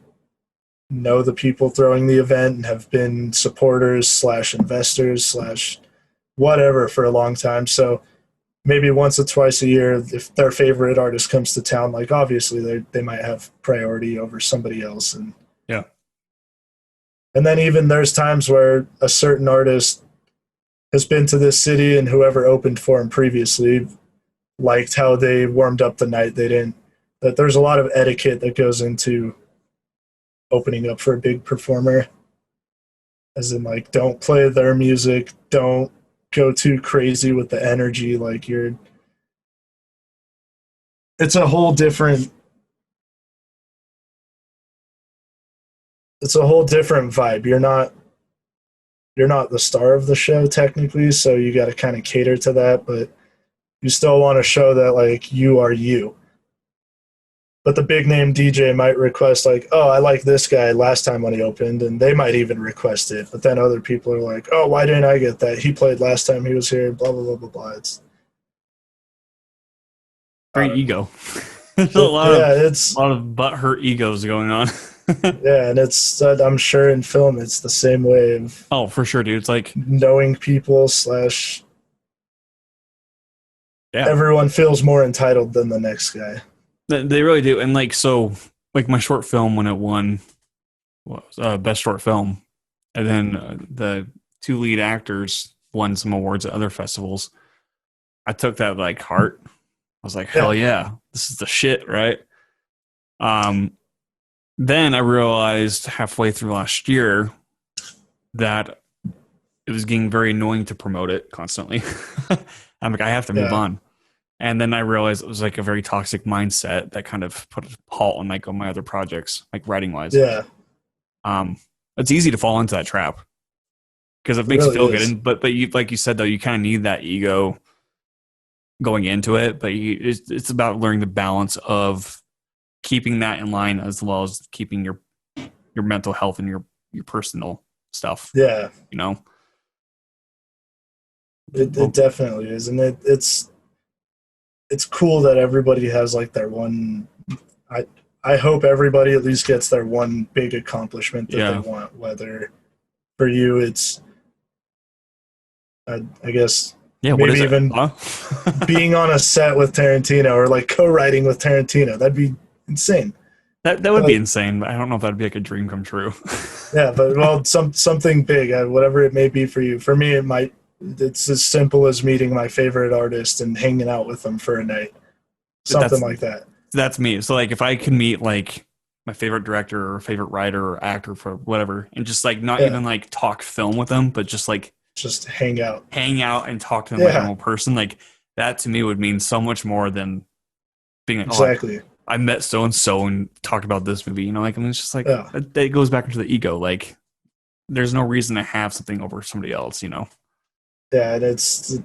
know the people throwing the event and have been supporters slash investors slash whatever for a long time. So maybe once or twice a year, if their favorite artist comes to town, like obviously they might have priority over somebody else. And Yeah. and then even there's times where a certain artist has been to this city and whoever opened for him previously liked how they warmed up the night. They didn't. That there's a lot of etiquette that goes into opening up for a big performer, as in like, don't play their music, don't go too crazy with the energy. Like it's a whole different it's a whole different vibe. You're not the star of the show technically, so you got to kind of cater to that, but you still want to show that like you are you. But the big name DJ might request like, oh, I like this guy last time when he opened, and they might even request it. But then other people are like, oh, why didn't I get that? He played last time he was here. Blah blah blah blah blah. It's Great ego. There's a it's lot of butthurt egos going on. yeah, and it's I'm sure in film it's the same way of Oh, for sure, dude. It's like knowing people / everyone feels more entitled than the next guy. They really do. And like, so like my short film when it won was best short film, and then the two lead actors won some awards at other festivals. I took that like heart. I was like, hell yeah, this is the shit, right? Then I realized halfway through last year that it was getting very annoying to promote it constantly. I'm like, I have to move on. And then I realized it was like a very toxic mindset that kind of put a halt on like on my other projects, like writing wise. Yeah. It's easy to fall into that trap because it makes you feel good. But you, like you said though, you kind of need that ego going into it. But it's about learning the balance of keeping that in line as well as keeping your mental health and your personal stuff. Yeah. You know, it definitely is, and it's cool that everybody has like their one. I hope everybody at least gets their one big accomplishment that they want. Whether for you it's, I guess, maybe even being on a set with Tarantino or like co-writing with Tarantino. That'd be insane. That would be insane. But I don't know if that'd be like a dream come true. Yeah, but well, something big, whatever it may be for you. For me, it's as simple as meeting my favorite artist and hanging out with them for a night. Something like that. That's me. So like if I can meet like my favorite director or favorite writer or actor for whatever and just like not even like talk film with them, but just like just hang out and talk to them like a normal person, like that to me would mean so much more than being like, exactly. I met so and so and talked about this movie, you know, like I mean it's just like it goes back into the ego. Like there's no reason to have something over somebody else, you know. Yeah, and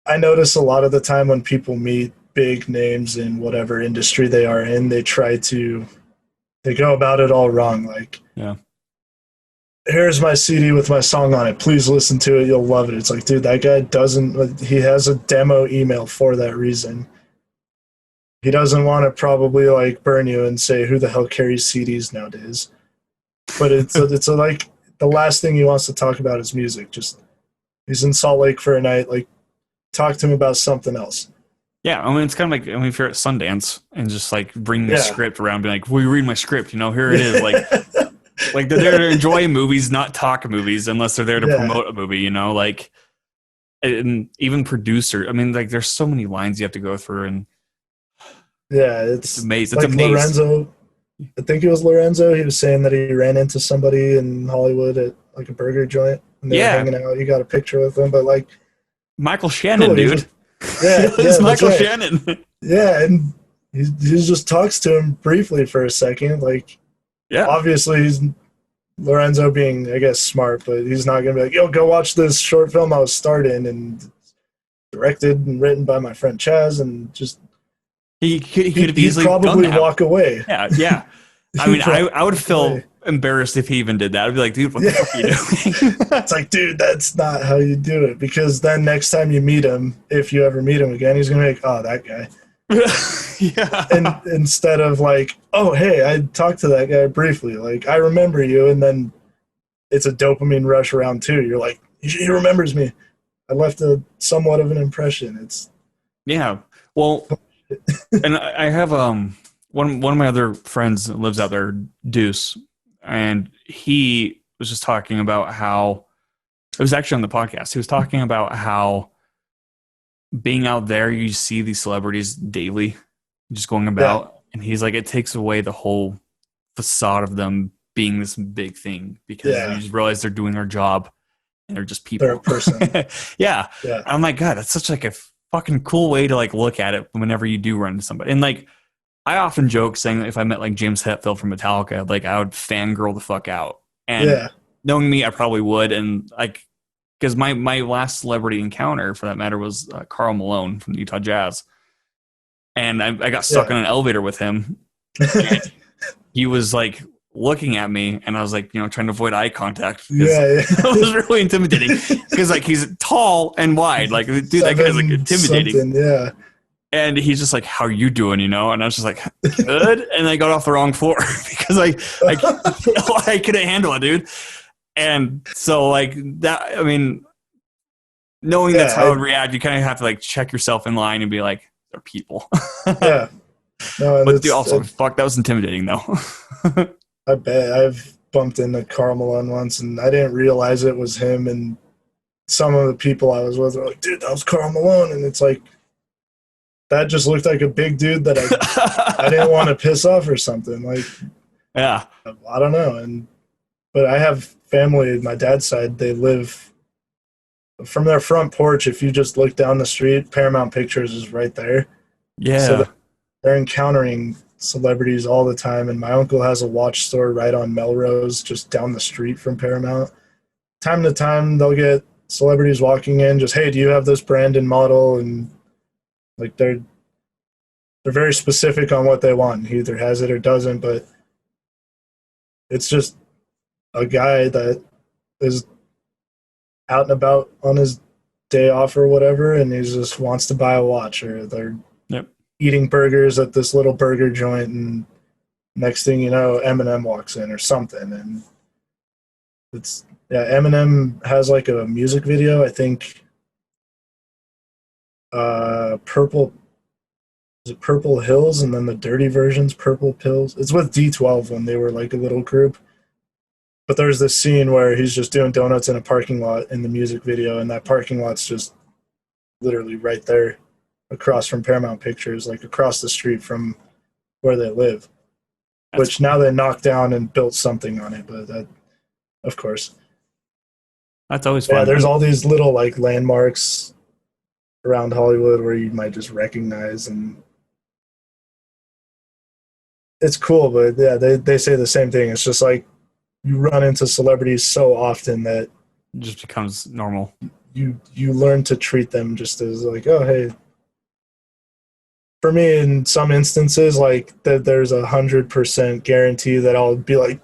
I notice a lot of the time when people meet big names in whatever industry they are in, they go about it all wrong. Like, here's my CD with my song on it. Please listen to it. You'll love it. It's like, dude, that guy he has a demo email for that reason. He doesn't want to probably like burn you and say, who the hell carries CDs nowadays? But it's like the last thing he wants to talk about is music. Just, he's in Salt Lake for a night. Like, talk to him about something else. Yeah, I mean, it's kind of like, I mean, if you're at Sundance and just like bring the script around, be like, will you read my script? You know, here it is. Like they're there to enjoy movies, not talk movies, unless they're there to promote a movie, you know, like, and even producer. I mean, like, there's so many lines you have to go through, and it's amazing. Like Lorenzo, I think it was Lorenzo. He was saying that he ran into somebody in Hollywood at like a burger joint, and they were hanging out. He got a picture with them, but like Michael Shannon, dude. It's Michael Shannon. Yeah, and he just talks to him briefly for a second. Like, obviously he's Lorenzo being, I guess, smart, but he's not gonna be like, yo, go watch this short film I was starred in and directed and written by my friend Chaz, and just he could have easily probably walk away. Yeah. I mean, I would feel embarrassed if he even did that. I'd be like, dude, what the fuck are you doing? It's like, dude, that's not how you do it. Because then next time you meet him, if you ever meet him again, he's gonna be like, oh, that guy. And instead of like, oh, hey, I talked to that guy briefly. Like, I remember you, and then it's a dopamine rush around two. You're like, he remembers me. I left somewhat of an impression. Well, and I have one of my other friends that lives out there, Deuce, and he was just talking about how it was actually on the podcast. He was talking about how being out there, you see these celebrities daily, just going about, and he's like, it takes away the whole facade of them being this big thing because you just realize they're doing their job and they're just people. They're a person. I'm like, God, that's such like a fucking cool way to like look at it whenever you do run into somebody. And like, I often joke saying that if I met like James Hetfield from Metallica, like I would fangirl the fuck out. And knowing me, I probably would. And like, because my last celebrity encounter, for that matter, was Karl Malone from the Utah Jazz. and I got stuck Yeah. in an elevator with him. And he was like looking at me, and I was like, trying to avoid eye contact because Yeah, it was really intimidating. yeah. Because like he's tall and wide, like dude, that guy's like Seven intimidating. something, yeah. And he's just like, "How you doing?" And I was just like, "Good." And I got off the wrong floor because I couldn't handle it, dude. And so like that, I mean, knowing that's Yeah, how I would react, you kind of have to like check yourself in line and be like, "They're people." yeah. No, and But dude, also, fuck, that was intimidating though. I bet I've bumped into Karl Malone once, and I didn't realize it was him. And some of the people I was with were like, "Dude, that was Karl Malone," and it's like that just looked like a big dude that I didn't want to piss off or something. Like, Yeah. I don't know. But I have family. My dad's side, they live from their front porch. If you just look down the street, Paramount Pictures is right there. So Yeah. they're encountering celebrities all the time. And my uncle has a watch store right on Melrose, just down the street from Paramount. Time to time, they'll get celebrities walking in, just, "Hey, do you have this brand and model?" And like they're very specific on what they want. He either has it or doesn't, but it's just a guy that is out and about on his day off or whatever, and he just wants to buy a watch, or they're Yep. eating burgers at this little burger joint, and next thing you know, Eminem walks in or something, and it's yeah. Eminem has like a music video, I think. Purple is it Purple Hills, and then the dirty version's Purple Pills. It's with D12 when they were like a little group. But there's this scene where he's just doing donuts in a parking lot in the music video, and that parking lot's just literally right there across from Paramount Pictures, like across the street from where they live. That's Which now they knocked down and built something on it, but that, of course. that's always Yeah, fun. there's all these little like landmarks around Hollywood where you might just recognize, and it's cool, but yeah, they say the same thing. It's just like you run into celebrities so often that It just becomes normal. you learn to treat them just as like, oh hey. For me, in some instances, like that, there's 100% guarantee that I'll be like,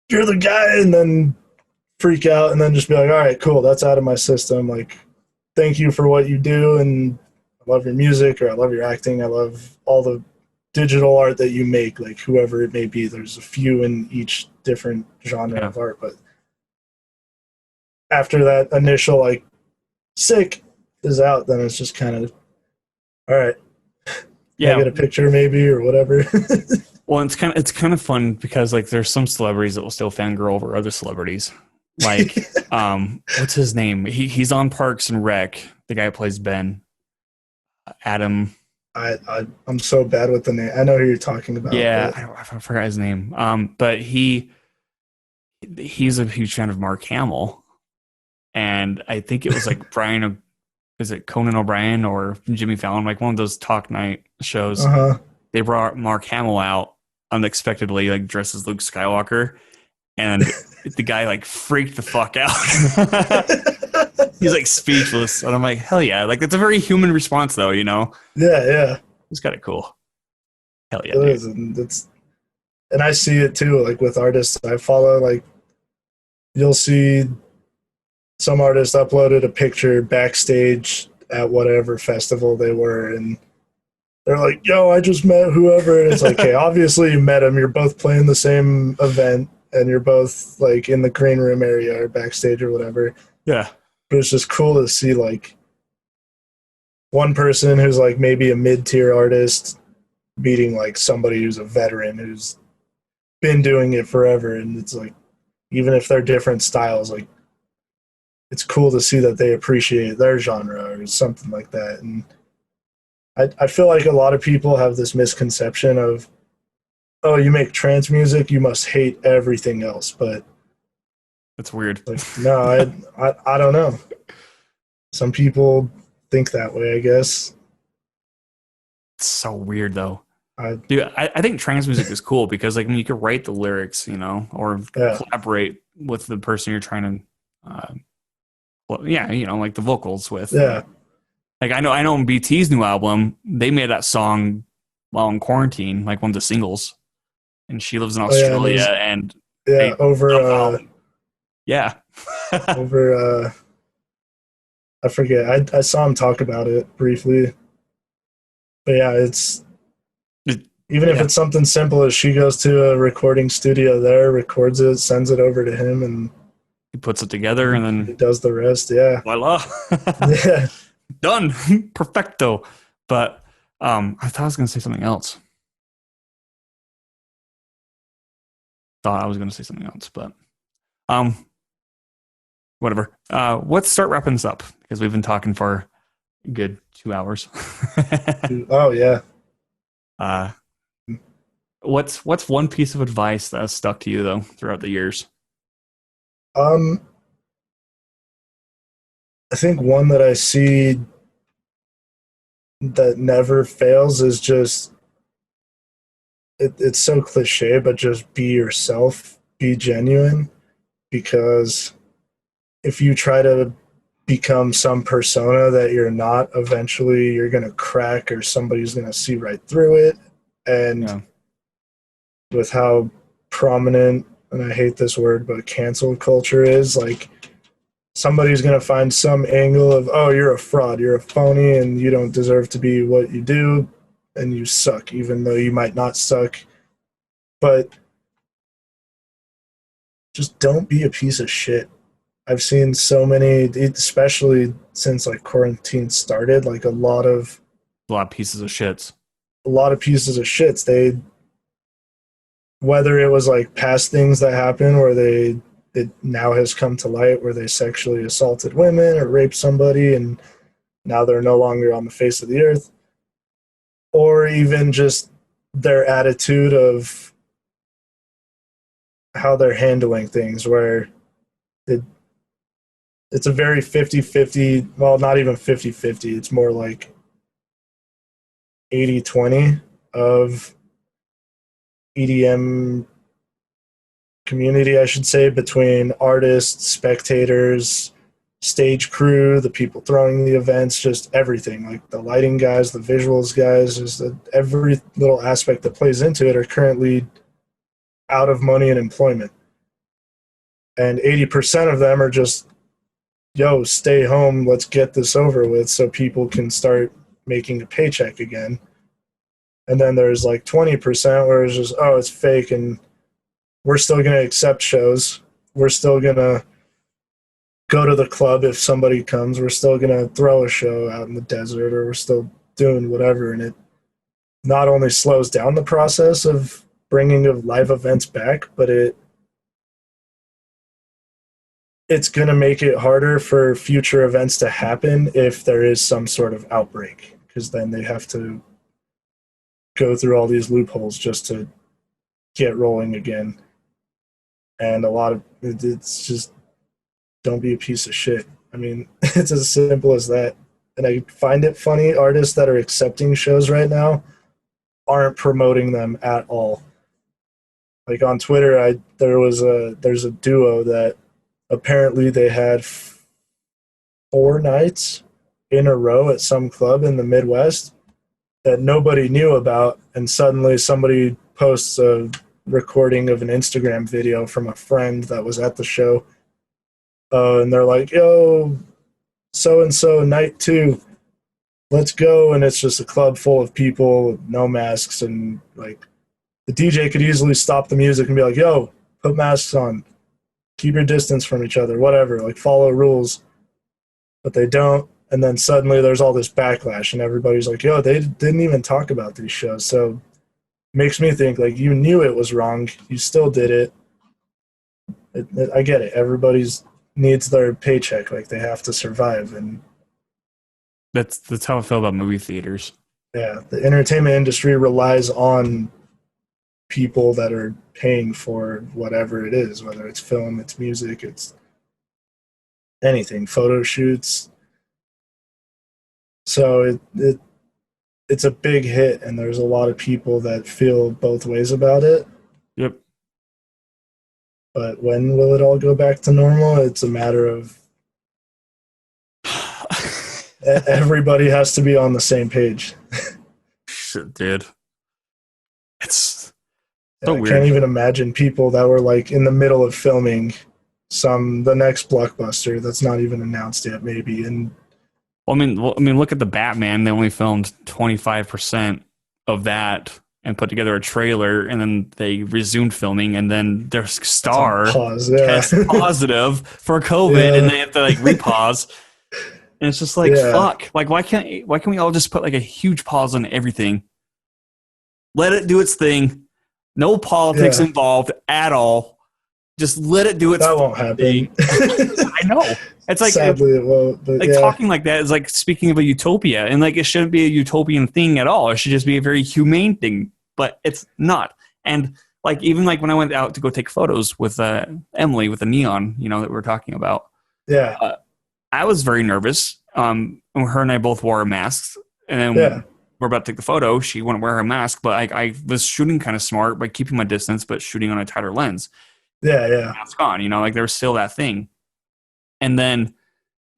"You're the guy," and then freak out, and then just be like, "All right, cool, that's out of my system. Like, thank you for what you do, and I love your music, or I love your acting, I love all the digital art that you make, like whoever it may be." There's a few in each different genre Yeah. of art, but after that initial like sick is out, then it's just kind of all right. Can I Yeah. get a picture maybe or whatever? Well, it's kind of fun because like there's some celebrities that will still fangirl over other celebrities. Like, what's his name? He's on Parks and Rec. The guy who plays Ben, Adam. I'm so bad with the name. I know who you're talking about, Yeah, but I forgot his name. But he's a huge fan of Mark Hamill, and I think it was like is it Conan O'Brien or Jimmy Fallon, like one of those talk night shows. uh-huh. They brought Mark Hamill out unexpectedly, like dressed as Luke Skywalker, and the guy like freaked the fuck out. He's like speechless, and I'm like, hell yeah! Like it's a very human response, though. Yeah, yeah. It's kind of cool. Hell yeah, It dude. is, and I see it too. Like with artists I follow, like you'll see some artist uploaded a picture backstage at whatever festival they were, and they're like, "Yo, I just met whoever," and it's like, "Hey, obviously you met him. You're both playing the same event, and you're both like in the green room area or backstage or whatever." Yeah, But it's just cool to see like one person who's like maybe a mid-tier artist meeting like somebody who's a veteran who's been doing it forever, and it's like even if they're different styles, like it's cool to see that they appreciate their genre or something like that. And I feel like a lot of people have this misconception of, oh, you make trance music, you must hate everything else. But that's weird. like, no, I don't know. Some people think that way, I guess. It's so weird though. I Dude, I think trance music is cool because like you could write the lyrics, or yeah, collaborate with the person you're trying to, well, yeah, like the vocals with. yeah. Like I know in BT's new album, they made that song while in quarantine, like one of the singles. And she lives in Oh yeah, and it Australia, was and yeah they somehow, yeah, over I forget. I saw him talk about it briefly, but yeah, it's even if yeah, it's something simple as she goes to a recording studio there, records it, sends it over to him, and he puts it together, and he then does the rest. Yeah, voila, yeah. done, perfecto. But I thought I was gonna say something else. Thought I was gonna say something else, but um, whatever. Let's start wrapping this up because we've been talking for a good 2 hours. Oh yeah. uh, what's one piece of advice that has stuck to you though throughout the years? Um, I think one that I see that never fails is just it's so cliche, but just be yourself, be genuine, because if you try to become some persona that you're not, eventually you're going to crack or somebody's going to see right through it. And Yeah, with how prominent, and I hate this word, but cancel culture is, like, somebody's going to find some angle of, oh, you're a fraud, you're a phony, and you don't deserve to be what you do, and you suck, even though you might not suck. But just don't be a piece of shit. I've seen so many, especially since like quarantine started, like a lot of pieces of shits. a lot of pieces of shits. They, whether it was like past things that happened where it now has come to light where they sexually assaulted women or raped somebody and now they're no longer on the face of the earth, or even just their attitude of how they're handling things where it, it's a very 50-50, well, not even 50-50, it's more like 80-20 of EDM community, I should say, between artists, spectators, stage crew, the people throwing the events, just everything. Like the lighting guys, the visuals guys, just every little aspect that plays into it are currently out of money and employment. And 80% of them are just, yo, stay home, let's get this over with so people can start making a paycheck again. And then there's like 20% where it's just, oh, it's fake and we're still going to accept shows. We're still going to go to the club if somebody comes. We're still going to throw a show out in the desert or we're still doing whatever. And it not only slows down the process of bringing of live events back, but it's going to make it harder for future events to happen if there is some sort of outbreak, because then they have to go through all these loopholes just to get rolling again. And a lot of it's just don't be a piece of shit. I mean, it's as simple as that. And I find it funny artists that are accepting shows right now aren't promoting them at all. Like on Twitter, there's a duo that apparently they had 4 nights in a row at some club in the Midwest that nobody knew about, and suddenly somebody posts a recording of an Instagram video from a friend that was at the show, and they're like, "Yo, so and so, night 2, let's go!" And it's just a club full of people with no masks, and like the DJ could easily stop the music and be like, "Yo, put masks on, keep your distance from each other, whatever, like follow rules." But they don't. And then suddenly there's all this backlash, and everybody's like, yo, they didn't even talk about these shows. So it makes me think, like, you knew it was wrong. You still did it. I get it. Everybody's needs their paycheck. Like, they have to survive. And That's how I feel about movie theaters. yeah, the entertainment industry relies on people that are paying for whatever it is, whether it's film, it's music, it's anything, photo shoots. So it's a big hit, and there's a lot of people that feel both ways about it. Yep. But when will it all go back to normal? It's a matter of Everybody has to be on the same page. Shit, dude. It's And so I can't weird. even imagine people that were like in the middle of filming the next blockbuster that's not even announced yet, maybe. And Well, look at the Batman. They only filmed 25% of that and put together a trailer, and then they resumed filming, and then their it's on star pause. Yeah. tests positive for COVID, and Yeah. they have to like repause. And it's just like, Yeah. fuck. Like, why can't we all just put like a huge pause on everything? Let it do its thing. No politics Yeah. involved at all. Just let it do its That won't thing. happen. I know. It's Sadly, it won't. But like yeah. talking like that is like speaking of a utopia, and like it shouldn't be a utopian thing at all. It should just be a very humane thing, but it's not. And like even like when I went out to go take photos with Emily with the neon, that we were talking about, Yeah. uh, I was very nervous. And her and I both wore masks, and Yeah. then we're about to take the photo. She wouldn't wear her mask, but I was shooting kind of smart by keeping my distance, but shooting on a tighter lens. Yeah. Yeah. Mask on, like there was still that thing. And then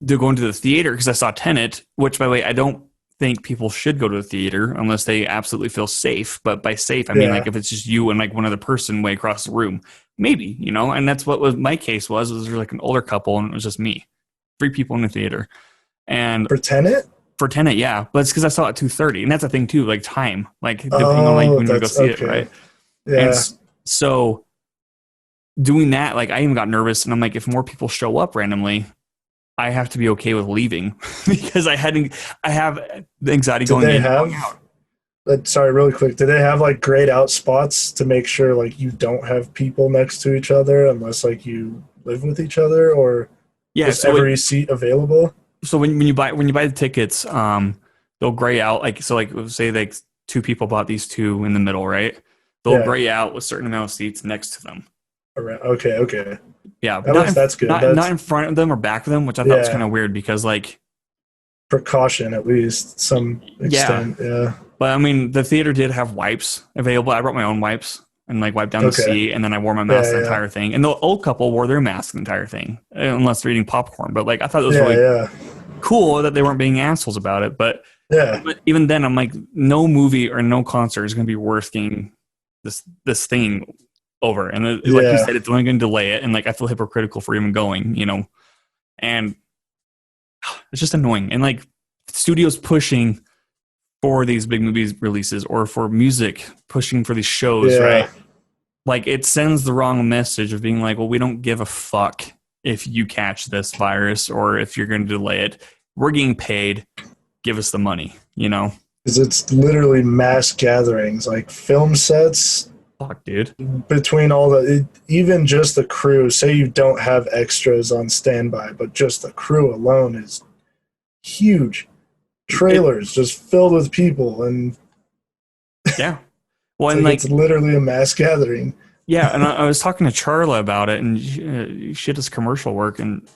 to go into the theater because I saw Tenet, which by the way, I don't think people should go to the theater unless they absolutely feel safe. But by safe, I mean Yeah. like if it's just you and like one other person way across the room, maybe, and that's what was my case was like an older couple and it was just me, 3 people in the theater. And For Tenet? for Tenet, yeah, but it's because I saw it at 2:30, and that's a thing too, like time, like depending on like Oh, when you go that's see it, okay. right? And Yeah. so doing that, like I even got nervous, and I'm like, if more people show up randomly, I have to be okay with leaving because I have anxiety Did going they in and going have, out. sorry, really quick, did they have like grayed out spots to make sure like you don't have people next to each other unless like you live with each other, or Yeah, was every seat available? so when you buy the tickets, they'll gray out like so like say like 2 people bought these 2 in the middle, right? They'll Yeah. gray out a certain amount of seats next to them. Around. Okay. Okay. Yeah, At least that's good. not That's in front of them or back of them, which I thought was kind yeah, of weird because like precaution at least some yeah, extent. Yeah. but I mean the theater did have wipes available. I brought my own wipes and like wiped down the Okay. seat, and then I wore my mask Yeah. the Yeah. entire thing. And the old couple wore their mask the entire thing, unless they're eating popcorn. But like I thought it was Yeah. really Yeah. cool that they weren't being assholes about it. Yeah. But even then, I'm like, no movie or no concert is going to be worth getting this thing over. And like you Yeah. said, it's only going to delay it. And like I feel hypocritical for even going, and it's just annoying. And like studios pushing for these big movies releases or for music pushing for these shows, Yeah. right? Like it sends the wrong message of being like, well, we don't give a fuck if you catch this virus or if you're going to delay it. We're getting paid. Give us the money, Because it's literally mass gatherings, like film sets Fuck, dude. between even just the crew. Say you don't have extras on standby, but just the crew alone is huge. Trailers just filled with people, and Yeah. Well, and like like, it's literally a mass gathering. yeah, and I was talking to Charla about it, and she does commercial work and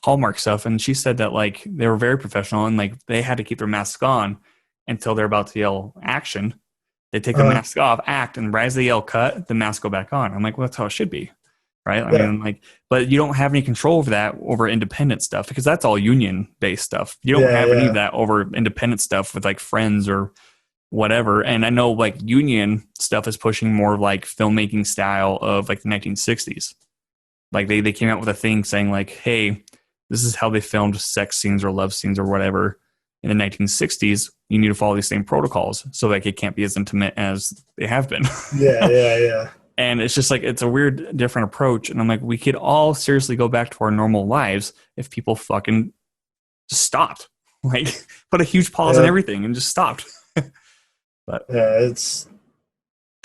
Hallmark stuff, and she said that like they were very professional and like they had to keep their masks on until they're about to yell action. They take the mask off, act, and right as they yell cut, the mask go back on. I'm like, well, that's how it should be, right? I Yeah. mean, like, but you don't have any control over that over independent stuff because that's all union based stuff. You don't Yeah. have any Yeah. of that over independent stuff with like friends or whatever. And I know like union stuff is pushing more like filmmaking style of like the 1960s. Like they came out with a thing saying like, hey, this is how they filmed sex scenes or love scenes or whatever in the 1960s. You need to follow these same protocols so like it can't be as intimate as they have been. Yeah. Yeah. Yeah. And it's just like it's a weird different approach. And I'm like, we could all seriously go back to our normal lives if people fucking just stopped. Like put a huge pause on Yeah. everything and just stopped. But Yeah. It's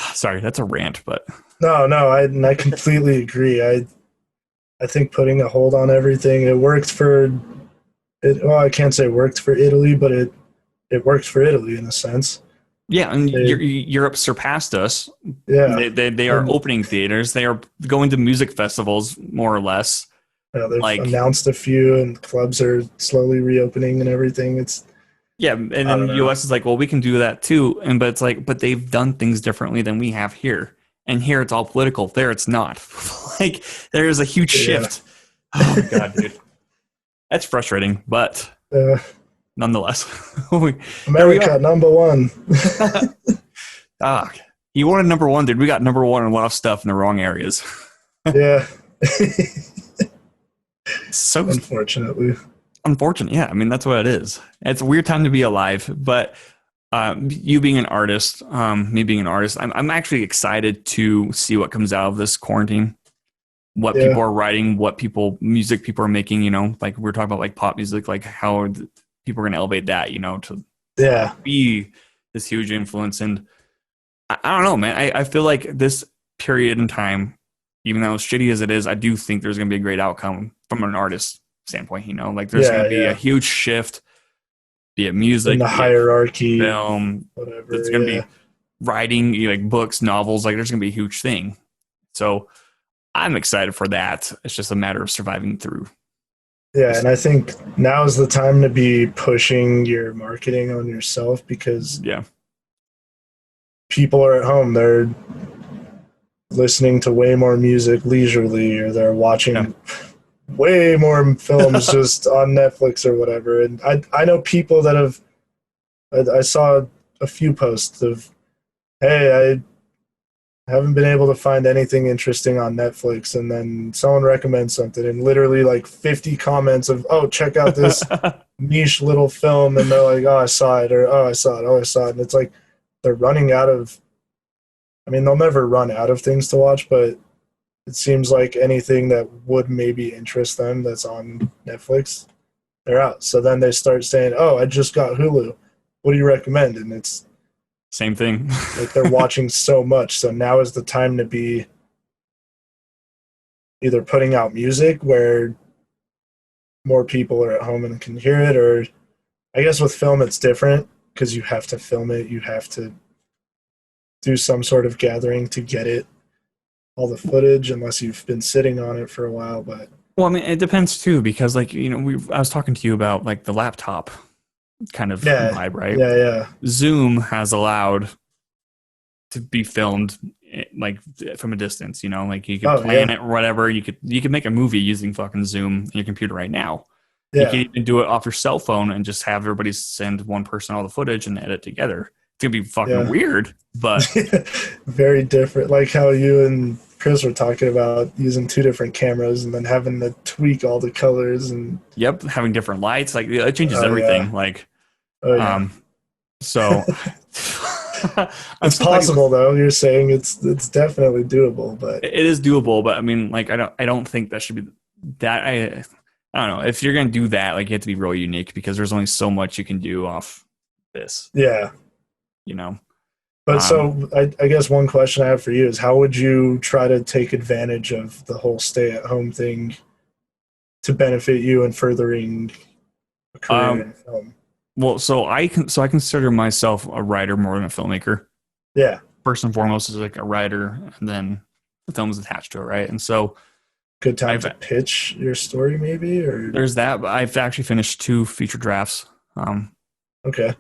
sorry, that's a rant, but no. I completely agree. I think putting a hold on everything, it worked for it. Well, I can't say it worked for Italy, but it worked for Italy in a sense. yeah, and They, Europe surpassed us. yeah. They are And opening theaters. They are going to music festivals more or less. they've Like announced a few, and clubs are slowly reopening and everything. It's yeah, and I then don't the know. US is like, well, we can do that too. And but it's like, but they've done things differently than we have here. And here it's all political. There it's not. Like there is a huge Yeah. shift. Oh my god, dude. That's frustrating, but nonetheless. There we America are. #1. Ah, you wanted number one, dude. We got number one in a lot of stuff in the wrong areas. Yeah. So Unfortunately. unfortunate. Yeah, I mean that's what it is. It's a weird time to be alive, but you being an artist, me being an artist, I'm actually excited to see what comes out of this quarantine. What Yeah. people are writing, music people are making. You know, like we we're talking about like pop music, like how people are going to elevate that. You know, to Yeah. be this huge influence. And I don't know, man. I feel like this period in time, even though as shitty as it is, I do think there's going to be a great outcome from an artist standpoint. You know, like there's going Yeah. to be a Yeah. huge shift, be it In the music, be it hierarchy of film. whatever. It's going to Yeah. be writing, you know, like books, novels. Like there's going to be a huge thing. So I'm excited for that. It's just a matter of surviving through. Yeah. And I think now is the time to be pushing your marketing on yourself because Yeah. people are at home. They're listening to way more music leisurely, or they're Yeah. watching way more films just on Netflix or whatever. And I know people that have, I saw a few posts of, hey, I haven't been able to find anything interesting on Netflix. And then someone recommends something, and literally like 50 comments of, oh, check out this niche little film. And they're like, oh, I saw it, or oh, I saw it, oh, I saw it. And it's like they're running out of, I mean, they'll never run out of things to watch, but it seems like anything that would maybe interest them that's on Netflix, they're out. So then they start saying, oh, I just got Hulu. What do you recommend? And it's Same thing. like they're watching so much. So now is the time to be either putting out music where more people are at home and can hear it, or I guess with film it's different because you have to film it. You have to do some sort of gathering to get it, all the footage, unless you've been sitting on it for a while. But Well, I mean, it depends too, because like, you know, I was talking to you about like the laptop kind of yeah, vibe, right? yeah. Zoom has allowed to be filmed like from a distance, you know, like you could Oh plan yeah, it or whatever. You could make a movie using fucking Zoom in your computer right now. You can yeah. even do it off your cell phone and just have everybody send one person all the footage and edit together. It's gonna be fucking Yeah. weird, but Very different. Like how you and Chris were talking about using two different cameras and then having to tweak all the colors and yep, having different lights, like it changes oh yeah, everything. Like, oh yeah. um, so I'm It's still talking. possible though. You're saying it's definitely doable, but It is doable, but I mean, like, I don't think that should be that. I don't know if you're gonna do that. Like, you have to be really unique because there's only so much you can do off this. yeah. You know. But Um, so I guess one question I have for you is how would you try to take advantage of the whole stay at home thing to benefit you in furthering a career um, in film? well, so I consider myself a writer more than a filmmaker. Yeah. First and foremost is like a writer, and then the film is attached to it, right? And so Good time I've to pitch your story maybe or there's that. But I've actually finished two feature drafts. okay.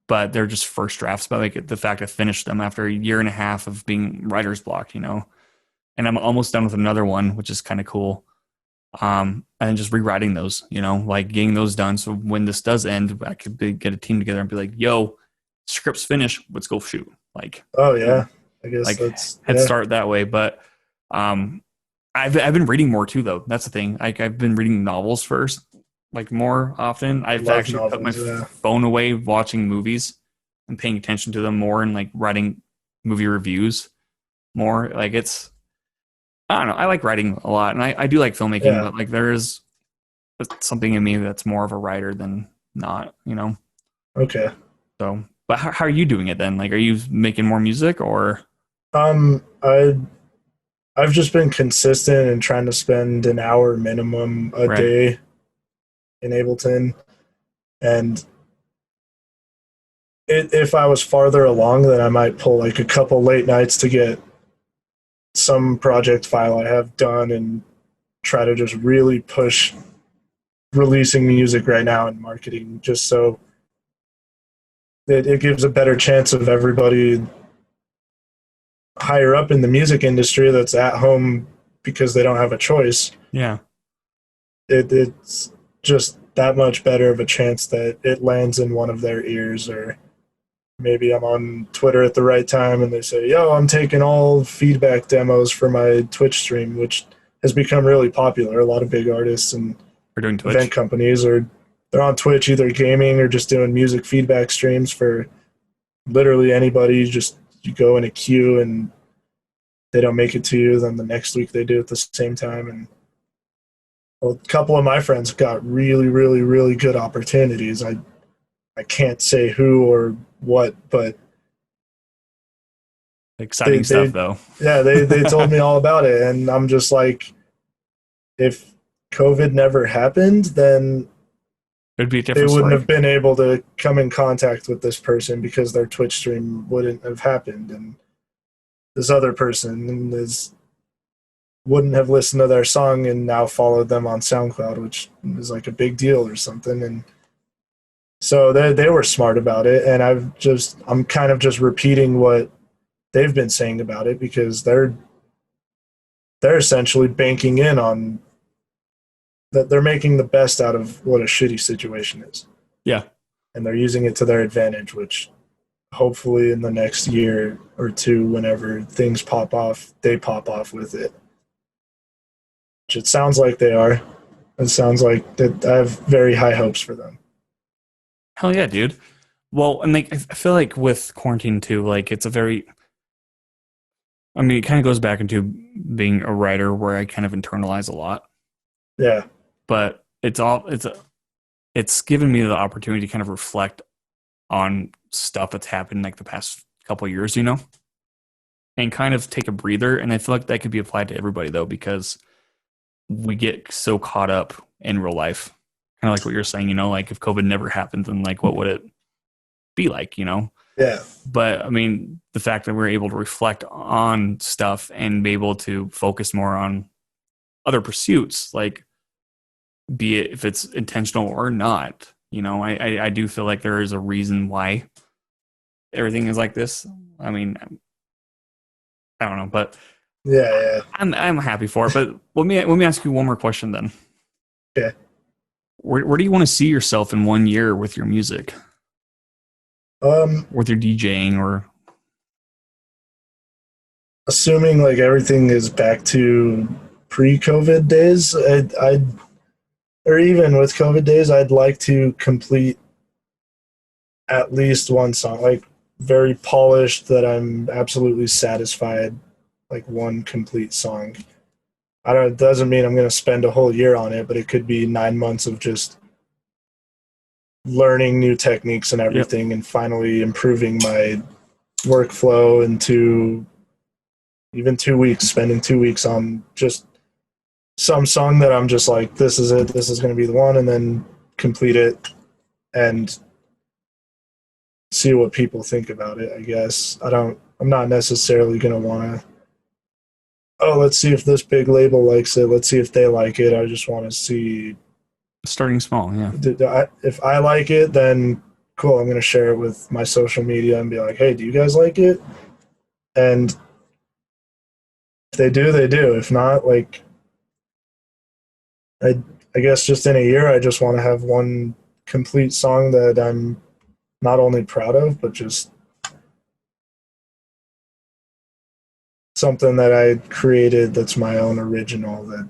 But they're just first drafts. But like the fact I finished them after a year and a half of being writer's block, you know, and I'm almost done with another one, which is kind of cool. And just rewriting those, you know, like getting those done. So when this does end, I could get a team together and be like, "Yo, script's finished. Let's go shoot." Like, Oh you know, yeah. I guess like that's head yeah. start that way. But um, I've been reading more too, though. That's the thing. Like I've been reading novels first, like more often. I've Love actually put my novels, yeah. phone away watching movies and paying attention to them more and like writing movie reviews more. Like it's I don't know. I like writing a lot, and I do like filmmaking, Yeah. but like there is something in me that's more of a writer than not, you know. Okay. So, but how are you doing it then? Like, are you making more music or? I I've just been consistent and trying to spend an hour minimum a Right. day in Ableton. And if I was farther along, then I might pull like a couple late nights to get some project file I have done and try to just really push releasing music right now and marketing just so it gives a better chance of everybody higher up in the music industry that's at home because they don't have a choice. Yeah. It's just that much better of a chance that it lands in one of their ears. Or maybe I'm on Twitter at the right time and they say, yo, I'm taking all feedback demos for my Twitch stream, which has become really popular. A lot of big artists and We're doing event Twitch. companies, or they're on Twitch either gaming or just doing music feedback streams for literally anybody. Just you go in a queue and they don't make it to you, then the next week they do at the same time. And well, a couple of my friends got really, really, really good opportunities. I can't say who or what, but Exciting stuff, though. yeah, they told me all about it, and I'm just like, if COVID never happened, then It'd be a they different wouldn't story. have been able to come in contact with this person because their Twitch stream wouldn't have happened, and this other person wouldn't have listened to their song and now followed them on SoundCloud, which is like a big deal or something. And so they were smart about it, and I'm kind of just repeating what they've been saying about it, because they're essentially banking in on that. They're making the best out of what a shitty situation is. Yeah. And they're using it to their advantage, which hopefully in the next year or two, whenever things pop off, they pop off with it. Which it sounds like they are. It sounds like that I have very high hopes for them. Hell yeah, dude. Well, and like I feel like with quarantine too, like it's a very, I mean, it kind of goes back into being a writer where I kind of internalize a lot. Yeah. But it's given me the opportunity to kind of reflect on stuff that's happened like the past couple of years, and kind of take a breather. And I feel like that could be applied to everybody though, because we get so caught up in real life. Kind of like what you're saying, like if COVID never happened, then like what would it be like, Yeah. But I mean, the fact that we're able to reflect on stuff and be able to focus more on other pursuits, like be it if it's intentional or not, I do feel like there is a reason why everything is like this. I mean, I don't know, but Yeah. I'm happy for it. But let me ask you one more question then. Yeah. Where do you want to see yourself in 1 year with your music, with your DJing, or assuming like everything is back to pre-COVID days, or even with COVID days, I'd like to complete at least one song, like very polished, that I'm absolutely satisfied, like one complete song. I don't. It doesn't mean I'm going to spend a whole year on it, but it could be 9 months of just learning new techniques and Yep. everything, and finally improving my workflow into even 2 weeks, spending 2 weeks on just some song that I'm just like, this is it, this is going to be the one, and then complete it and see what people think about it. I guess I'm not necessarily going to want to, oh, let's see if this big label likes it, let's see if they like it. I just want to see, starting small? Yeah. if I like it, then cool, I'm going to share it with my social media and be like, hey, do you guys like it? And if they do, they do. If not, like, I guess just in a year, I just want to have one complete song that I'm not only proud of, but just something that I created that's my own original, that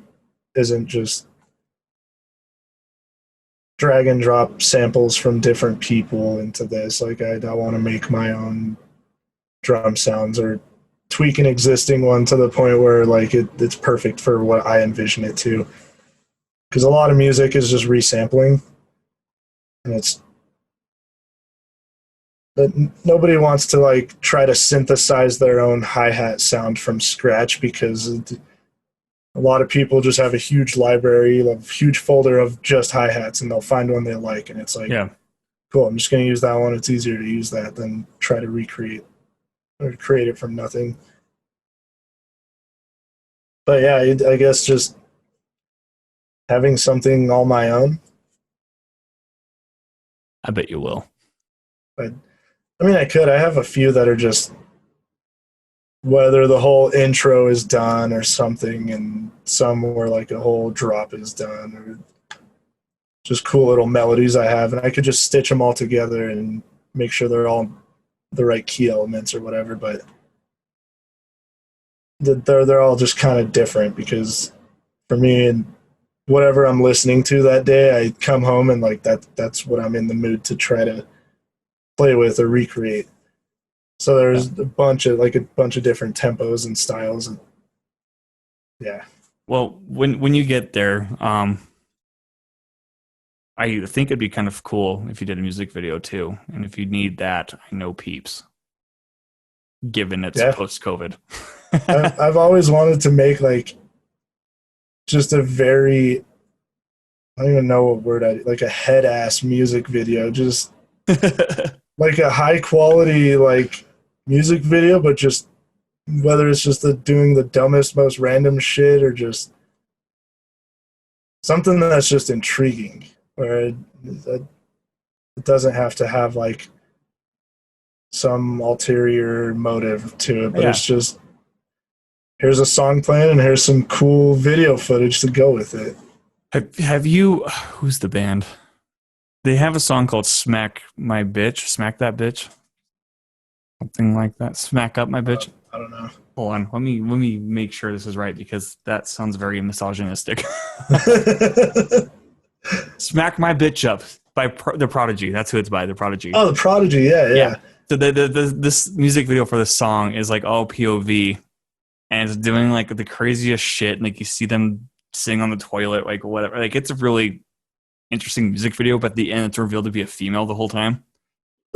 isn't just drag and drop samples from different people into this. Like, I want to make my own drum sounds, or tweak an existing one to the point where like it's perfect for what I envision it to. Because a lot of music is just resampling, and it's, but nobody wants to like try to synthesize their own hi-hat sound from scratch, because a lot of people just have a huge library, a huge folder of just hi-hats, and they'll find one they like, and it's like, Yeah. cool, I'm just going to use that one. It's easier to use that than try to recreate or create it from nothing. But yeah, I guess just having something all my own. I bet you will. But I mean, I could. I have a few that are just, whether the whole intro is done or something, and some where like a whole drop is done, or just cool little melodies I have, and I could just stitch them all together and make sure they're all the right key elements or whatever. But they're all just kind of different because for me and whatever I'm listening to that day, I come home and like that's what I'm in the mood to try to play with or recreate. So there's a bunch of different tempos and styles, and yeah. Well, when you get there, I think it'd be kind of cool if you did a music video too. And if you need that, I know peeps. Given it's post-COVID. I've always wanted to make like just a very, I don't even know what word like a head ass music video, just like a high quality like music video, but just whether it's just doing the dumbest, most random shit or just something that's just intriguing, where it doesn't have to have like some ulterior motive to it, but it's just here's a song playing and here's some cool video footage to go with it. Have you, who's the band? They have a song called Smack My Bitch, Smack That Bitch. Something like that. Smack Up My Bitch. I don't know. Hold on. Let me make sure this is right because that sounds very misogynistic. Smack My Bitch Up by The Prodigy. That's who it's by, The Prodigy. Oh, The Prodigy. Yeah. So this music video for this song is like all POV, and it's doing like the craziest shit. Like you see them sitting on the toilet, like whatever. Like it's a really interesting music video, but at the end it's revealed to be a female the whole time.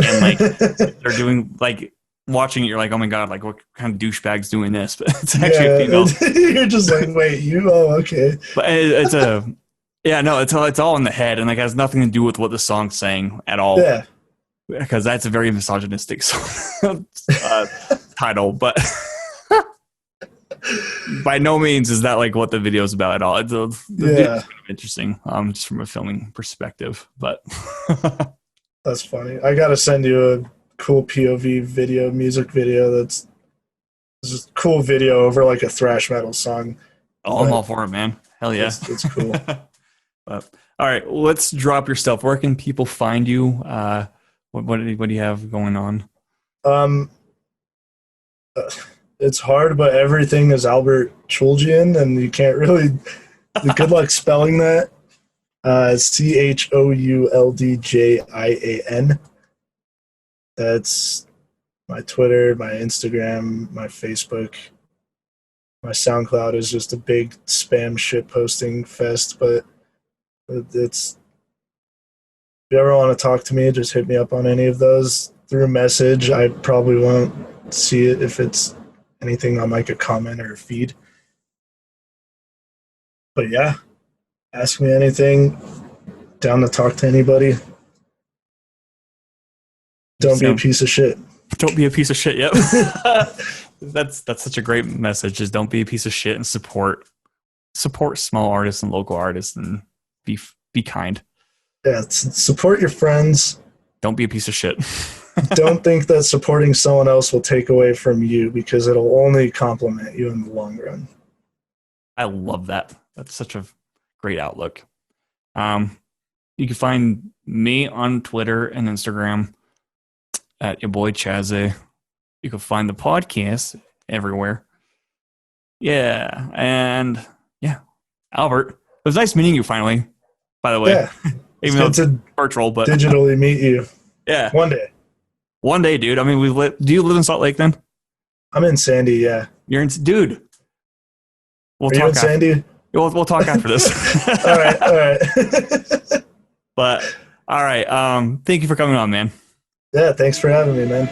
And like they're doing like watching it, you're like, oh my god, like what kind of douchebag's doing this? But it's actually a female. You're just like, wait, okay. But it's it's all in the head, and like has nothing to do with what the song's saying at all. Yeah. Because that's a very misogynistic song, title, but by no means is that like what the video's about at all. The video's kind of interesting, just from a filming perspective. But that's funny. I gotta send you a cool POV video, music video. That's just a cool video over like a thrash metal song. Oh, I'm all for it, man. Hell yeah, it's cool. But, all right, let's drop your stuff. Where can people find you? What do you have going on? It's hard, but everything is Albert Chouldjian, and you can't really. Good luck spelling that. Chouldjian. That's my Twitter, my Instagram, my Facebook. My SoundCloud is just a big spam shit posting fest, but it's. If you ever want to talk to me, just hit me up on any of those through message. I probably won't see it if it's anything on like a comment or a feed. But yeah, ask me anything. Down to talk to anybody. Don't be a piece of shit. Don't be a piece of shit. Yep. That's such a great message. Is don't be a piece of shit and support small artists and local artists and be kind. Yeah, support your friends. Don't be a piece of shit. Don't think that supporting someone else will take away from you, because it'll only compliment you in the long run. I love that. That's such a great outlook. You can find me on Twitter and Instagram at your boy Chaz. You can find the podcast everywhere. Yeah, and yeah, Albert, it was nice meeting you finally, by the way. Yeah. Even though it's virtual, but digitally meet you. Yeah. One day, dude. I mean, do you live in Salt Lake then? I'm in Sandy, yeah. You're in, dude. Are you in Sandy? We'll talk after this. All right. But all right. Thank you for coming on, man. Yeah, thanks for having me, man.